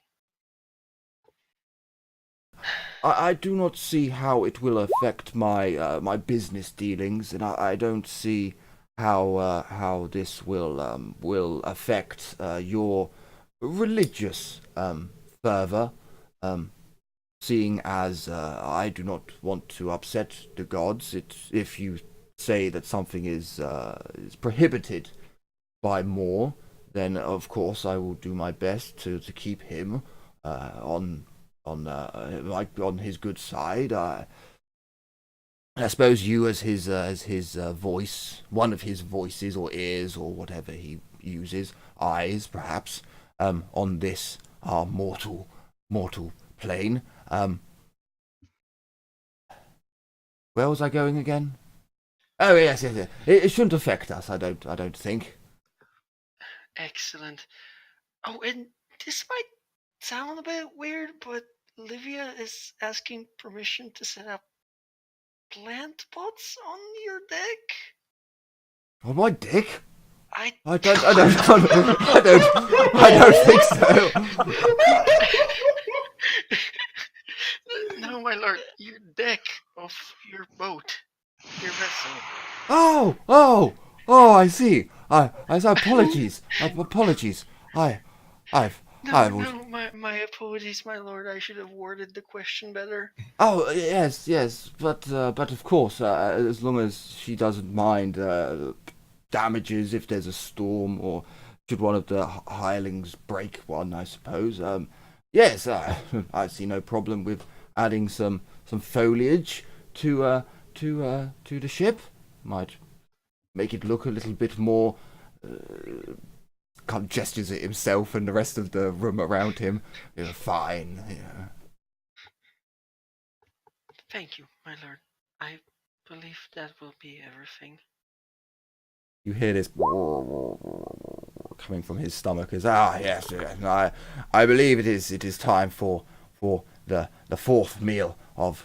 Speaker 1: I do not see how it will affect my business dealings, and I don't see how this will affect your religious fervor. Seeing as I do not want to upset the gods, if you say that something is prohibited by more, then of course I will do my best to keep him on his good side. I suppose you, as his voice, one of his voices or ears or whatever he uses, eyes perhaps, on this our mortal plane. Where was I going again? Oh yes. It shouldn't affect us. I don't think.
Speaker 5: excellent. Oh, and this might sound a bit weird, but Livia is asking permission to set up plant pots on your deck.
Speaker 1: On my dick?
Speaker 5: I
Speaker 1: I don't think so.
Speaker 5: No, my lord, your deck of your boat, your vessel.
Speaker 1: Oh! I see. Apologies. Apologies. I've.
Speaker 5: No, my apologies, my lord. I should have worded the question better.
Speaker 1: Oh yes, but of course, as long as she doesn't mind damages if there's a storm or should one of the hirelings break one, I suppose. Yes, I see no problem with adding some foliage to the ship. Might make it look a little bit more. Kind of gestures at himself and the rest of the room around him. Fine.
Speaker 5: Thank you, my lord. I believe that will be everything.
Speaker 1: You hear this coming from his stomach as yes, I believe it is time for the fourth meal of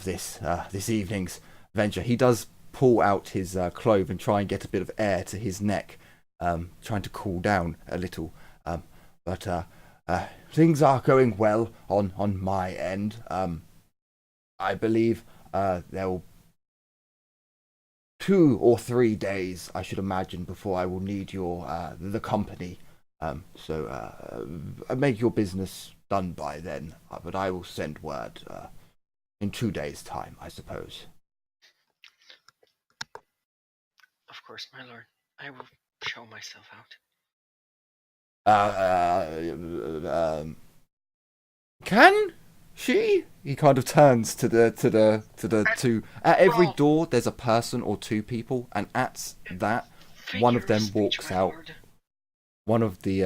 Speaker 1: this evening's venture. He does pull out his clove and try and get a bit of air to his neck, trying to cool down a little. But things are going well on my end. I believe there will 2 or 3 days, I should imagine, before I will need your the company. So make your business done by then. But I will send word in 2 days' time, I suppose.
Speaker 5: Of course, my lord. I will show myself out.
Speaker 1: Can she? He kind of turns to the two. At every door, there's a person or 2 people, and at that, one of them walks out. One of the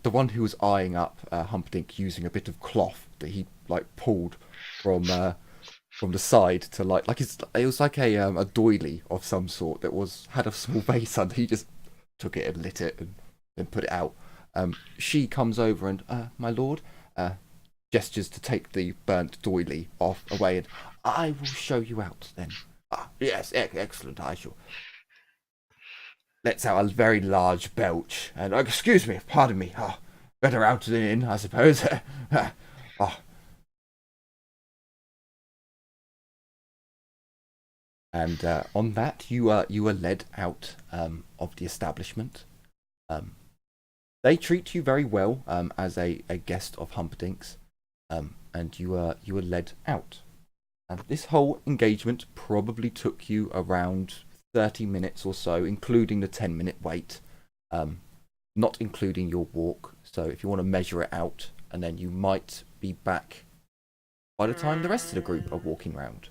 Speaker 1: the one who was eyeing up Humperdinck using a bit of cloth that he pulled from the side to it was like a doily of some sort that had a small vase under. He just took it and lit it and then put it out. She comes over and my lord, gestures to take the burnt doily away, and I will show you out then. Yes, excellent. I shall. Lets out a very large belch and excuse me, pardon me. Better out than in, I suppose. And on that, you are led out of the establishment. They treat you very well as a guest of Humperdinck's, and you were led out. And this whole engagement probably took you around 30 minutes or so, including the 10-minute wait, not including your walk. So if you want to measure it out, and then you might be back by the time the rest of the group are walking around.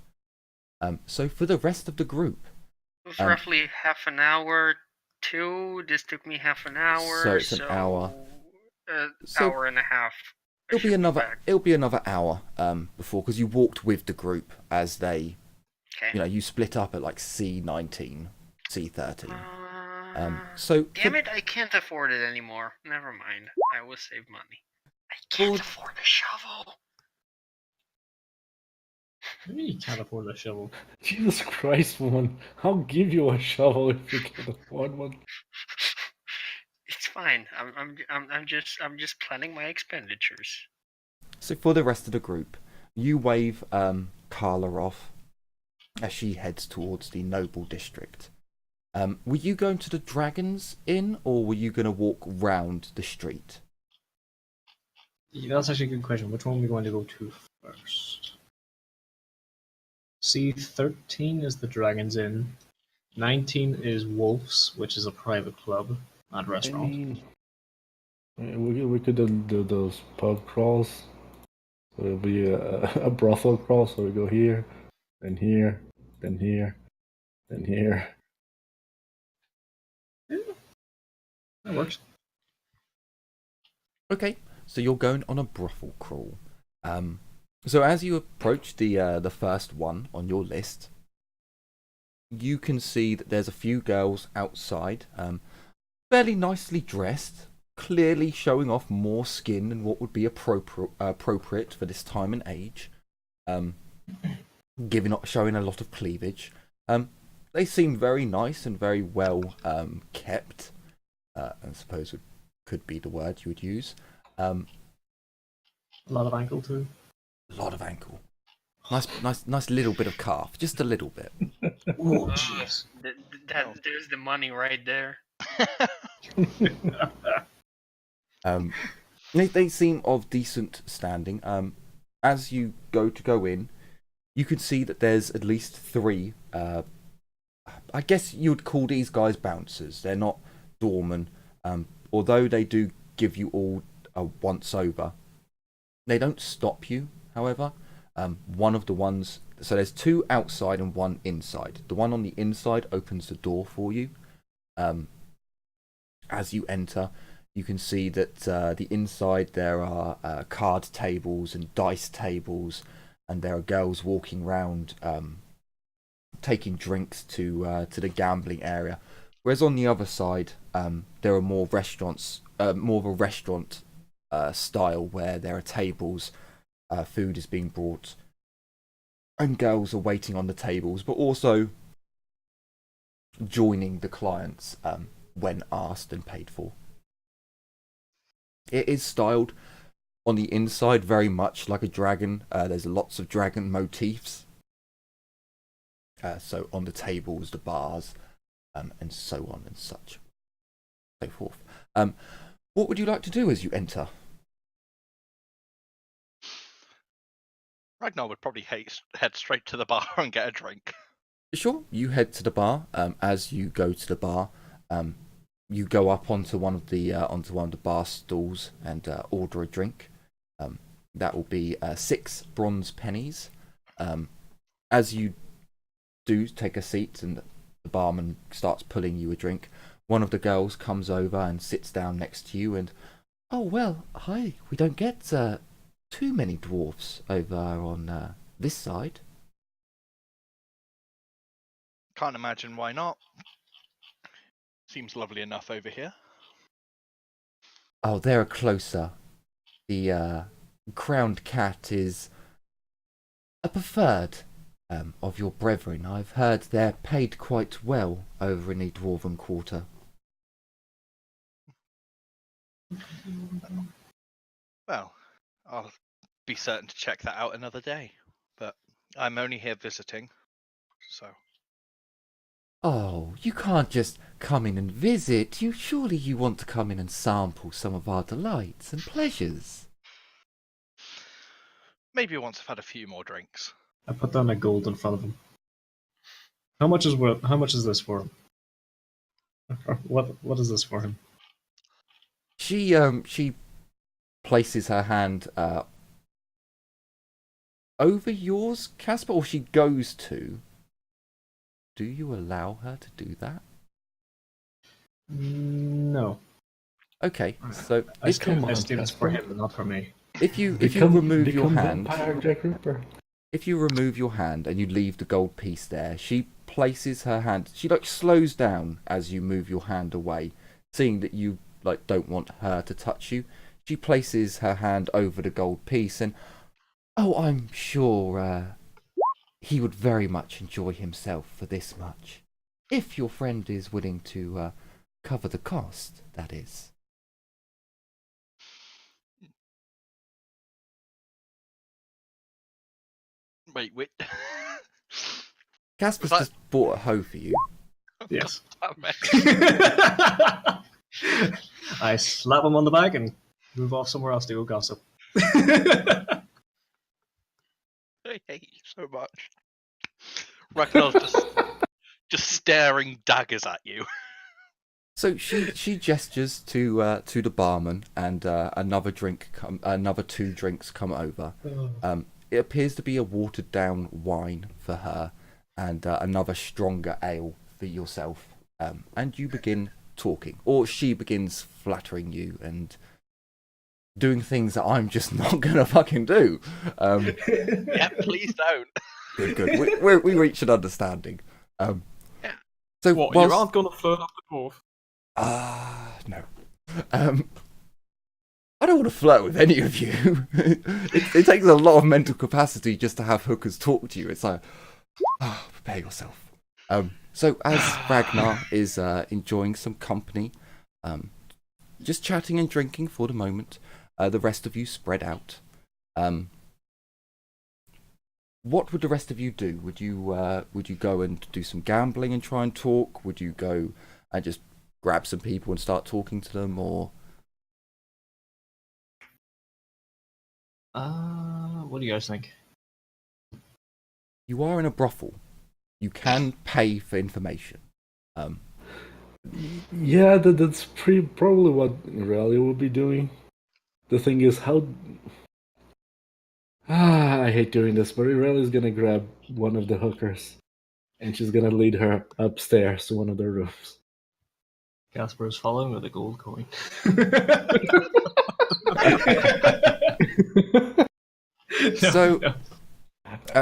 Speaker 1: So for the rest of the group,
Speaker 5: it was roughly half an hour. This took me half an hour.
Speaker 1: So it's an hour.
Speaker 5: Hour and a half.
Speaker 1: It'll be another hour before, because you walked with the group as they, you split up at C19, C13.
Speaker 5: Damn it! I can't afford it anymore. Never mind. I will save money. I can't afford a shovel.
Speaker 2: Maybe you can't afford a shovel.
Speaker 3: Jesus Christ, woman! I'll give you a shovel if you can afford one.
Speaker 5: It's fine. I'm just planning my expenditures.
Speaker 1: So for the rest of the group, you wave Carla off as she heads towards the noble district. Were you going to the Dragon's Inn, or were you going to walk round the street?
Speaker 2: Yeah, that's actually a good question. Which one are we going to go to first? C13 is the Dragon's Inn. 19 is Wolf's, which is a private club and
Speaker 3: I
Speaker 2: restaurant.
Speaker 3: mean, we could do those pub crawls. So it'll be a brothel crawl. So we go here, then here, then here, then here.
Speaker 2: That works.
Speaker 1: Okay, so you're going on a brothel crawl. So as you approach the first one on your list, you can see that there's a few girls outside, fairly nicely dressed, clearly showing off more skin than what would be appropriate for this time and age, showing a lot of cleavage. They seem very nice and very well kept. I suppose could be the word you would use.
Speaker 2: A lot of ankle too.
Speaker 1: A lot of ankle. Nice little bit of calf, just a little bit.
Speaker 2: Oh, jeez.
Speaker 5: There's the money right there.
Speaker 1: They seem of decent standing. As you go in, you can see that there's at least 3. I guess you'd call these guys bouncers. They're not doormen, although they do give you all a once over. They don't stop you, however. One of the ones, so there's 2 outside and 1 inside. The one on the inside opens the door for you. As you enter, you can see that the inside there are card tables and dice tables, and there are girls walking around taking drinks to the gambling area. Whereas on the other side, there are more restaurants, more of a restaurant style, where there are tables, food is being brought, and girls are waiting on the tables, but also joining the clients when asked and paid for. It is styled on the inside very much like a dragon. There's lots of dragon motifs. So on the tables, the bars, and so on and such, so forth. What would you like to do as you enter?
Speaker 7: Ragnar would probably head straight to the bar and get a drink.
Speaker 1: Sure, you head to the bar. As you go to the bar, you go up onto one of the bar stools and order a drink. That will be 6 bronze pennies. As you do take a seat and the barman starts pulling you a drink, one of the girls comes over and sits down next to you and, oh, well, hi, we don't get too many dwarfs over on this side.
Speaker 7: Can't imagine why not. Seems lovely enough over here.
Speaker 1: Oh, they're closer. The crowned cat is a preferred of your brethren. I've heard they're paid quite well over in the Dwarven Quarter.
Speaker 7: Well, I'll be certain to check that out another day. But I'm only here visiting, so...
Speaker 1: Oh, you can't just come in and visit. Surely you want to come in and sample some of our delights and pleasures.
Speaker 7: Maybe once I've had a few more drinks.
Speaker 2: I put down a gold in front of him. How much is this for him? What is this for him?
Speaker 1: She places her hand over yours, Casper, or she goes to. Do you allow her to do that?
Speaker 2: No.
Speaker 1: Okay, so
Speaker 2: I assume it's for him and not for me.
Speaker 1: if you remove your hand,
Speaker 3: Jack Ripper.
Speaker 1: if you remove your hand and you leave the gold piece there, she places her hand. She slows down as you move your hand away, seeing that you don't want her to touch you. She places her hand over the gold piece and, oh, I'm sure he would very much enjoy himself for this much. If your friend is willing to cover the cost, that is.
Speaker 7: Wait.
Speaker 1: Casper's
Speaker 7: that-
Speaker 1: just bought a hoe for you.
Speaker 2: Yes.
Speaker 7: Damn it.
Speaker 2: I slap him on the back and move off somewhere else to go gossip.
Speaker 7: I hate you so much. Ragnar's just staring daggers at you.
Speaker 1: So she gestures to the barman, and another two drinks come over. It appears to be a watered down wine for her, and another stronger ale for yourself. And you begin talking, or she begins flattering you and doing things that I'm just not gonna fucking do.
Speaker 7: Yeah, please don't.
Speaker 1: Good. We reach an understanding. So
Speaker 6: What,
Speaker 1: whilst...
Speaker 6: you aren't gonna flirt up the dwarf?
Speaker 1: No. I don't want to flirt with any of you. It takes a lot of mental capacity just to have hookers talk to you. It's like, prepare yourself. So as Ragnar is enjoying some company, just chatting and drinking for the moment, the rest of you spread out. What would the rest of you do? Would you go and do some gambling and try and talk? Would you go and just grab some people and start talking to them, or?
Speaker 2: What do you guys think?
Speaker 1: You are in a brothel. You can pay for information.
Speaker 3: Yeah, that's probably what Raleigh will be doing. The thing is, I hate doing this, but Raleigh's gonna grab one of the hookers, and she's gonna lead her upstairs to one of the rooms.
Speaker 2: Casper is following with a gold coin.
Speaker 1: So,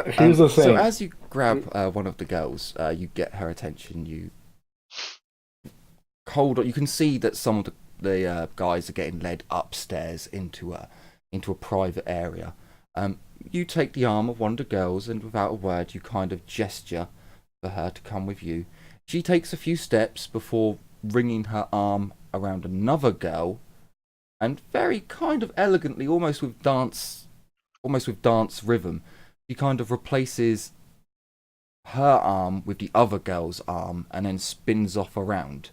Speaker 3: here's the thing.
Speaker 1: So as you grab one of the girls, you get her attention. You you can see that some of the guys are getting led upstairs into a private area. You take the arm of one of the girls, and without a word, you kind of gesture for her to come with you. She takes a few steps before ringing her arm around another girl, and very kind of elegantly, almost with dance rhythm, she kind of replaces her arm with the other girl's arm and then spins off around.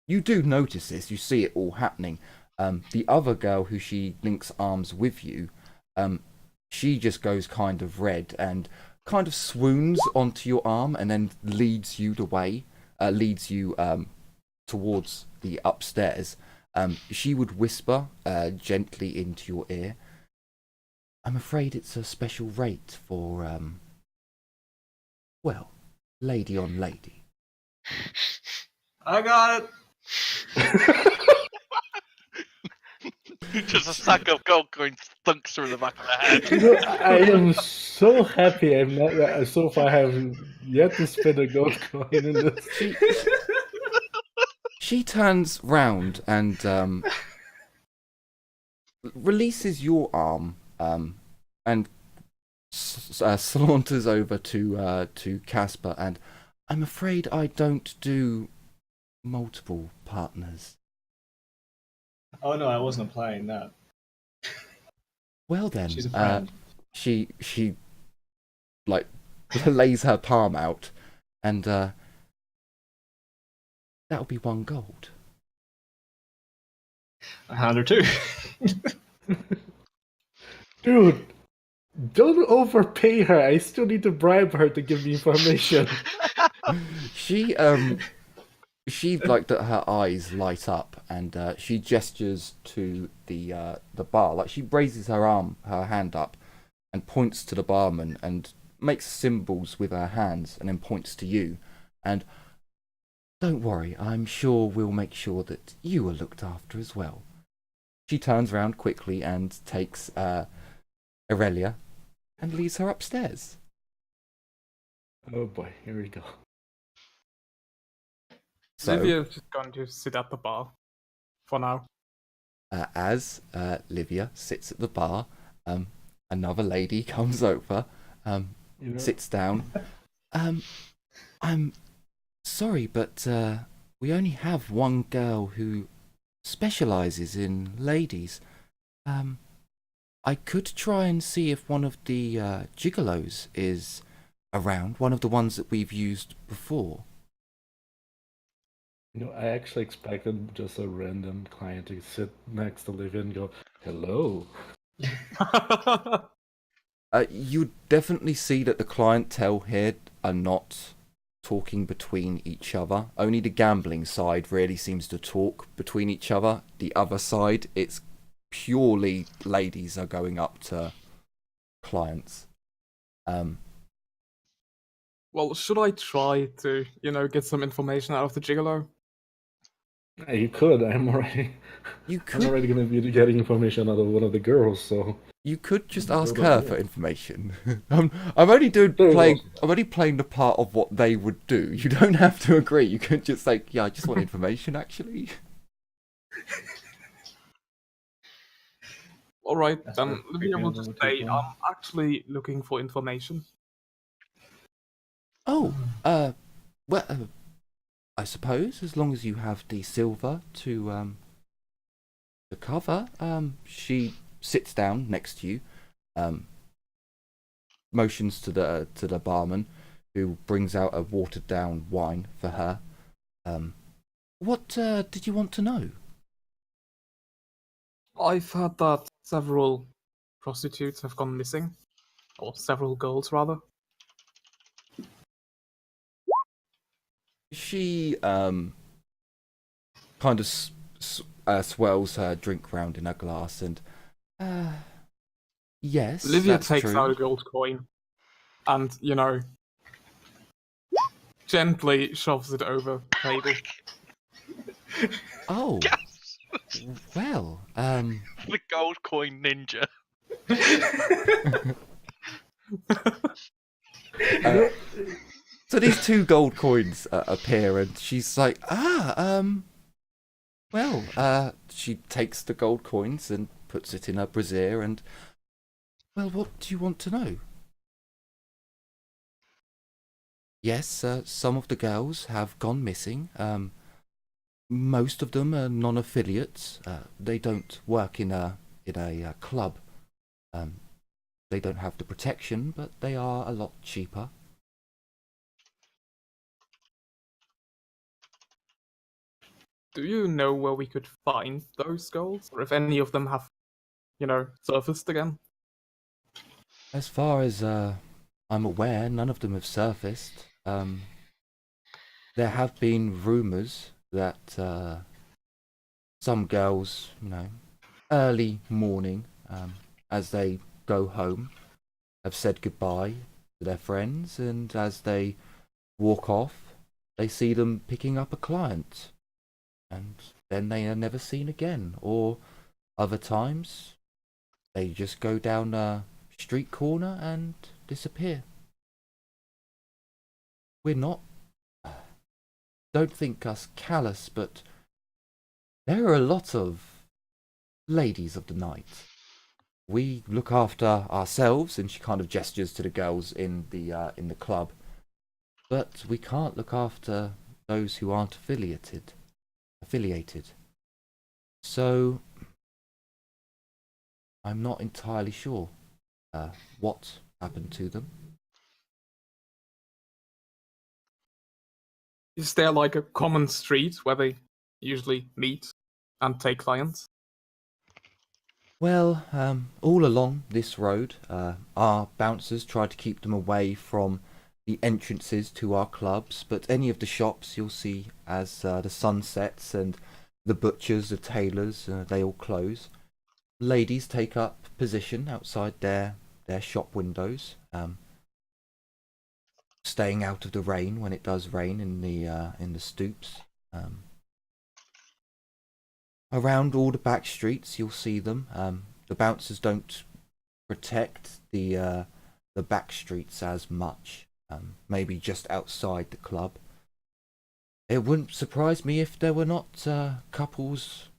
Speaker 1: You do notice this, you see it all happening. The other girl who she links arms with you, she just goes kind of red and kind of swoons onto your arm and then leads you towards the upstairs. She would whisper gently into your ear, "I'm afraid it's a special rate for, lady on lady."
Speaker 2: I got it.
Speaker 7: Just a sack of gold coins thunks through the back of the head.
Speaker 3: You know, I am so happy I'm not. So far, I have yet to spend a gold coin in this.
Speaker 1: She turns round and releases your arm and saunters over to Casper, and "I'm afraid I don't do multiple partners."
Speaker 2: Oh no, I wasn't applying that.
Speaker 1: Well then,
Speaker 2: She's a friend.
Speaker 1: she like lays her palm out, and that'll be 1 gold.
Speaker 2: I hand her 2.
Speaker 3: Dude, don't overpay her. I still need to bribe her to give me information.
Speaker 1: She like that her eyes light up, and she gestures to the bar. Like, she raises her hand up and points to the barman and makes symbols with her hands and then points to you. And "Don't worry, I'm sure we'll make sure that you are looked after as well." She turns around quickly and takes Aurelia and leads her upstairs.
Speaker 3: Oh boy, here we go.
Speaker 1: So,
Speaker 6: Livia's just going to sit at the bar for now.
Speaker 1: as Livia sits at the bar, another lady comes over.
Speaker 3: You know,
Speaker 1: sits down. I'm sorry, but we only have one girl who specializes in ladies. I could try and see if one of the gigolos is around, one of the ones that we've used before.
Speaker 3: I actually expected just a random client to sit next to Livia and go, "Hello."
Speaker 1: You'd definitely see that the clientele here are not talking between each other. Only the gambling side really seems to talk between each other. The other side, it's purely ladies are going up to clients.
Speaker 6: Well, should I try to, get some information out of the gigolo?
Speaker 3: Yeah, you could. I'm already going to be getting information out of one of the girls, so
Speaker 1: You could just ask
Speaker 3: Go
Speaker 1: her
Speaker 3: back
Speaker 1: for
Speaker 3: there.
Speaker 1: information. I'm only playing the part of what they would do. You don't have to agree. You could just say, yeah, I just want information, actually.
Speaker 6: All right,
Speaker 3: That's
Speaker 6: then
Speaker 3: what
Speaker 6: Livia will
Speaker 3: Imperial
Speaker 6: just
Speaker 3: would
Speaker 6: say,
Speaker 3: take
Speaker 6: I'm
Speaker 3: on.
Speaker 6: actually looking for information.
Speaker 1: Oh, well, I suppose as long as you have the silver to cover. She sits down next to you, motions to the barman, who brings out a watered down wine for her. What did you want to know?
Speaker 6: I've heard that several prostitutes have gone missing. Or several girls, rather.
Speaker 1: She kind of swirls her drink round in a glass and yes,
Speaker 6: Livia
Speaker 1: that's
Speaker 6: takes
Speaker 1: true.
Speaker 6: out a gold coin and, gently shoves it over the table.
Speaker 1: Oh, well,
Speaker 7: The gold coin ninja.
Speaker 1: so these two gold coins appear, and she's like, well, she takes the gold coins and puts it in her brassiere, and, well, what do you want to know? Yes, some of the girls have gone missing. Most of them are non-affiliates. They don't work in a club. They don't have the protection, but they are a lot cheaper.
Speaker 6: Do you know where we could find those girls? Or if any of them have, surfaced again?
Speaker 1: As far as I'm aware, none of them have surfaced. There have been rumours that some girls, early morning, as they go home, have said goodbye to their friends, and as they walk off, they see them picking up a client, and then they are never seen again. Or other times, they just go down a street corner and disappear. We're not... Don't think us callous, but there are a lot of ladies of the night. We look after ourselves, and she kind of gestures to the girls in the club. But we can't look after those who aren't affiliated. So I'm not entirely sure what happened to them.
Speaker 6: Is there like a common street where they usually meet and take clients?
Speaker 1: Well, all along this road, our bouncers try to keep them away from the entrances to our clubs, but any of the shops you'll see as the sun sets, and the butchers, the tailors, they all close. Ladies take up position outside their shop windows, staying out of the rain when it does rain in the stoops. Around all the back streets, you'll see them. The bouncers don't protect the back streets as much. Maybe just outside the club. It wouldn't surprise me if there were not couples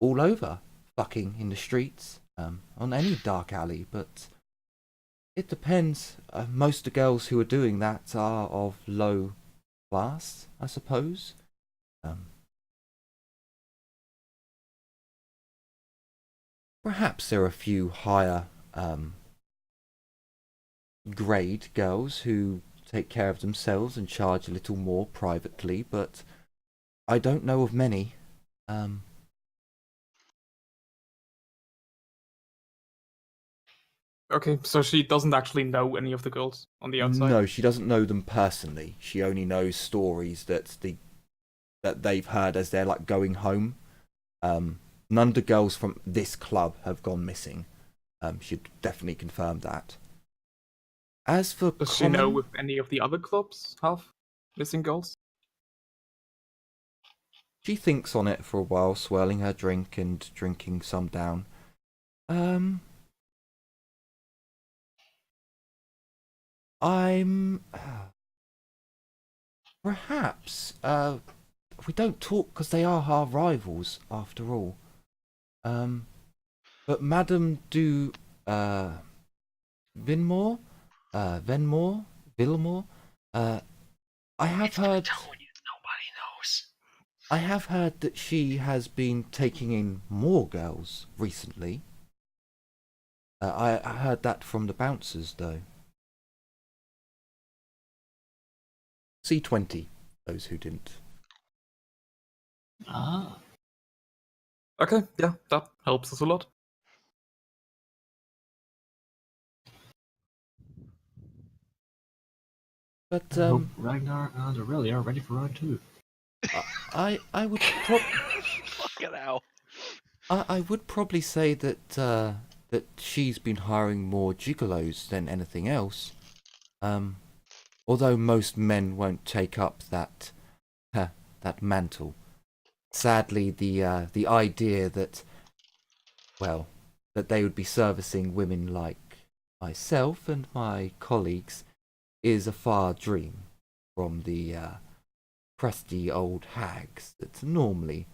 Speaker 1: all over fucking in the streets, on any dark alley. But It depends. Most of the girls who are doing that are of low class, I suppose. Perhaps there are a few higher grade girls who take care of themselves and charge a little more privately, but I don't know of many.
Speaker 6: Okay, so she doesn't actually know any of the girls on the outside?
Speaker 1: No, she doesn't know them personally. She only knows stories that they've heard as they're like going home. None of the girls from this club have gone missing. She'd definitely confirm that. As for
Speaker 6: Does she know if any of the other clubs have missing girls?
Speaker 1: She thinks on it for a while, swirling her drink and drinking some down. Perhaps. We don't talk because they are our rivals, after all. But Madame du Villemore, I have heard.
Speaker 5: Nobody knows.
Speaker 1: I have heard that she has been taking in more girls recently. I heard that from the bouncers, though. C20, those who didn't.
Speaker 2: Ah.
Speaker 6: Okay, yeah, that helps us a lot.
Speaker 1: But
Speaker 2: I hope Ragnar and Aurelia are ready for round 2.
Speaker 1: I would
Speaker 7: Fucking hell.
Speaker 1: I would probably say that that she's been hiring more gigolos than anything else. Although most men won't take up that mantle. Sadly, the idea that, well, that they would be servicing women like myself and my colleagues is a far dream from the crusty old hags that normally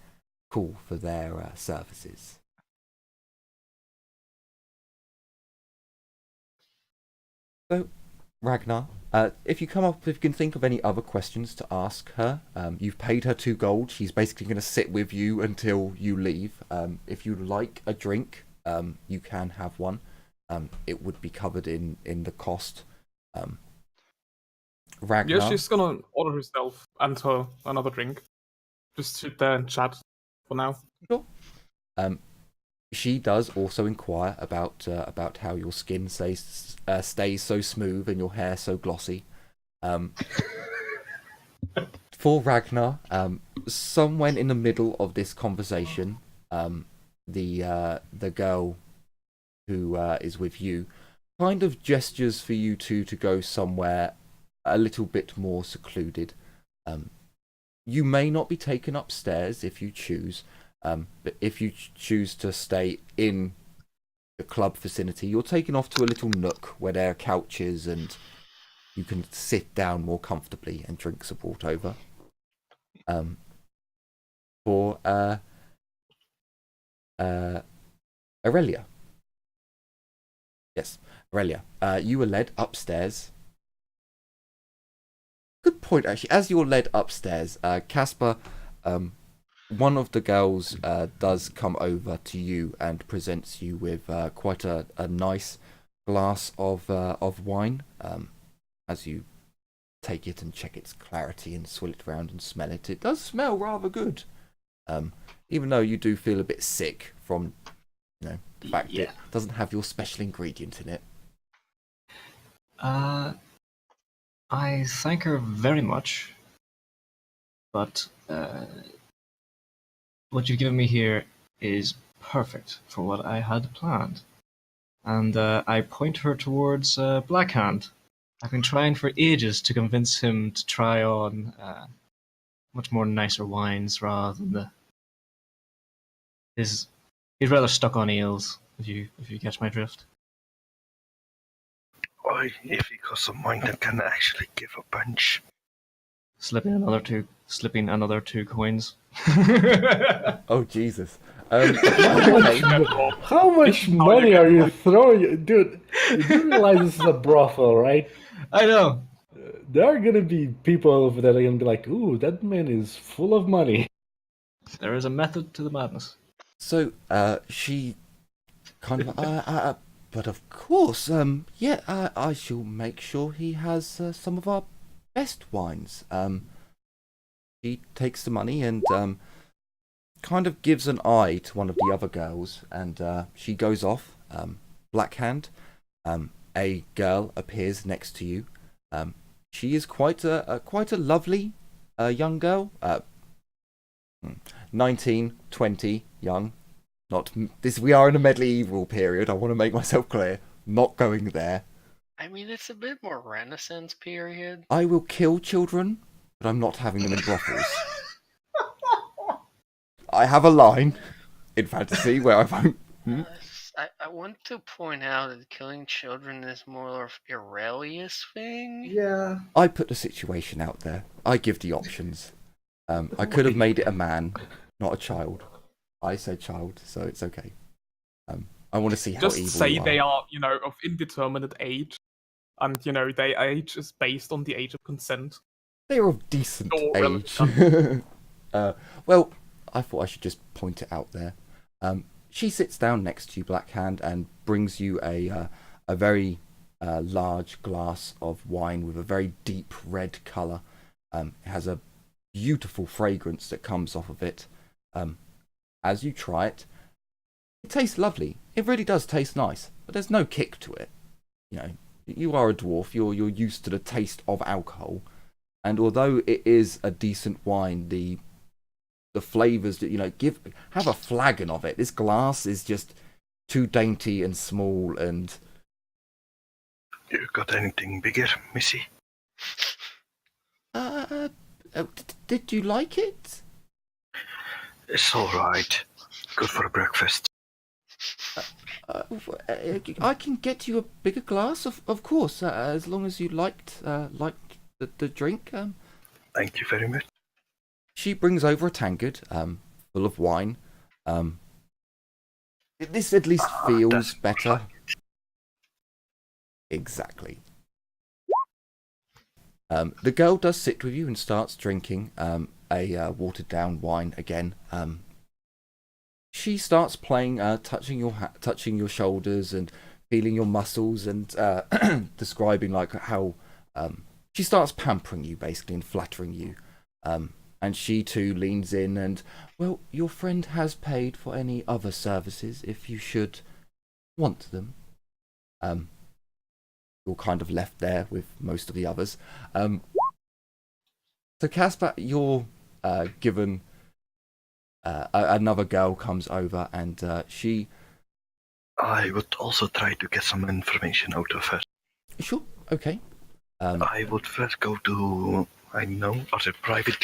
Speaker 1: call for their services. So, Ragnar, if you can think of any other questions to ask her, you've paid her 2 gold. She's basically going to sit with you until you leave. If you like a drink, you can have one. It would be covered in the cost. Ragnar.
Speaker 6: Yeah, she's gonna order herself and her another drink. Just sit there and chat for now.
Speaker 1: Sure. She does also inquire about how your skin stays so smooth and your hair so glossy. For Ragnar, somewhere in the middle of this conversation, the girl who is with you kind of gestures for you two to go somewhere a little bit more secluded. You may not be taken upstairs if you choose. But if you choose to stay in the club vicinity, you're taken off to a little nook where there are couches and you can sit down more comfortably and drinks are brought over. For Aurelia. Yes, Aurelia. You were led upstairs. Good point, actually. As you're led upstairs, Casper, one of the girls does come over to you and presents you with quite a nice glass of wine. As you take it and check its clarity and swill it around and smell it, it does smell rather good. Even though you do feel a bit sick from, the fact it doesn't have your special ingredient in it.
Speaker 2: I thank her very much, but what you've given me here is perfect for what I had planned. And I point her towards Blackhand. I've been trying for ages to convince him to try on much more nicer wines rather than he's rather stuck on ales, if you catch my drift.
Speaker 4: If he got some wine that can actually give a bunch.
Speaker 2: Slipping another two coins.
Speaker 1: Oh Jesus! Okay.
Speaker 3: How much money are you throwing? Dude, you do realize this is a brothel, right?
Speaker 2: I know.
Speaker 3: There are gonna be people over there that are gonna be like, ooh, that man is full of money.
Speaker 2: There is a method to the madness.
Speaker 1: So, she kind of, but of course, yeah, I shall make sure he has some of our best wines. She takes the money and kind of gives an eye to one of the other girls, and she goes off. Black Hand, a girl appears next to you. She is quite a lovely young girl. 19, 20, young. Not this. We are in a medieval period. I want to make myself clear. Not going there.
Speaker 5: I mean, it's a bit more Renaissance period.
Speaker 1: I will kill children, but I'm not having them in brothels. I have a line in fantasy where I won't.
Speaker 5: I want to point out that killing children is more of Aurelius thing.
Speaker 2: Yeah.
Speaker 1: I put the situation out there. I give the options. I could have made it a man, not a child. I said child, so it's okay. I want to see how
Speaker 6: Just
Speaker 1: evil
Speaker 6: say
Speaker 1: you are.
Speaker 6: they are, of indeterminate age, and their age is based on the age of consent.
Speaker 1: They're of decent
Speaker 6: Or
Speaker 1: age. Well, I thought I should just point it out there. She sits down next to you, Black Hand, and brings you a very large glass of wine with a very deep red colour. It has a beautiful fragrance that comes off of it. As you try it, it tastes lovely. It really does taste nice, but there's no kick to it. You are a dwarf. You're used to the taste of alcohol, and although it is a decent wine, the flavours that have a flagon of it. This glass is just too dainty and small. And
Speaker 4: You got anything bigger, Missy?
Speaker 1: did you like it?
Speaker 4: It's alright. Good for breakfast.
Speaker 1: I can get you a bigger glass, of course, as long as you liked the drink.
Speaker 4: Thank you very much.
Speaker 1: She brings over a tankard full of wine. This at least feels better. Exactly. The girl does sit with you and starts drinking a watered down wine again. She starts playing, touching your shoulders and feeling your muscles and describing how she starts pampering you basically and flattering you. And she too leans in and, well, your friend has paid for any other services if you should want them. You're kind of left there with most of the others. So Casper, you're given another girl comes over and she...
Speaker 4: I would also try to get some information out of her.
Speaker 1: Sure, okay.
Speaker 4: I would first go to, are there private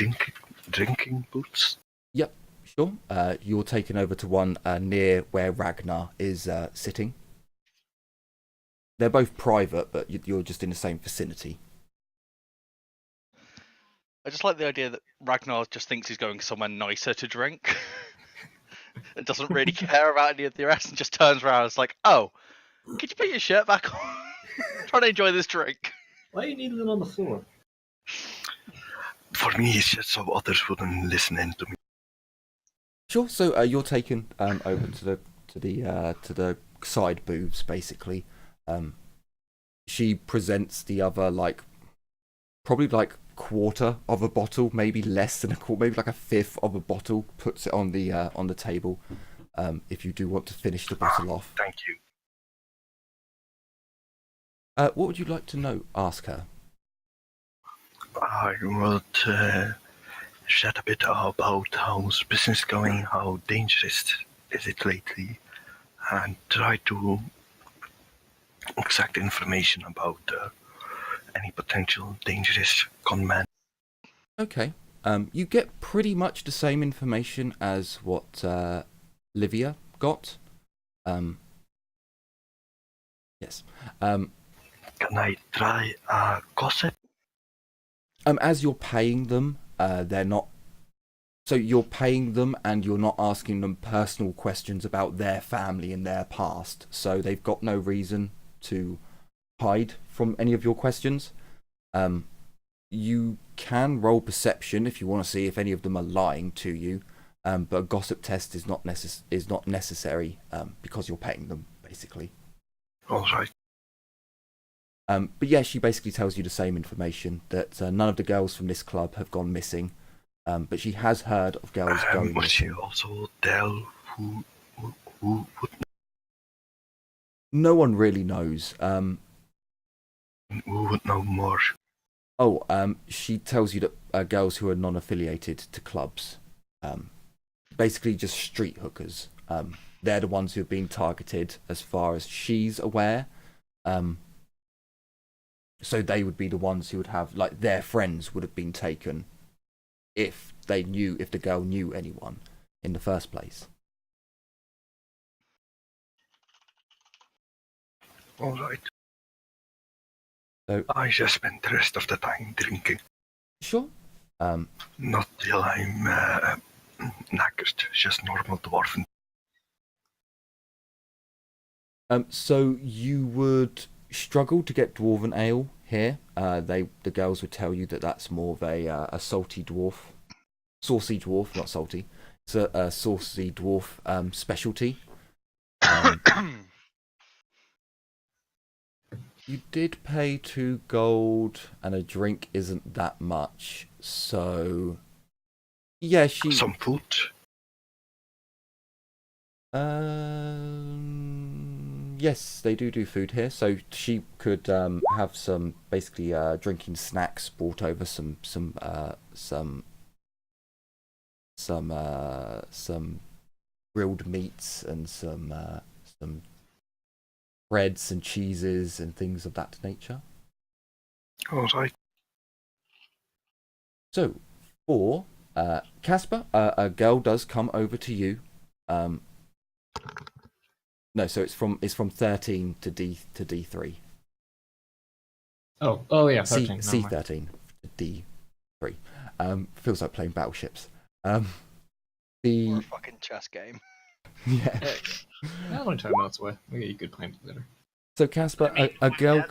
Speaker 4: drinking booths?
Speaker 1: Yep, sure. You're taken over to one near where Ragnar is sitting. They're both private, but you're just in the same vicinity.
Speaker 7: I just like the idea that Ragnar just thinks he's going somewhere nicer to drink. And doesn't really care about any of the rest and just turns around and is like, oh, could you put your shirt back on? I'm trying to enjoy this drink.
Speaker 2: Why are you needing it on the floor?
Speaker 4: For me, it's just so others wouldn't listen in to me.
Speaker 1: Sure. So you're taken over to the side booths, basically. She presents the other probably quarter of a bottle, maybe less than a quarter, maybe a fifth of a bottle. Puts it on the table. If you do want to finish the bottle off.
Speaker 4: Thank you.
Speaker 1: What would you like to know? Ask her.
Speaker 4: I would chat a bit about how's business going, how dangerous is it lately, and try to exact information about any potential dangerous conman.
Speaker 1: Okay. You get pretty much the same information as what Livia got. Yes.
Speaker 4: Can I try gossip?
Speaker 1: As you're paying them, they're not So you're paying them and you're not asking them personal questions about their family and their past. So they've got no reason to hide from any of your questions. You can roll perception if you want to see if any of them are lying to you. But a gossip test is not necessary because you're paying them, basically.
Speaker 4: All right.
Speaker 1: But yeah, she basically tells you the same information, that none of the girls from this club have gone missing. But she has heard of girls going
Speaker 4: Will she
Speaker 1: missing.
Speaker 4: also tell who would
Speaker 1: No one really knows.
Speaker 4: know more?
Speaker 1: She tells you that girls who are non-affiliated to clubs, basically just street hookers. They're the ones who have been targeted as far as she's aware. So they would be the ones who would have, like, their friends would have been taken if the girl knew anyone in the first place.
Speaker 4: All right.
Speaker 1: So,
Speaker 4: I just spent the rest of the time drinking.
Speaker 1: sure.
Speaker 4: Not till I'm knackered, just normal dwarven.
Speaker 1: So you would struggle to get dwarven ale here. The girls would tell you that that's more of a salty dwarf, saucy dwarf, not salty. It's a saucy dwarf specialty. You did pay 2 gold, and a drink isn't that much. So yeah,
Speaker 4: Some food.
Speaker 1: Yes, they do food here. So she could have some basically drinking snacks brought over, some grilled meats and some breads and cheeses and things of that nature.
Speaker 4: All right.
Speaker 1: So for Casper, a girl does come over to you. No, so it's from 13 to D3.
Speaker 2: Oh yeah, 13.
Speaker 1: C13 to D3. Feels like playing battleships.
Speaker 7: Or a fucking chess game.
Speaker 1: Yeah.
Speaker 2: Yeah, only 10 minutes away. We get you good playing later.
Speaker 1: So Casper, a girl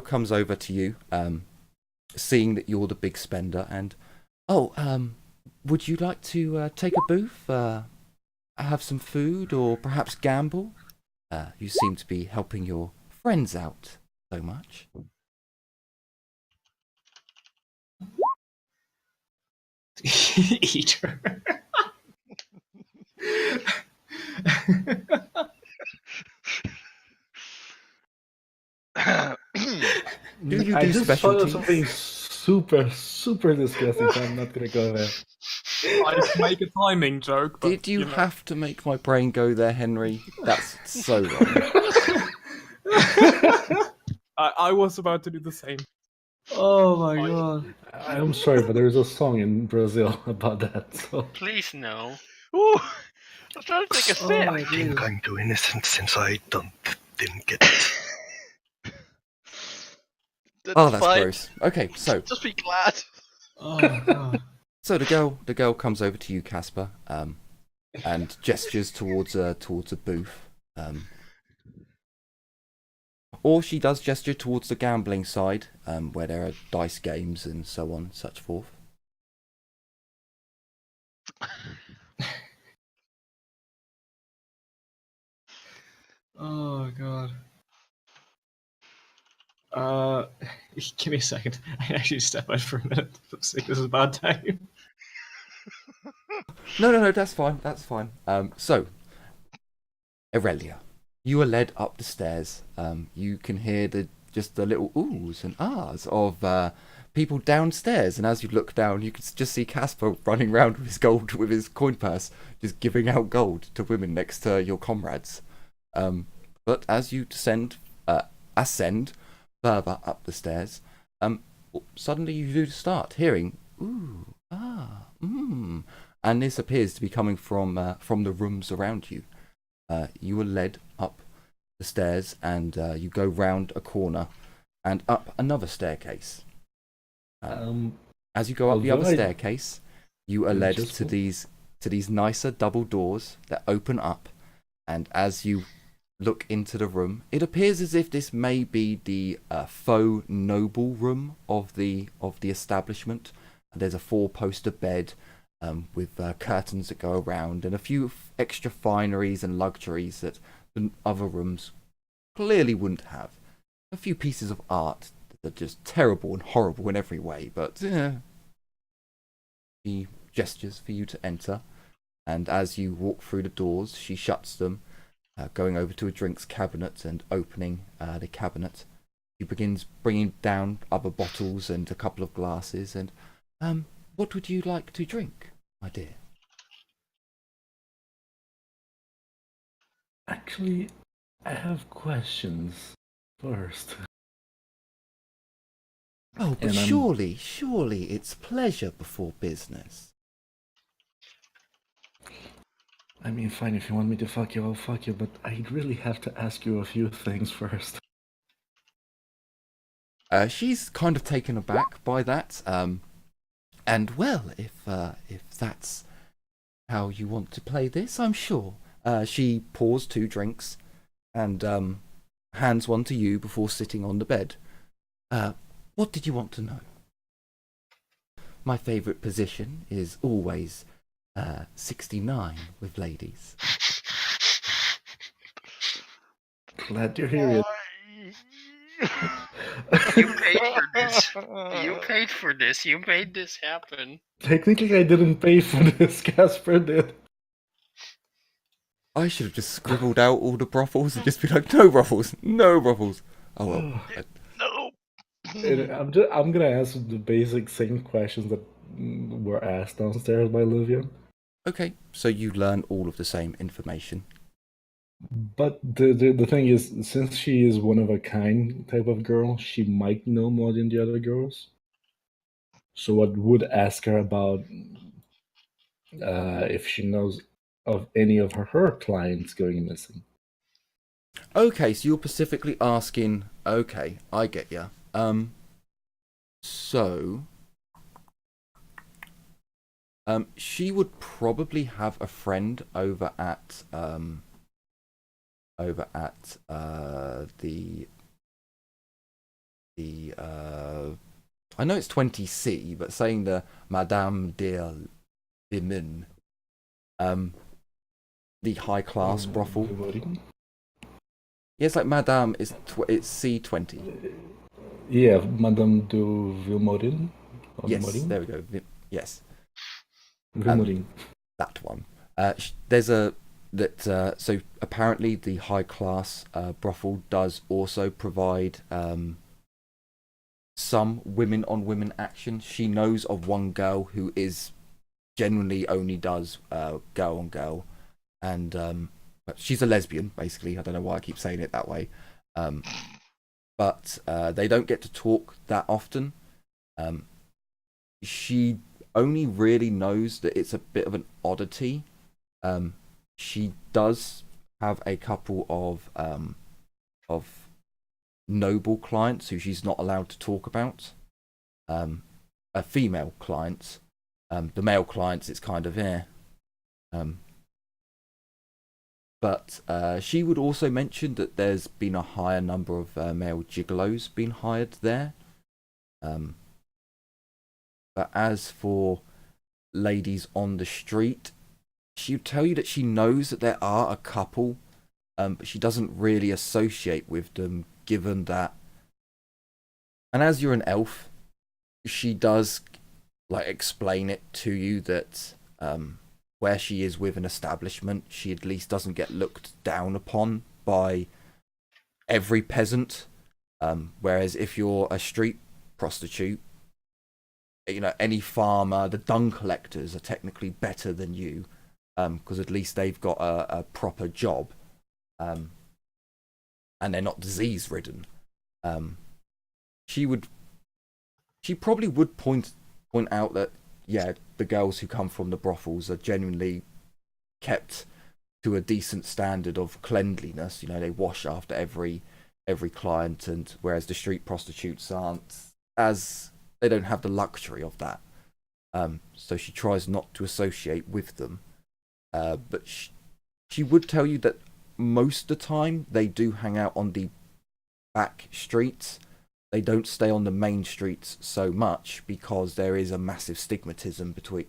Speaker 1: comes over to you, seeing that you're the big spender, and would you like to take a booth, have some food, or perhaps gamble? You seem to be helping your friends out so much.
Speaker 2: Eater.
Speaker 1: Do you
Speaker 3: I
Speaker 1: do
Speaker 3: just thought of
Speaker 1: specialties?
Speaker 3: something super disgusting, so I'm not gonna go there.
Speaker 6: I make a timing joke. But,
Speaker 1: Did you
Speaker 6: know.
Speaker 1: have to make my brain go there, Henry? That's so wrong.
Speaker 6: I was about to do the same.
Speaker 2: Oh my god.
Speaker 3: I'm sorry, but there's a song in Brazil about that. So
Speaker 5: Please no.
Speaker 7: Ooh, I was trying to take a sip.
Speaker 4: I think I'm too innocent since I didn't get it.
Speaker 1: Oh, that's
Speaker 7: fine.
Speaker 1: gross. Okay, so
Speaker 7: Just be glad.
Speaker 2: Oh god.
Speaker 1: So the girl comes over to you, Casper, and gestures towards a booth. Or she does gesture towards the gambling side, where there are dice games and so on, such forth.
Speaker 2: Oh god. Give me a second. I can actually step out for a minute. Looks like this is a bad time.
Speaker 1: No, that's fine. That's fine. So, Aurelia, you are led up the stairs. You can hear the little oohs and ahs of people downstairs, and as you look down, you can just see Casper running around with his coin purse, just giving out gold to women next to your comrades. But as you ascend further up the stairs, suddenly you do start hearing ooh, ah, and this appears to be coming from the rooms around you. You are led up the stairs, and you go round a corner and up another staircase. As you go up the other
Speaker 3: Although I-
Speaker 1: staircase, you are led
Speaker 3: Just
Speaker 1: to
Speaker 3: one-
Speaker 1: these nicer double doors that open up, and as you look into the room, it appears as if this may be the faux noble room of the establishment. There's a 4-poster bed with curtains that go around, and a few extra fineries and luxuries that the other rooms clearly wouldn't have. A few pieces of art that are just terrible and horrible in every way, but he gestures for you to enter, and as you walk through the doors, she shuts them. Going over to a drinks cabinet and opening the cabinet, he begins bringing down other bottles and a couple of glasses. And what would you like to drink, my dear?
Speaker 3: Actually, I have questions first.
Speaker 1: Oh, but
Speaker 3: And I'm-
Speaker 1: surely it's pleasure before business.
Speaker 3: I mean, fine, if you want me to fuck you, I'll fuck you, but I really have to ask you a few things first.
Speaker 1: She's kind of taken aback by that. And well, if that's how you want to play this, I'm sure. She pours 2 drinks and hands one to you before sitting on the bed. What did you want to know? My favourite position is always 69 with ladies.
Speaker 3: Glad you're here.
Speaker 5: You paid for this. You paid for this. You made this happen.
Speaker 3: Technically, I didn't pay for this. Casper did.
Speaker 1: I should have just scribbled out all the brothels and just be like, no brothels, no brothels. Oh well.
Speaker 7: No.
Speaker 3: I'm gonna ask the basic same questions that were asked downstairs by Livia.
Speaker 1: Okay, so you learn all of the same information.
Speaker 3: But the thing is, since she is one of a kind type of girl, she might know more than the other girls. So I would ask her about if she knows of any of her clients going missing.
Speaker 1: Okay, so you're specifically asking. Okay, I get ya. So, she would probably have a friend over at the I know it's 20C, but saying the Madame de Limin, the high class brothel. Yeah, it's like Madame is it's C20.
Speaker 3: Yeah, Madame de Vilmorin.
Speaker 1: Yes, there we go. Yes,
Speaker 3: Vilmorin.
Speaker 1: that one. There's a that so apparently the high class brothel does also provide some women on women action. She knows of one girl who is generally only does girl on girl, and she's a lesbian basically. I don't know why I keep saying it that way, but they don't get to talk that often. She only really knows that it's a bit of an oddity. She does have a couple of noble clients who she's not allowed to talk about. Female clients. The male clients, it's kind of but she would also mention that there's been a higher number of male gigolos being hired there. But as for ladies on the street, she would tell you that she knows that there are a couple, but she doesn't really associate with them, given that. And as you're an elf, she does like explain it to you that where she is with an establishment, she at least doesn't get looked down upon by every peasant. Whereas if you're a street prostitute, you know, any farmer, the dung collectors are technically better than you, because at least they've got a proper job, and they're not disease ridden. She probably would point out that, yeah, the girls who come from the brothels are genuinely kept to a decent standard of cleanliness. You know, they wash after every client, and whereas the street prostitutes aren't, as they don't have the luxury of that. So she tries not to associate with them. But she would tell you that most of the time they do hang out on the back streets. They don't stay on the main streets so much because there is a massive stigmatism between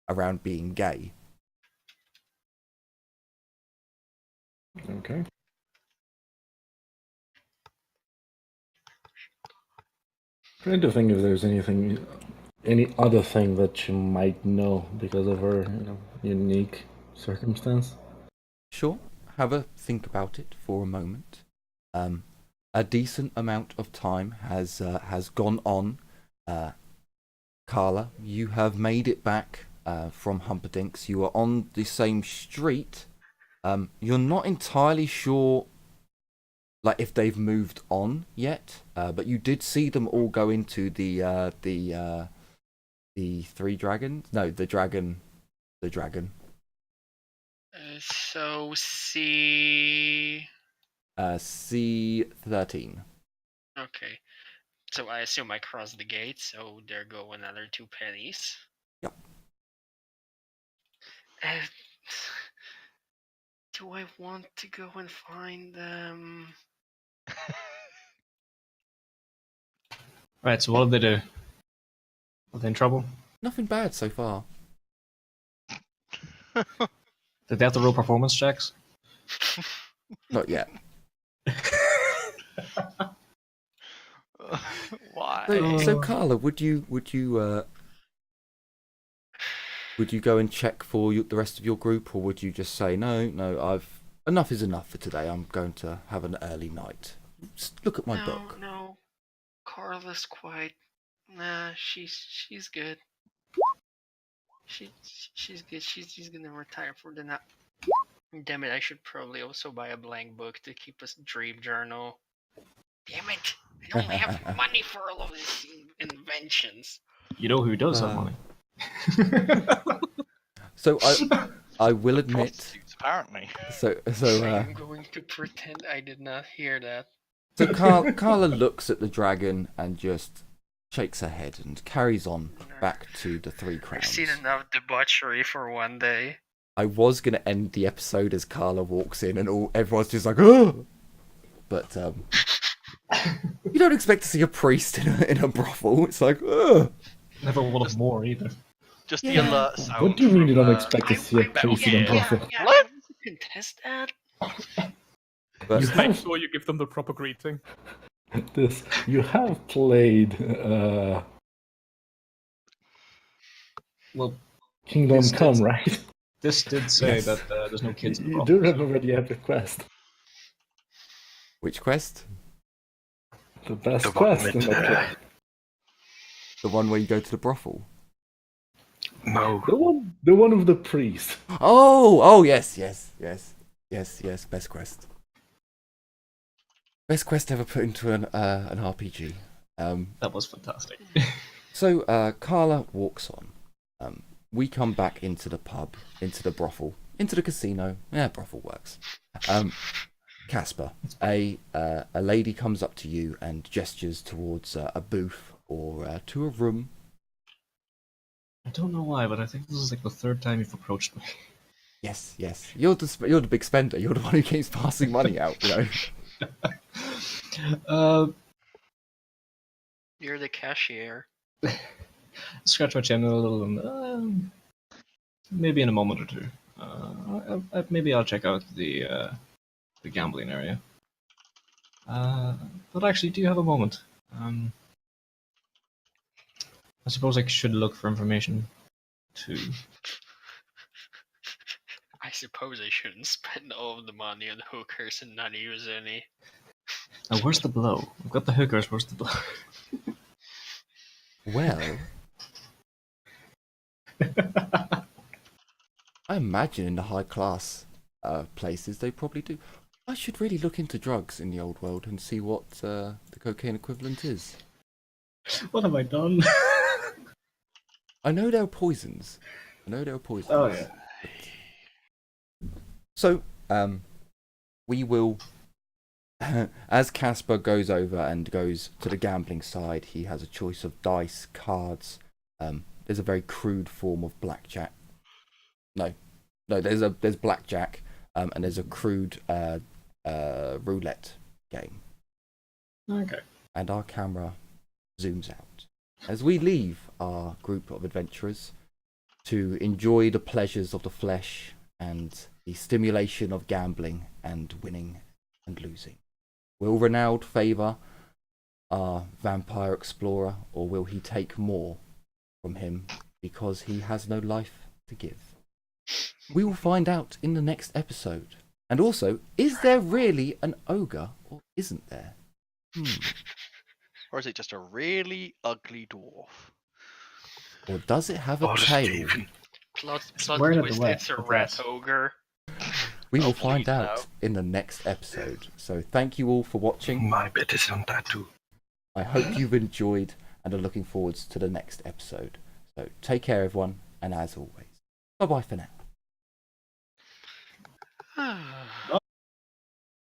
Speaker 1: around being gay.
Speaker 3: Okay. Trying to think if there's any other thing that she might know because of her, unique circumstance.
Speaker 1: Sure, have a think about it for a moment. A decent amount of time has gone on. Carla, you have made it back from Humperdinck's. You are on the same street. You're not entirely sure, like, if they've moved on yet, but you did see them all go into the three dragons. No, the dragon.
Speaker 5: So C.
Speaker 1: C13.
Speaker 5: Okay. So I assume I crossed the gate, so there go another 2 pennies.
Speaker 1: Yep.
Speaker 5: Do I want to go and find them?
Speaker 2: Right, so what did they do? Are they in trouble?
Speaker 1: Nothing bad so far.
Speaker 2: Did they have to roll performance checks?
Speaker 1: Not yet.
Speaker 7: Why?
Speaker 1: So Carla, would you go and check for the rest of your group, or would you just say no? Enough is enough for today. I'm going to have an early night. Just look at my book.
Speaker 5: No, Carla's quite. Nah, she's good. She's good. She's gonna retire for the night. Damn it! I should probably also buy a blank book to keep a dream journal. Damn it! I don't have money for all of these inventions.
Speaker 2: You know who does have money?
Speaker 1: So I will admit.
Speaker 7: Prostitutes, apparently.
Speaker 1: So
Speaker 5: I'm going to pretend I did not hear that.
Speaker 1: So Carla looks at the dragon and just shakes her head and carries on back to the 3 crowns.
Speaker 5: I've seen enough debauchery for one day.
Speaker 1: I was going to end the episode as Carla walks in and everyone's just like, oh! But you don't expect to see a priest in a brothel. It's like, oh!
Speaker 2: Never wanted more either.
Speaker 7: Just the alert sound.
Speaker 3: What do you mean you don't
Speaker 7: from,
Speaker 3: expect to see a priest in a brothel?
Speaker 5: What? Contest that?
Speaker 1: But
Speaker 6: Just make sure you give them the proper greeting.
Speaker 3: You have played
Speaker 2: Well,
Speaker 3: Kingdom
Speaker 2: This
Speaker 3: Come,
Speaker 2: did-
Speaker 3: right?
Speaker 2: this did say
Speaker 3: Yes.
Speaker 2: that there's no kids in the
Speaker 3: You
Speaker 2: brothel.
Speaker 3: do remember the epic quest.
Speaker 1: which quest?
Speaker 3: The best
Speaker 4: The one
Speaker 3: quest in
Speaker 4: with,
Speaker 3: that game.
Speaker 1: The one where you go to the brothel?
Speaker 4: No,
Speaker 3: The one with the priest.
Speaker 1: Oh, yes. Best quest. Best quest ever put into an RPG.
Speaker 2: That was fantastic.
Speaker 1: So Carla walks on. We come back into the pub, into the brothel, into the casino. Yeah, brothel works. Casper, a lady comes up to you and gestures towards a booth or to a room.
Speaker 2: I don't know why, but I think this is like the 3rd time you've approached me.
Speaker 1: Yes. You're the big spender. You're the one who keeps passing money out.
Speaker 5: You're the cashier.
Speaker 2: Scratch my chin a little, and maybe in a moment or two. Maybe I'll check out the gambling area. But actually, do you have a moment? I suppose I should look for information too.
Speaker 5: I suppose I shouldn't spend all of the money on hookers and not use any.
Speaker 2: Now, where's the blow? I've got the hookers. Where's the blow?
Speaker 1: Well, I imagine in the high class places they probably do. I should really look into drugs in the old world and see what the cocaine equivalent is.
Speaker 2: What have I done?
Speaker 1: I know there are poisons.
Speaker 2: Oh yeah.
Speaker 1: So, we will, as Casper goes over and goes to the gambling side, he has a choice of dice, cards. there's a very crude form of blackjack. No, there's blackjack, and there's a crude roulette game.
Speaker 2: Okay.
Speaker 1: And our camera zooms out as we leave our group of adventurers to enjoy the pleasures of the flesh and the stimulation of gambling and winning and losing. Will Renaud favour our vampire explorer, or will he take more from him because he has no life to give? We will find out in the next episode. And also, is there really an ogre or isn't there?
Speaker 7: Or is it just a really ugly dwarf?
Speaker 1: Or does it have a
Speaker 4: Or
Speaker 1: tail?
Speaker 4: Stephen.
Speaker 5: Plot
Speaker 3: wearing a
Speaker 5: twist,
Speaker 3: duet,
Speaker 5: it's a
Speaker 3: I
Speaker 5: rat
Speaker 3: guess.
Speaker 5: ogre.
Speaker 1: We will
Speaker 5: Oh,
Speaker 1: find
Speaker 5: please,
Speaker 1: out
Speaker 5: no.
Speaker 1: in the next episode. So thank you all for watching.
Speaker 4: My bet is on that too.
Speaker 1: I hope you've enjoyed and are looking forwards to the next episode. So take care, everyone, and as always, bye-bye for now.